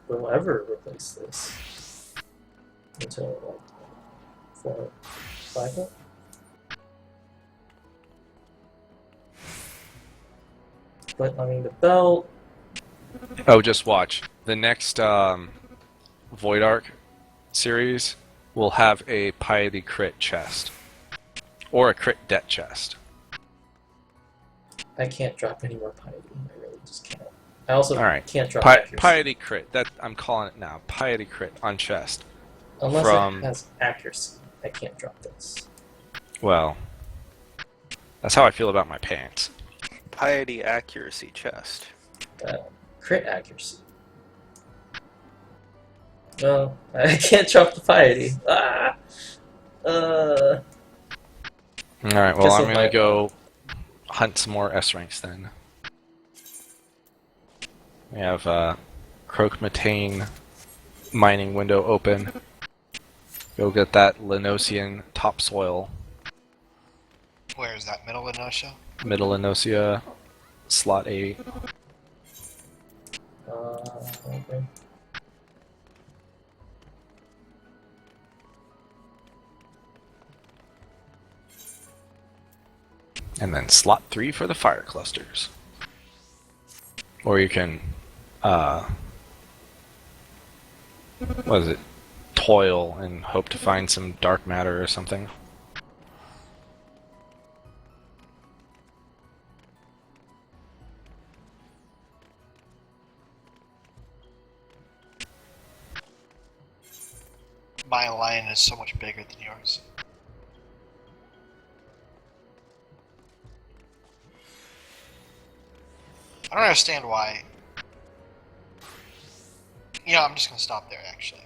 will ever replace this. until like 4, 5 up. But I mean, the belt. Oh, just watch. The next Void Arc series will have a Piety crit chest. Or a crit debt chest. I can't drop any more piety. I really just can't. I also Alright. can't drop accuracy. Piety crit. That I'm calling it now. Piety crit on chest. Unless from... it has accuracy, I can't drop this. Well, that's how I feel about my pants. Piety accuracy chest. Crit accuracy. No, I can't drop the piety. Ah! Alright, well, Guess I'm it gonna might go hunt some more S ranks then. We have Croakmatane mining window open. Go get that Lenosian topsoil. Where is that? Middle Lenosha? Middle Lenosia, slot 8. Okay. And then slot 3 for the fire clusters. Or you can, what is it? Toil and hope to find some dark matter or something. My line is so much bigger than yours. I don't understand why. You know, I'm just gonna stop there. Actually,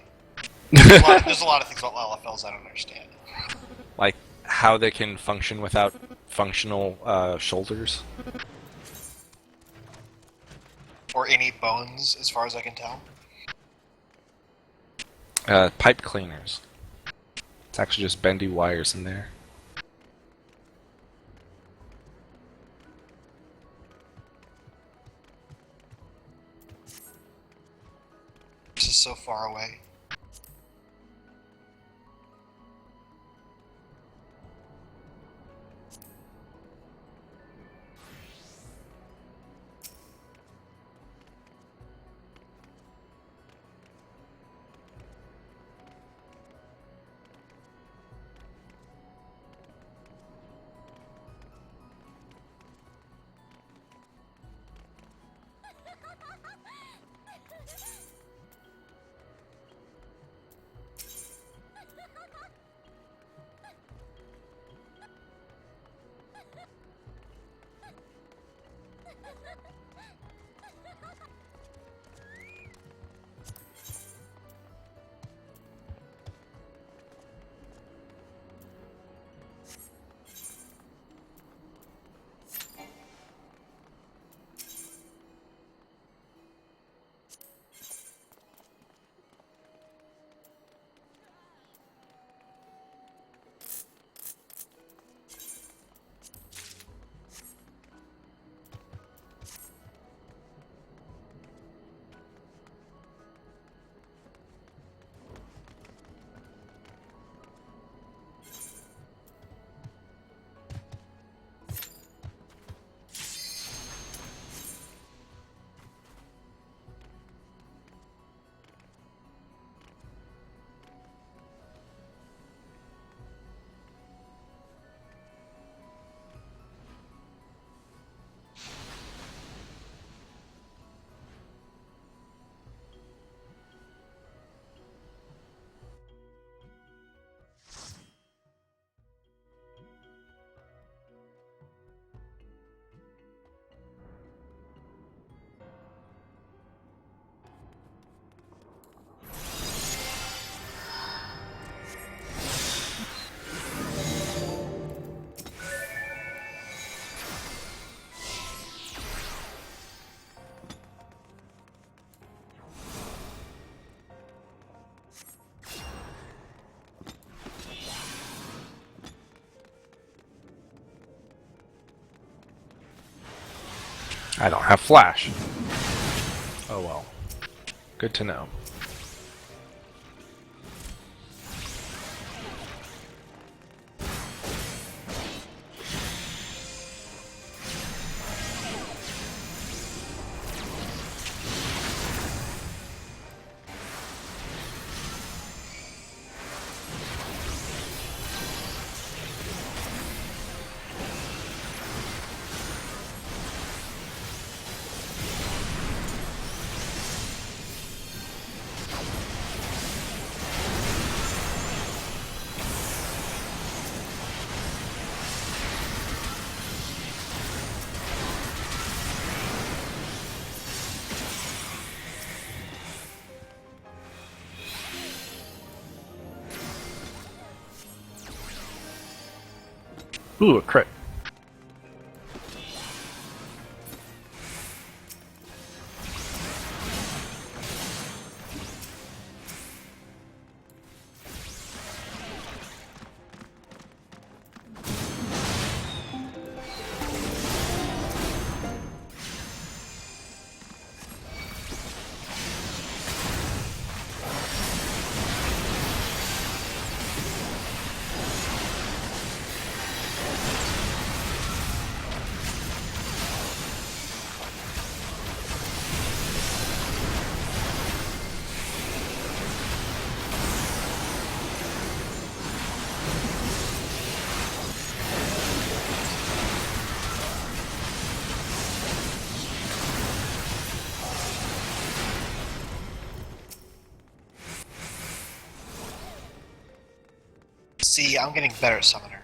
there's a lot of things about LFLs I don't understand. Like how they can function without functional shoulders. Or any bones, as far as I can tell. Pipe cleaners. It's actually just bendy wires in there. This is so far away. I don't have flash. Oh well. Good to know. Ooh, a crit. See, I'm getting better at Summoner.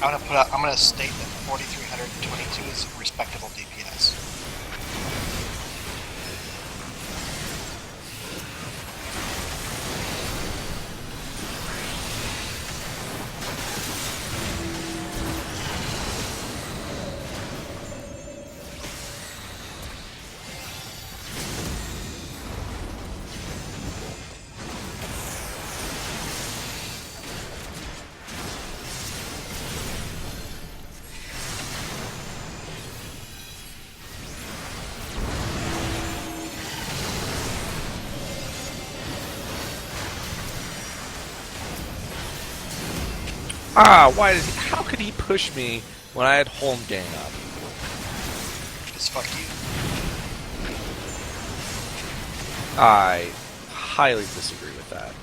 I'm gonna state that 4,322 is respectable DPS. Ah, why did he? How could he push me when I had home gang up? Just fuck you. I highly disagree with that.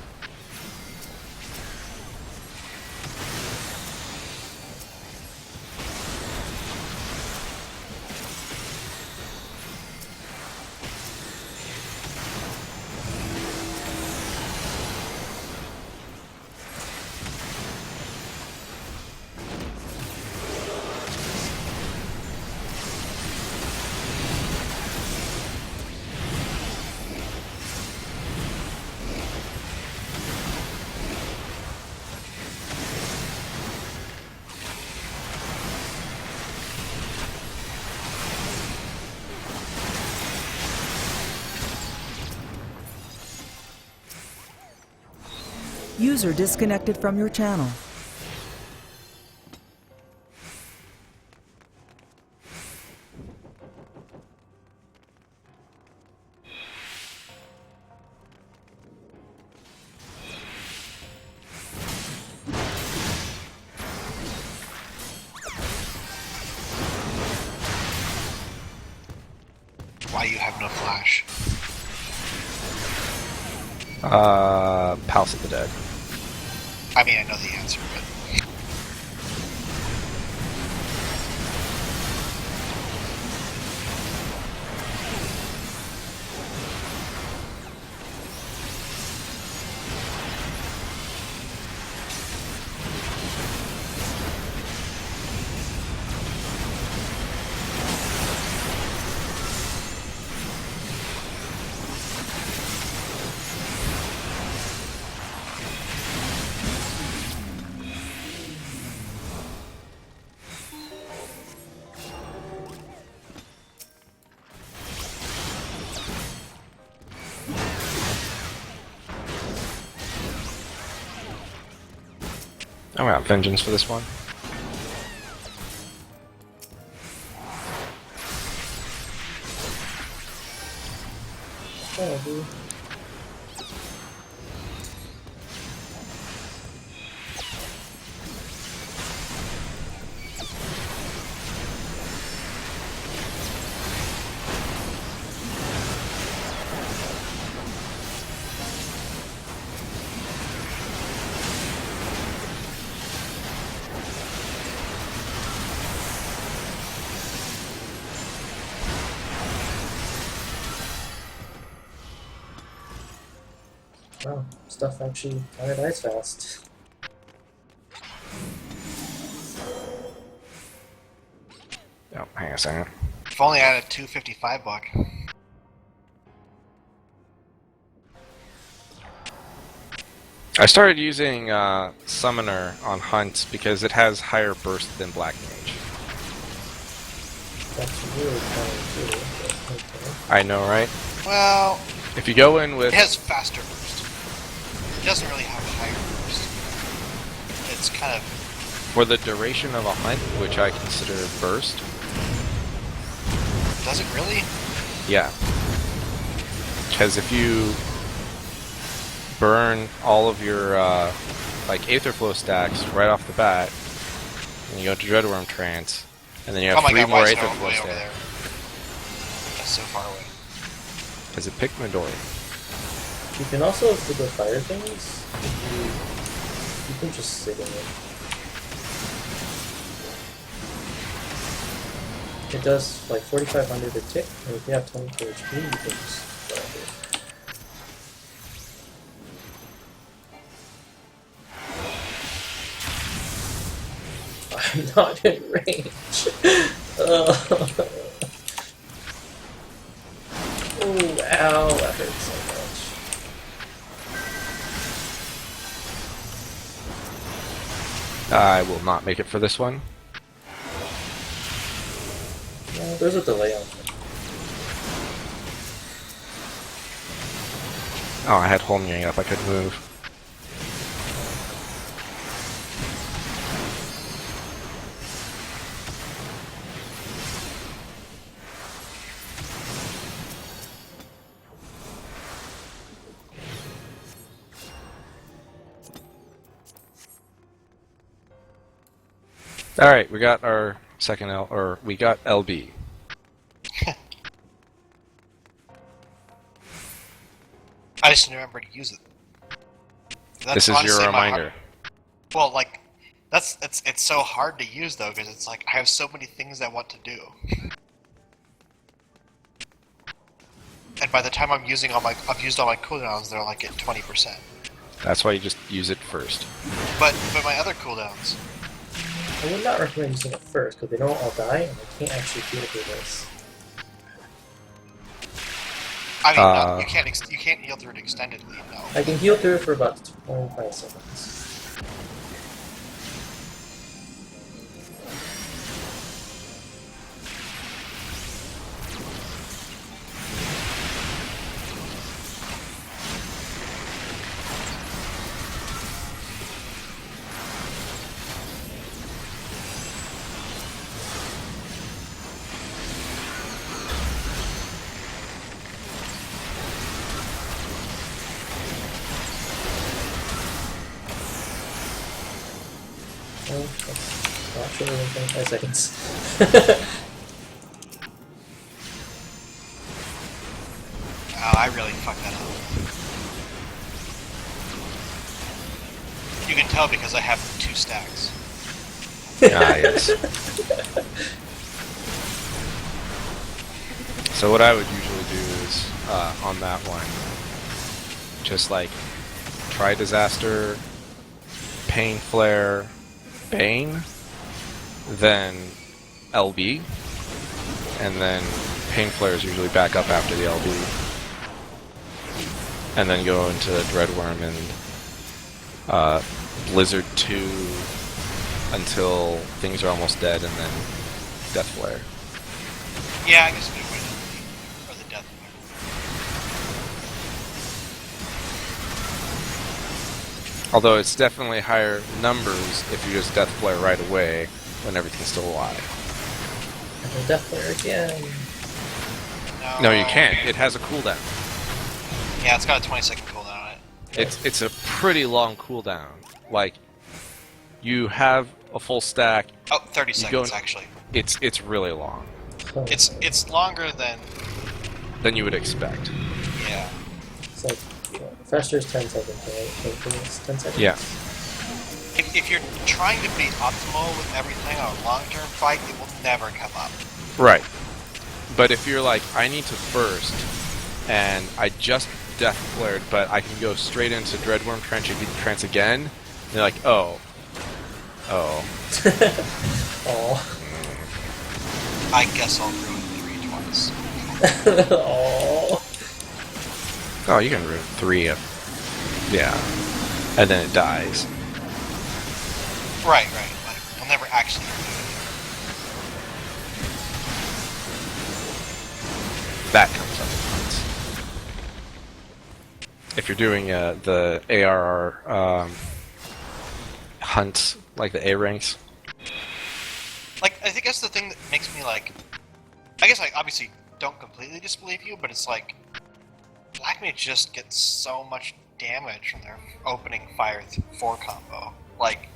User disconnected from your channel. Why you have no flash? Palace of the Dead. I mean, I know the answer, but... I'm gonna have vengeance for this one. Oh, dude. Wow, stuff actually kind of dies fast. Oh, hang on a second. If only I had a 255 buck. I started using Summoner on Hunt because it has higher burst than Black Mage. That's really kind of cool. Okay. I know, right? Well, If you go in with... it has faster burst. It doesn't really have higher burst. It's kind of... For the duration of a hunt, which I consider burst. Does it really? Yeah. Because if you burn all of your like Aetherflow stacks right off the bat, and you go into Dreadworm Trance, and then you have oh my 3 God, more why is it Aetherflow way over stacks. there? That's so far away. Because it picked Midori. You can also, for the fire things, you can just sit in it. It does like 4,500 a tick, and if you have 22 HP, you can just go under it. I'm not in range. Oh, ow, that hurts so much. I will not make it for this one. No, there's a delay on it. Oh, I had Holmgang up, I couldn't move. Alright, we got our second we got LB. I just didn't remember to use it. This is your reminder. Well, like, it's so hard to use though, because it's like I have so many things I want to do. And by the time I've used all my cooldowns, they're like at 20%. That's why you just use it first. But my other cooldowns. I would not recommend using it first, because they don't all die, and I can't actually heal through this. I mean, no, you can't heal through it extendedly, no. I can heal through it for about 25 seconds. Oh, that's not sure in 25 seconds. Oh, I really fucked that up. You can tell because I have 2 stacks. Ah, yes. So what I would usually do is, on that one, just like, try Disaster, Pain Flare, Bane, then LB, and then Pain Flare is usually back up after the LB. And then go into Dreadworm and Blizzard 2 until things are almost dead, and then Death Flare. Yeah, I guess we would. Or the Death Flare. Although it's definitely higher numbers if you just Death Flare right away when everything's still alive. And then Death Flare again. No, you can't. It has a cooldown. Yeah, it's got a 20-second cooldown on it. It's a pretty long cooldown. Like, you have a full stack. Oh, 30 seconds actually. It's really long. It's longer than you would expect. Yeah. It's like, faster is 10 seconds, right? Painful is 10 seconds? Yeah. If you're trying to be optimal with everything on a long-term fight, it will never come up. Right. But if you're like, I need to burst, and I just Death Flared, but I can go straight into Dreadworm Trance again, and you're like, oh. Aw. I guess I'll ruin 3 twice. Aww. Oh, you can ruin 3 of... Yeah. and then it dies. Right. Like, they'll never actually remove That comes up once. If you're doing the ARR hunts, like the A ranks. it. Like, I think that's the thing that makes me like. I guess I obviously don't completely disbelieve you, but it's like Black Mage just gets so much damage from their opening fire 4 combo. Like,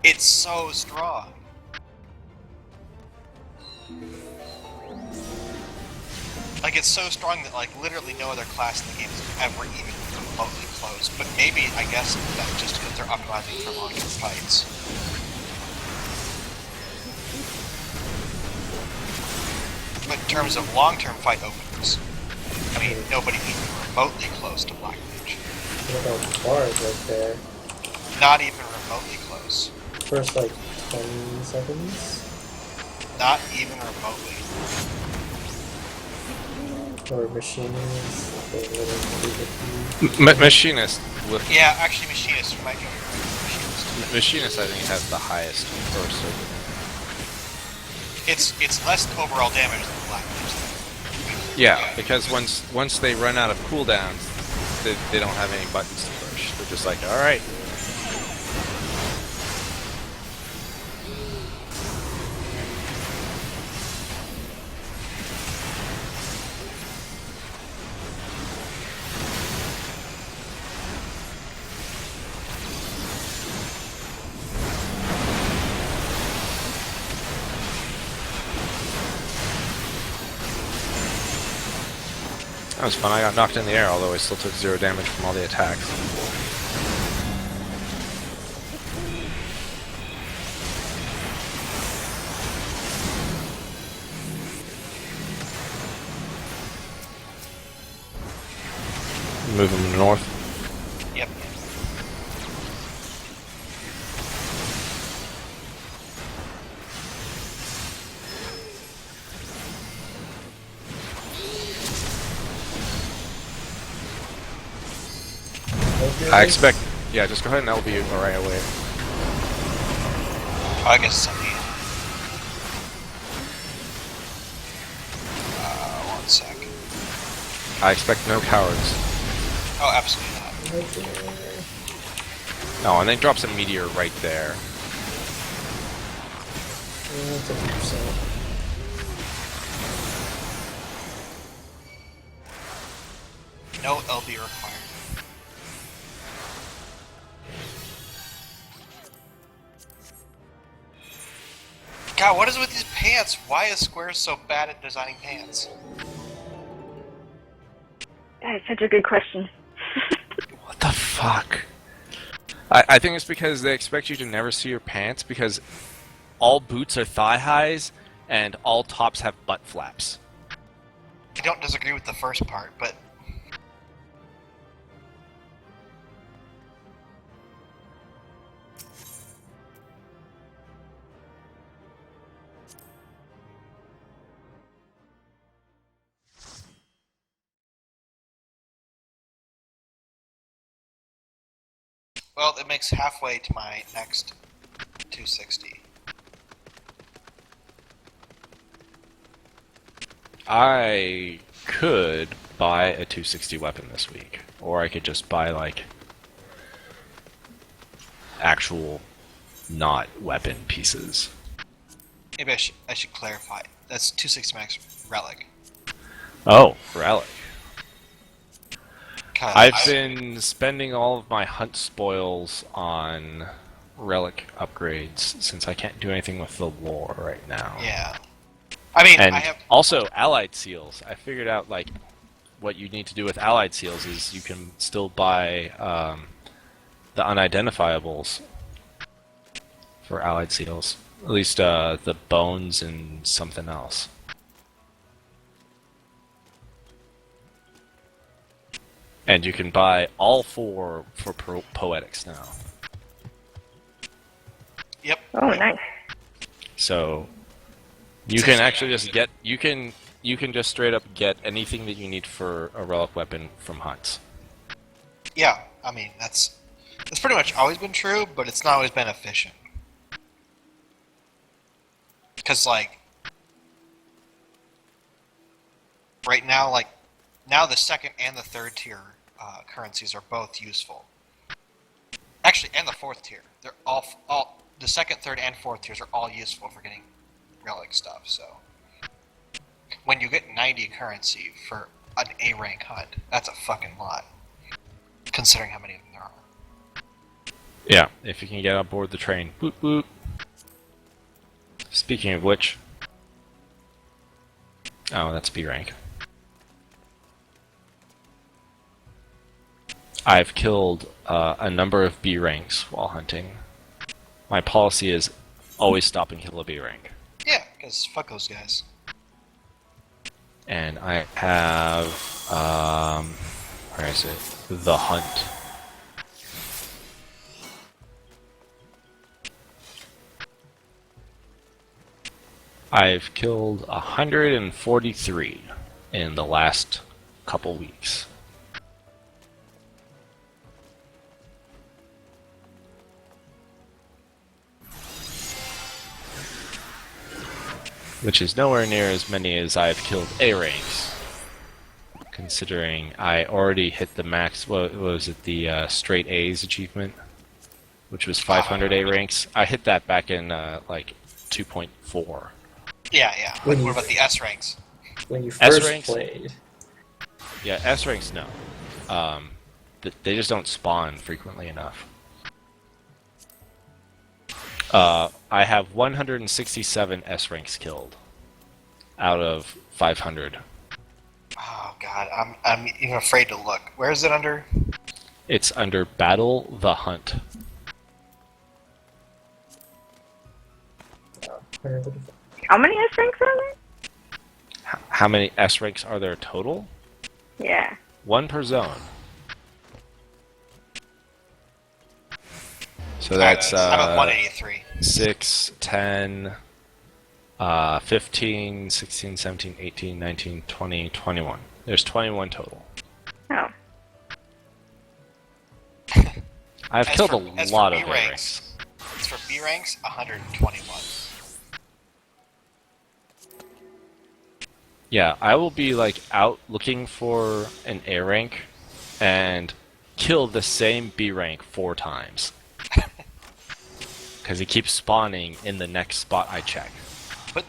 it's so strong. Like, it's so strong that, like, literally no other class in the game is ever even remotely close. But maybe, I guess, that's just because they're optimizing for long-term fights. But in terms of long-term fight openers, I mean, nobody even remotely close to Black Mage. What about bars right there? Not even remotely close. First, like, 20 seconds? Not even remotely. Or machines, they really do Machinist. With Yeah, actually, Machinist might be Machinist. Machinist, I think, has the highest burst opener. It's less overall damage than Black Mage. Yeah, because once they run out of cooldowns, they don't have any buttons to push. They're just like, all right. That was fun. I got knocked in the air, although I still took 0 damage from all the attacks. Move him north. Yep. I expect... Yeah, just go ahead and LB right away. Oh, I guess something. 1 sec. I expect no cowards. Oh, absolutely not. No, and then drops a meteor right there. 50%. No LB required. God, what is with these pants? Why is Square so bad at designing pants? That's such a good question. What the fuck? I think it's because they expect you to never see your pants, because all boots are thigh highs and all tops have butt flaps. I don't disagree with the first part, but well, it makes halfway to my next 260. I could buy a 260 weapon this week, or I could just buy like actual not weapon pieces. Maybe I should clarify. That's 260 max relic. Oh, relic. 'Cause I've been spending all of my hunt spoils on relic upgrades since I can't do anything with the lore right now. Yeah. I mean, And I have also allied seals. I figured out like what you need to do with allied seals is you can still buy the unidentifiables for allied seals. At least the bones and something else. And you can buy all 4 for poetics now. Yep. Oh, nice. So you can actually just get you can just straight up get anything that you need for a relic weapon from hunts. Yeah, I mean, that's It's pretty much always been true, but it's not always been efficient. Because, like, right now, like, now the second and the third tier currencies are both useful. Actually, and the fourth tier. They're all the second, third, and fourth tiers are all useful for getting relic stuff, so. When you get 90 currency for an A rank hunt, that's a fucking lot. Considering how many of them there are. Yeah, if you can get on board the train. Boop boop. Speaking of which... Oh, that's B rank. I've killed a number of B ranks while hunting. My policy is always stop and kill a B rank. Yeah, because fuck those guys. And I have... where is it? The Hunt. I've killed 143 in the last couple weeks. Which is nowhere near as many as I've killed A ranks. Considering I already hit the max, what was it, the straight A's achievement? Which was 500 A ranks. I hit that back in like 2.4. Yeah, yeah. What about the S ranks? When you first S-ranks? played. Yeah, S ranks no. They just don't spawn frequently enough. I have 167 S ranks killed out of 500. Oh god, I'm even afraid to look. Where is it under? It's under Battle the Hunt. How many S ranks are there? How many S ranks are there total? Yeah. 1 per zone. So that's I'm at 183. 6, 10, 15, 16, 17, 18, 19, 20, 21. There's 21 total. Oh. I've killed a lot of A ranks. As for B ranks, 121. Yeah, I will be like out looking for an A rank and kill the same B rank 4 times. Because he keeps spawning in the next spot I check. But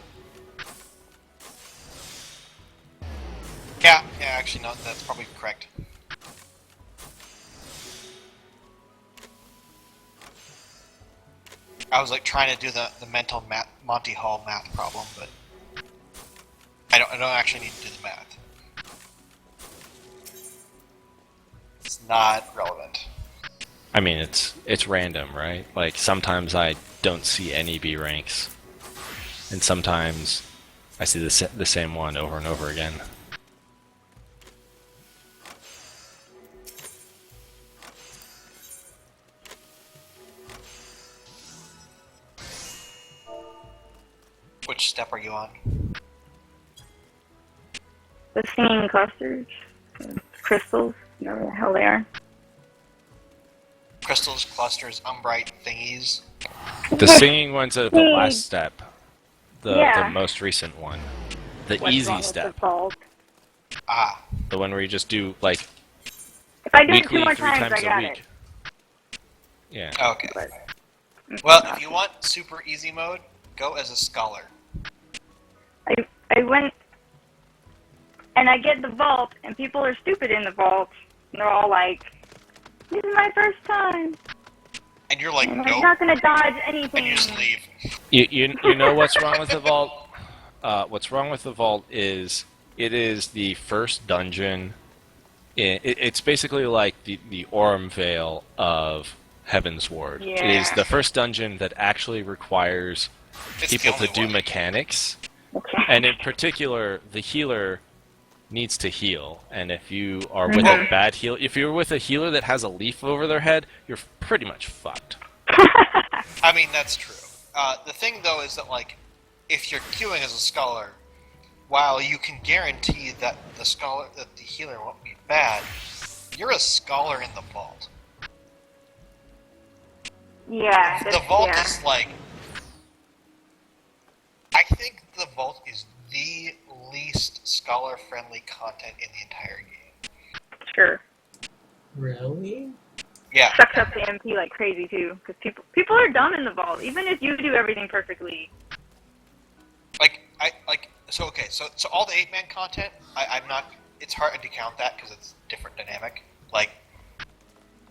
yeah, actually no, that's probably correct. I was like trying to do the mental Monty Hall math problem, but I don't actually need to do the math. It's not relevant. I mean, it's random, right? Like, sometimes I don't see any B ranks. And sometimes I see the same one over and over again. Which step are you on? The singing clusters. Crystals. Whatever the hell they are. Crystals, clusters, umbrite thingies. The singing ones are the last step. The Yeah. most recent one. The What's wrong easy with step. The vault? Ah. The one where you just do, like, If I do it 2 weekly, more 3 times, I times a got week. it. Yeah. Okay. But Well, if you want super easy mode, go as a scholar. I went and I get the vault, and people are stupid in the vault. And they're all like, "This is my first time." And you're like, And nope. I'm not gonna dodge anything. And you just leave. You know what's wrong with the vault? What's wrong with the vault is it is the first dungeon. It's basically like the Orm Vale of Heaven's Ward. Yeah. It is the first dungeon that actually requires It's people the to only do one. mechanics. Okay. And in particular, the healer needs to heal. And if you are with a bad heal, if you're with a healer that has a leaf over their head, you're pretty much fucked. I mean, that's true. The thing, though, is that, like, if you're queuing as a scholar, while you can guarantee that the healer won't be bad, you're a scholar in the vault. Yeah. The that's- vault yeah. is like. I think the vault is the least scholar-friendly content in the entire game. Sure. Really? Yeah. Sucks up the MP like crazy too, because people are dumb in the vault. Even if you do everything perfectly. So all the 8-man content, I'm not. It's hard to count that because it's different dynamic. Like,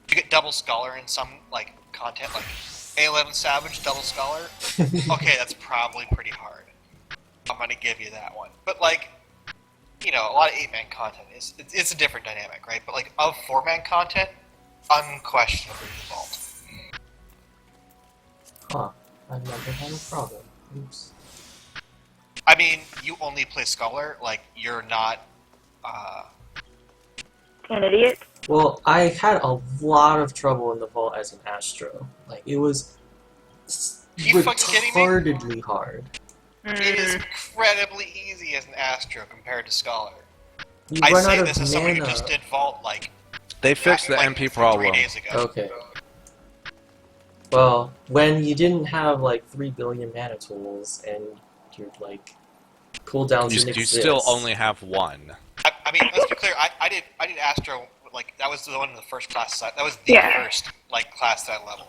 you get double scholar in some like content, like A11 Savage double scholar. Okay, that's probably pretty hard. I'm gonna give you that one. But like, a lot of 8-man content it's a different dynamic, right? But like of 4-man content, unquestionably the vault. Huh. I've never had a problem. Oops. I mean, you only play scholar, like you're not. An idiot. Well, I had a lot of trouble in the vault as an Astro. Like, it was You fucking kidding me? retardedly hard. It is incredibly easy as an Astro compared to scholar. You I run say out this of as someone who mana. just did vault like. They fixed the like MP 3 problem. days ago. Okay. Well, when you didn't have like 3 billion mana tools and your like cooldowns didn't You exist. still only have one. I mean, let's be clear. I did Astro, like that was the one in the first class. That was the first like class that I leveled.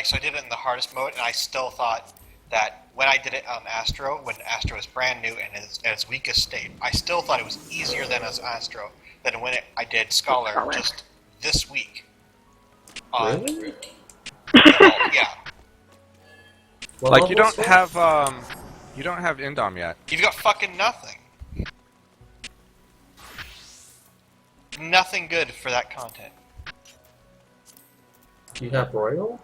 So I did it in the hardest mode, and I still thought that when I did it on Astro, when Astro was brand new and in its weakest state, I still thought it was easier than as Astro than when I did Scholar just this week. Really? Yeah. What Like you level don't is have Indom yet. You've got fucking nothing. Nothing good for that content. Do you have Royal?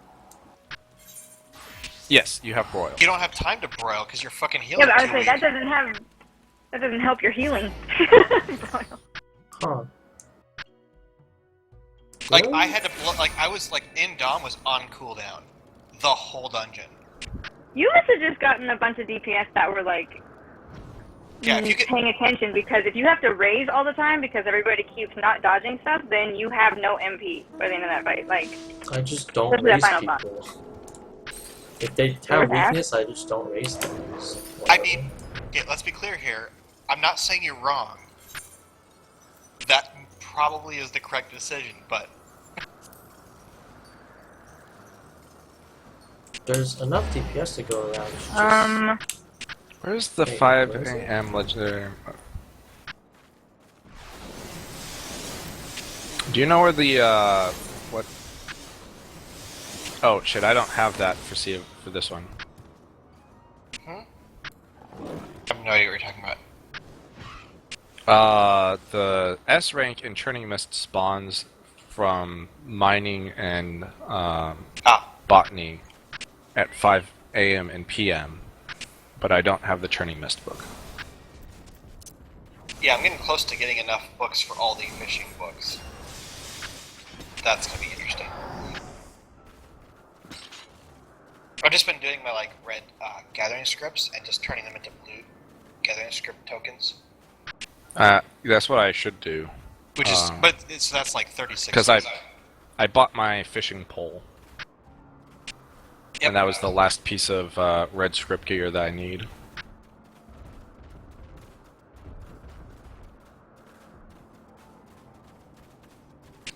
Yes, you have Royal. You don't have time to broil because you're fucking healing. Yeah, but I too would say weak. that doesn't help your healing. Huh. Like Really? I had to I was like in Dom was on cooldown the whole dungeon. You must have just gotten a bunch of DPS that were like Yeah, if you get paying attention, because if you have to raise all the time because everybody keeps not dodging stuff, then you have no MP by the end of that fight. Like, I just don't especially that raise final boss. people. If they have With Ash? weakness, I just don't raise them. I mean, okay, let's be clear here. I'm not saying you're wrong. That probably is the correct decision, but there's enough DPS to go around. It's just- Where's the Wait, 5 where is it? AM legendary? Do you know where the what? Oh shit! I don't have that for this one. I have no idea what you're talking about. The S rank in Churning Mist spawns from mining and botany at 5 AM and PM, but I don't have the Churning Mist book. Yeah, I'm getting close to getting enough books for all the fishing books. That's gonna be interesting. I've just been doing my like red gathering scripts and just turning them into blue gathering script tokens. That's what I should do. Which is, so that's like 36. Because I bought my fishing pole, and that was the last piece of red script gear that I need.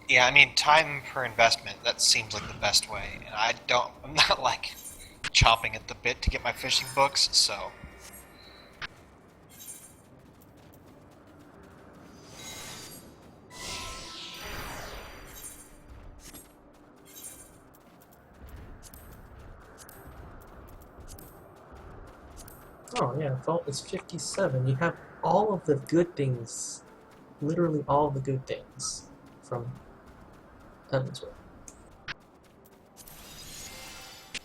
Yeah, I mean, time per investment, that seems like the best way. And I'm not like chomping at the bit to get my fishing books, so. Oh yeah, Vault is 57. You have all of the good things, literally all of the good things from Evansville.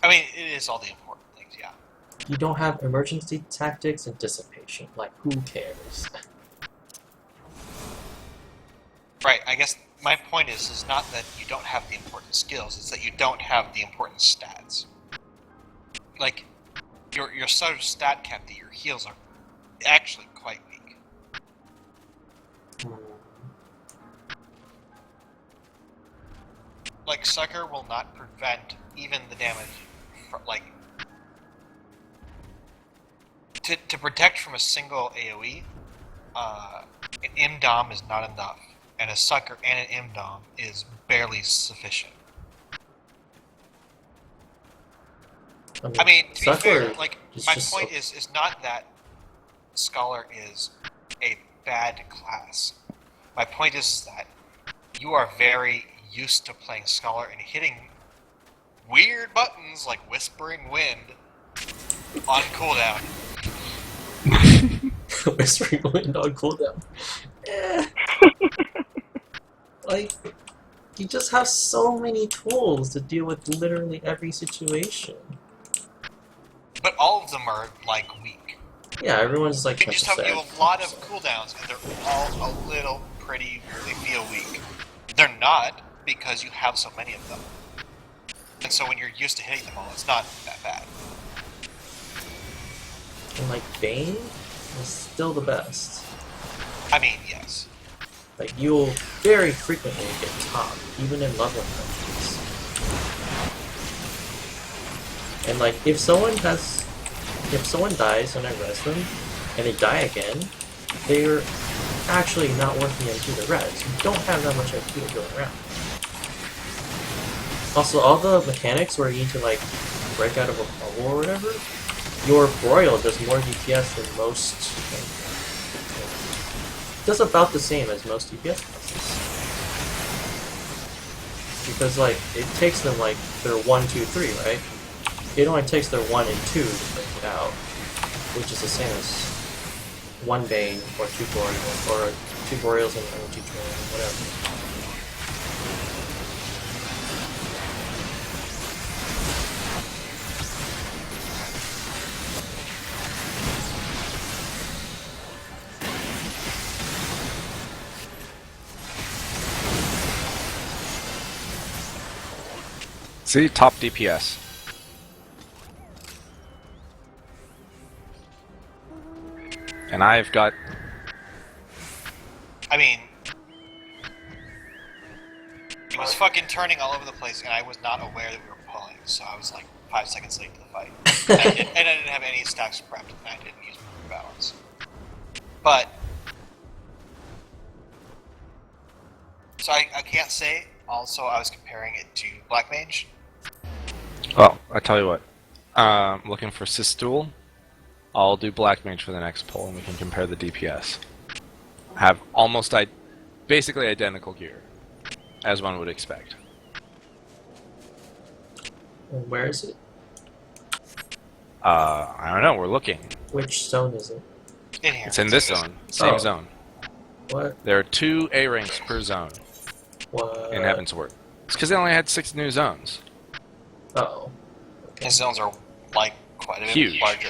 I mean, it is all the important things, yeah. You don't have emergency tactics and dissipation. Like, who cares? Right, I guess my point is not that you don't have the important skills, it's that you don't have the important stats. Like, you're so stat capped that your heals are actually quite weak. like Sucker will not prevent even the damage. Like to protect from a single AOE, an M-Dom is not enough, and a Sucker and an M-Dom is barely sufficient. I mean, to be fair, like my point is not that Scholar is a bad class. My point is that you are very used to playing Scholar and hitting weird buttons like Whispering Wind on cooldown. Whispering Wind on cooldown. Like, you just have so many tools to deal with literally every situation. But all of them are, like, weak. Yeah, everyone's like... You have a lot of cooldowns, and they're all a little pretty, they feel weak. They're not, because you have so many of them. And so when you're used to hitting them all, it's not that bad. And, like, Bane is still the best. I mean, yes. Like, you'll very frequently get topped, even in leveling countries. And, like, if someone dies when I res them, and they die again, they're actually not worth the MP to res. You don't have that much MP to go around. Also, all the mechanics where you need to, like, break out of a bubble or whatever, your Broil does more DPS than most... does about the same as most DPS classes. Because, like, it takes them, like, their 1, 2, 3, right? It only takes their 1 and 2 to break it out, which is the same as 1 Bane, or 2 Boreals, or 2 Boreals and Energy Drain, whatever. See, top DPS. And I've got... I mean... it was fucking turning all over the place, and I was not aware that we were pulling, so I was like 5 seconds late to the fight. And I didn't have any stacks prepped, and I didn't use balance. But... so I can't say, also I was comparing it to Black Mage. Well, I tell you what. Looking for Sistool. I'll do Black Mage for the next pull, and we can compare the DPS. Have almost basically identical gear, as one would expect. Where is it? I don't know, we're looking. Which zone is it? In here. It's in this zone. Same zone. What? There are 2 A ranks per zone What? in Heavensward. It's because they only had 6 new zones. Uh-oh. His zones are, like, quite a bit Huge. larger.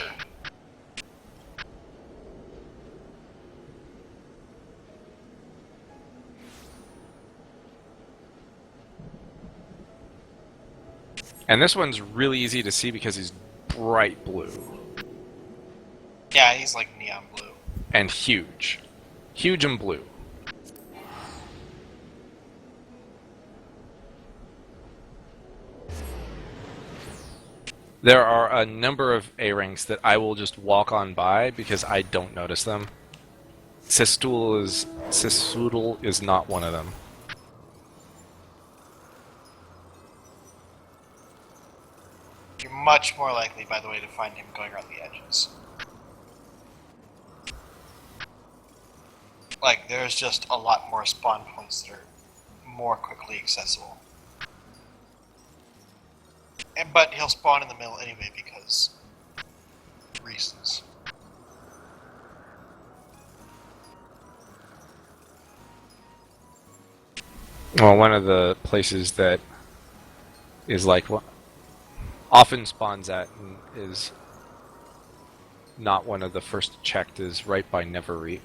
And this one's really easy to see because he's bright blue. Yeah, he's like neon blue. And huge. Huge and blue. There are a number of A-ranks that I will just walk on by because I don't notice them. Sistoodle is not one of them. You're much more likely, by the way, to find him going around the edges. Like, there's just a lot more spawn points that are more quickly accessible. But he'll spawn in the middle anyway because reasons. Well, one of the places that is like what often spawns at and is not one of the first checked is right by Neverreap.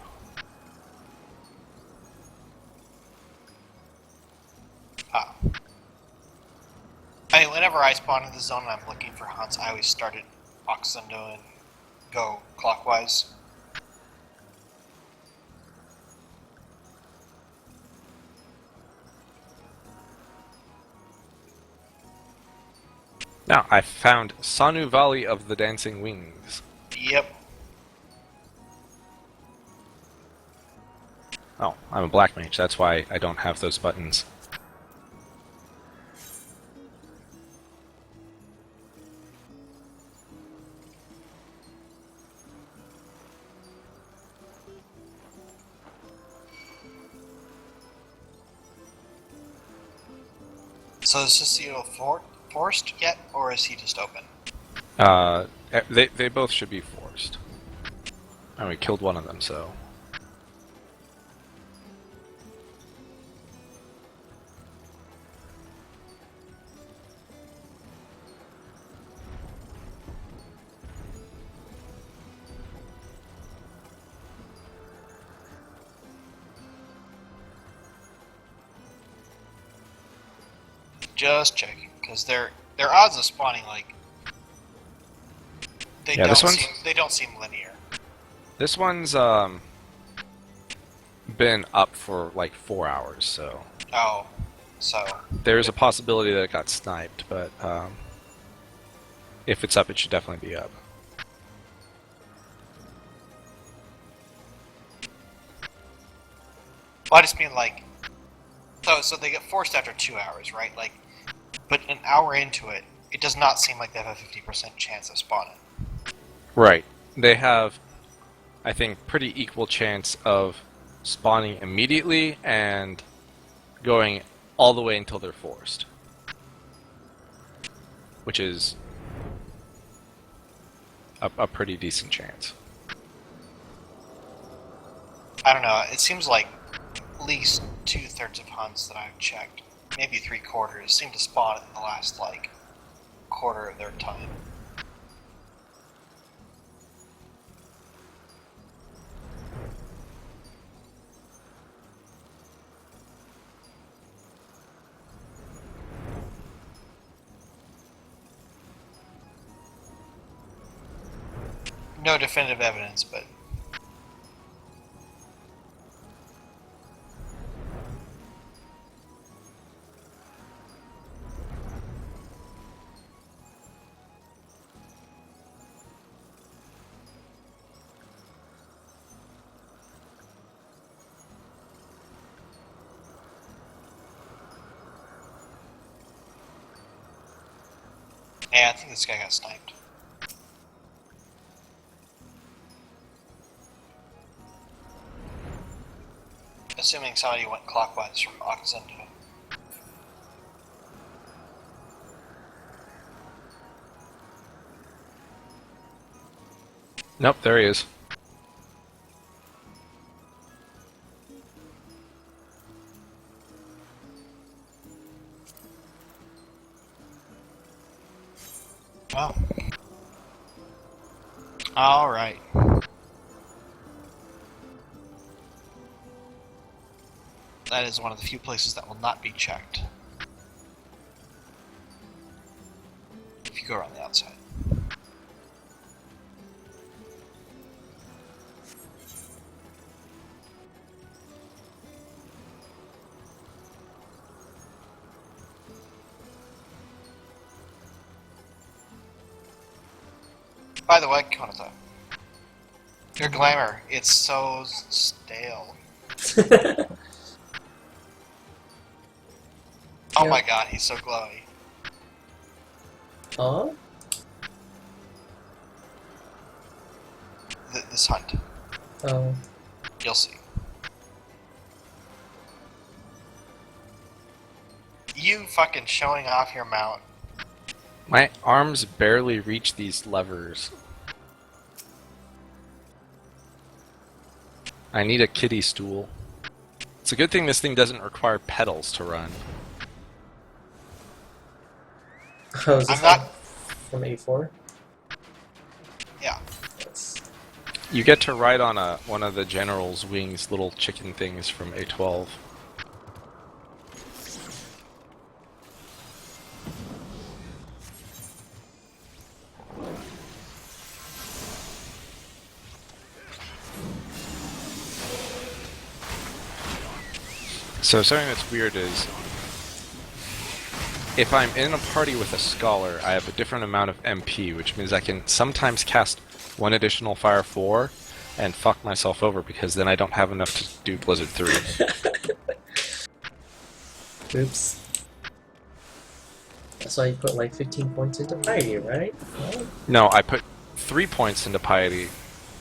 Ah. I mean, whenever I spawn in the zone and I'm looking for hunts, I always start at Oxundo and go clockwise. Now, I found Sanu Valley of the Dancing Wings. Yep. Oh, I'm a black mage, that's why I don't have those buttons. So is this forced yet, or is he just open? They both should be forced. And we killed one of them, so... Just checking, because their odds of spawning, like, they don't seem linear. This one's been up for like 4 hours, so Oh, so there's a possibility that it got sniped, but if it's up, it should definitely be up. well, I just mean like, so they get forced after 2 hours, right? Like, but an hour into it, it does not seem like they have a 50% chance of spawning. Right. They have, I think, pretty equal chance of spawning immediately and going all the way until they're forced. Which is a pretty decent chance. I don't know, it seems like at least 2/3 of hunts that I've checked, maybe 3/4, seem to spawn in the last, like, quarter of their time. No definitive evidence, but yeah, I think this guy got sniped. Assuming somebody went clockwise from Occidental. Nope, there he is. Well. Alright. That is one of the few places that will not be checked. If you go around the outside. By the way, Konata, your glamour, it's so stale. Oh my god, he's so glowy. Huh? This hunt. Oh. You'll see. You fucking showing off your mount. My arms barely reach these levers. I need a kiddie stool. It's a good thing this thing doesn't require pedals to run. Oh, is this I'm not... from A4? Yeah. That's... You get to ride on one of the General's wings, little chicken things from A12. So something that's weird is if I'm in a party with a scholar, I have a different amount of MP, which means I can sometimes cast one additional Fire 4 and fuck myself over because then I don't have enough to do Blizzard 3. Oops. That's why you put like 15 points into Piety, right? Well, No, I put 3 points into Piety,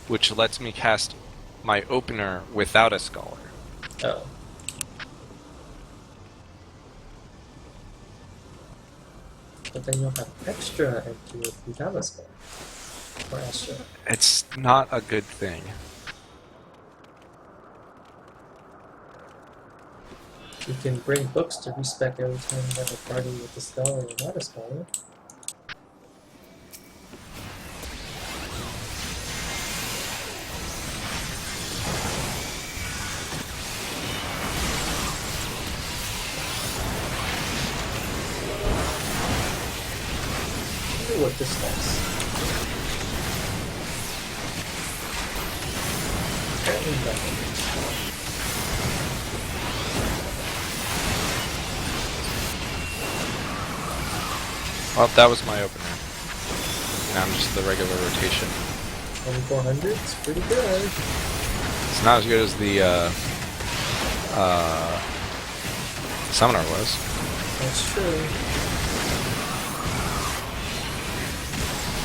which lets me cast my opener without a scholar. oh. But then you'll have extra MP if you have a spell. Or extra. It's not a good thing. You can bring books to respec every time you have a party with a scholar or not a scholar. I wonder what this does. Apparently nothing. Well, that was my opener. Now I'm just the regular rotation. 2400? It's pretty good. It's not as good as the summoner was. That's true.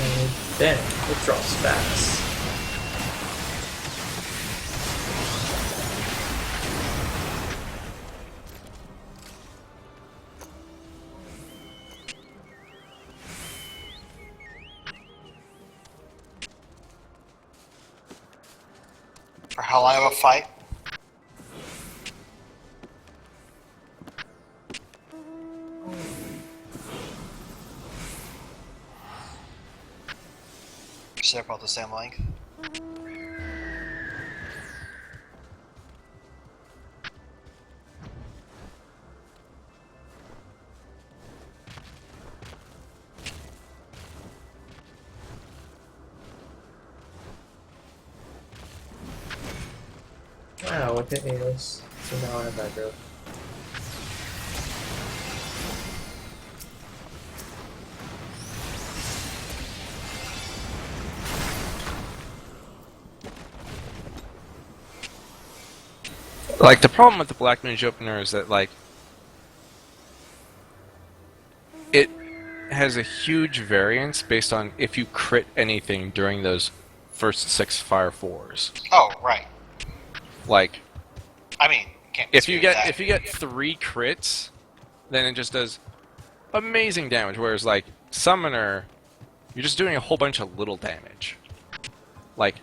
And then it drops fast. For how long of a fight? So they're about the same length. Wow, it hit Eos. So now I have aggro. Like, the problem with the Black Mage opener is that, like, it has a huge variance based on if you crit anything during those first 6 Fire 4s. Oh, right. Like, I mean, can't if you dispute that. get 3 crits, then it just does amazing damage. Whereas, like, Summoner, you're just doing a whole bunch of little damage. Like,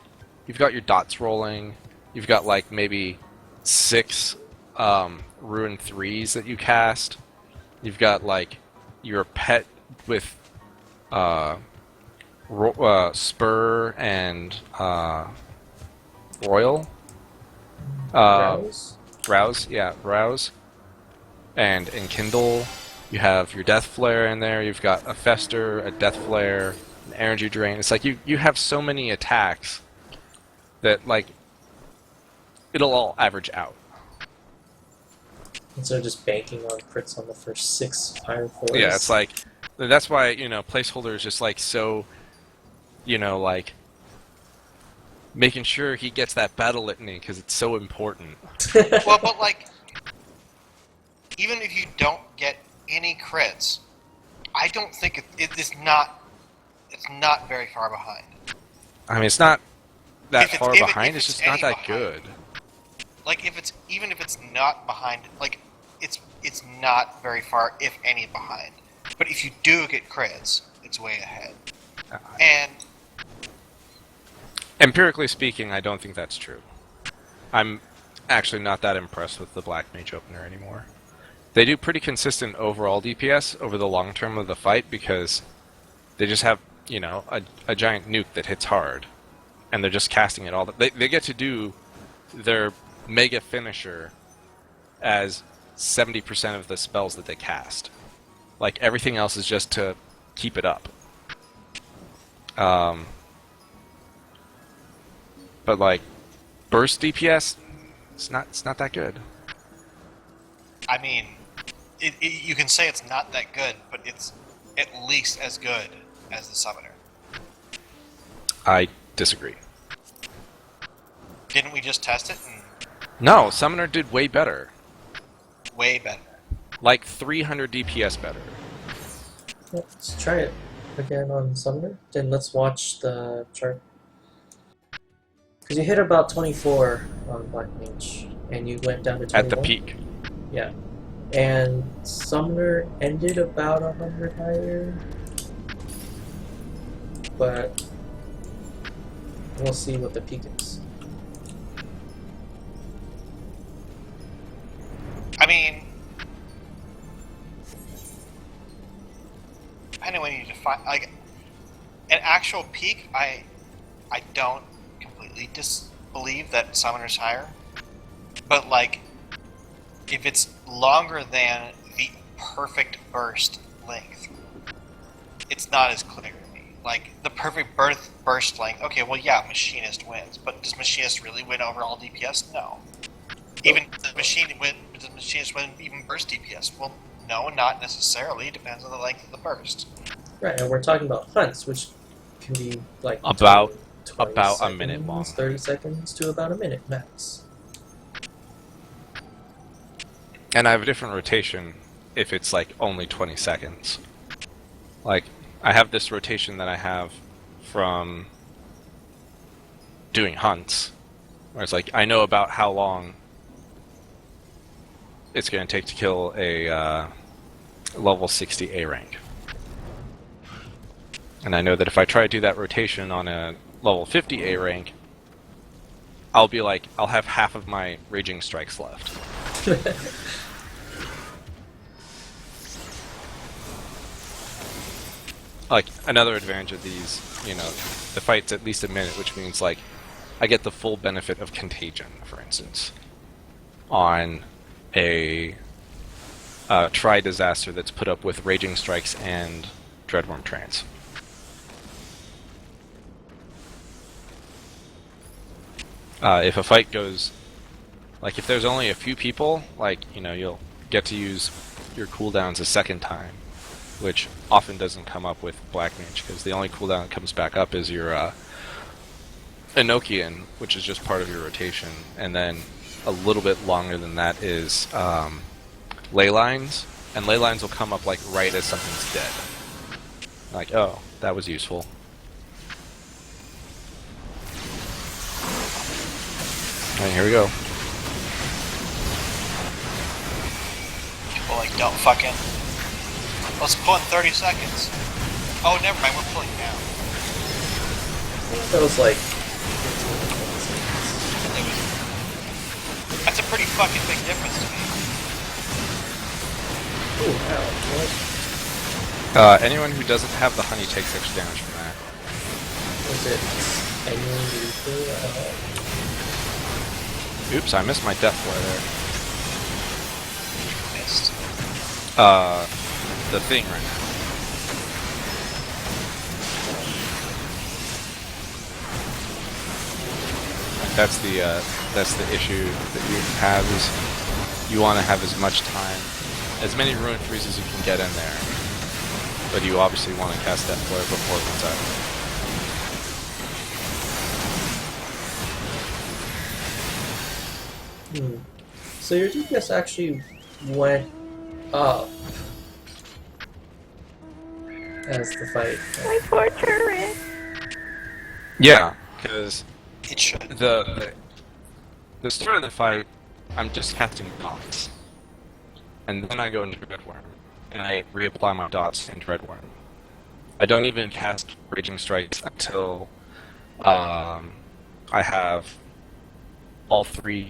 you've got your dots rolling, you've got, like, maybe 6 Ruin 3s that you cast, you've got, like, your pet with Spur and Royal. Rouse, yeah, Rouse. And in Kindle, you have your Death Flare in there, you've got a Fester, a Death Flare, an Energy Drain. It's like you have so many attacks that, like, it'll all average out. Instead of just banking on crits on the first 6 Fire 4s. Yeah, it's like, that's why, you know, Placeholder is just, like, so, you know, like, making sure he gets that battle litany, because it's so important. Well, but like, even if you don't get any crits, I don't think it is not. It's not very far behind. I mean, it's not that If it's- far if it- behind, if it's it's just not any that behind. good. Like, even if it's not behind, like, it's not very far, if any, behind. But if you do get crits, it's way ahead. And Empirically speaking, I don't think that's true. I'm actually not that impressed with the Black Mage opener anymore. They do pretty consistent overall DPS over the long term of the fight because they just have, you know, a giant nuke that hits hard. And they're just casting it all. They get to do their mega finisher as 70% of the spells that they cast. Like, everything else is just to keep it up. But, like, burst DPS, it's not that good. I mean, you can say it's not that good, but it's at least as good as the Summoner. I disagree. Didn't we just test it? And No, Summoner did way better. way better. Like 300 DPS better. Let's try it again on Summoner. Then let's watch the chart. Because you hit about 24 on Black Mage, and you went down to 21. At the peak. Yeah. And Summoner ended about 100 higher. But we'll see what the peak is. I mean, depending on when you define, like, an actual peak, I don't completely disbelieve that Summoner's higher. But, like, if it's longer than the perfect burst length, it's not as clear to me. Like, the perfect burst length, okay, well, yeah, Machinist wins, but does Machinist really win over all DPS? No. Even does Machinist win even burst DPS? Well, no, not necessarily. It depends on the length of the burst. Right, and we're talking about hunts, which can be like About 20 a seconds, minute long. 30 seconds to about a minute max. And I have a different rotation if it's like only 20 seconds. Like, I have this rotation that I have from doing hunts, where it's like, I know about how long it's going to take to kill a level 60 A rank. And I know that if I try to do that rotation on a level 50 A rank, I'll be like, I'll have half of my Raging Strikes left. Like, another advantage of these, you know, the fight's at least a minute, which means, like, I get the full benefit of Contagion, for instance, on a Tri-Disaster that's put up with Raging Strikes and Dreadworm Trance. If a fight goes, like, if there's only a few people, like, you know, you'll get to use your cooldowns a second time, which often doesn't come up with Black Mage, because the only cooldown that comes back up is your Enochian, which is just part of your rotation, and then a little bit longer than that is Ley Lines, and Ley Lines will come up like right as something's dead. Like, oh, that was useful. Alright, here we go. People, like, don't fucking... Let's pull in 30 seconds. Oh, never mind, we're pulling now. That was like... That's a pretty fucking big difference to me. Ooh, wow, what? Anyone who doesn't have the honey takes extra damage from that. Was it anyone lethal? Oops, I missed my death blow there. Missed. The thing right now. That's the issue that you have, is you want to have as much time, as many Ruin Frees as you can get in there, but you obviously want to cast Death Blow before it runs out. So your DPS actually went up as the fight. My poor turret. Yeah, because It should. the start of the fight, I'm just casting dots, and then I go into Dreadworm, and I reapply my dots in Dreadworm. I don't even cast Raging Strikes until I have all three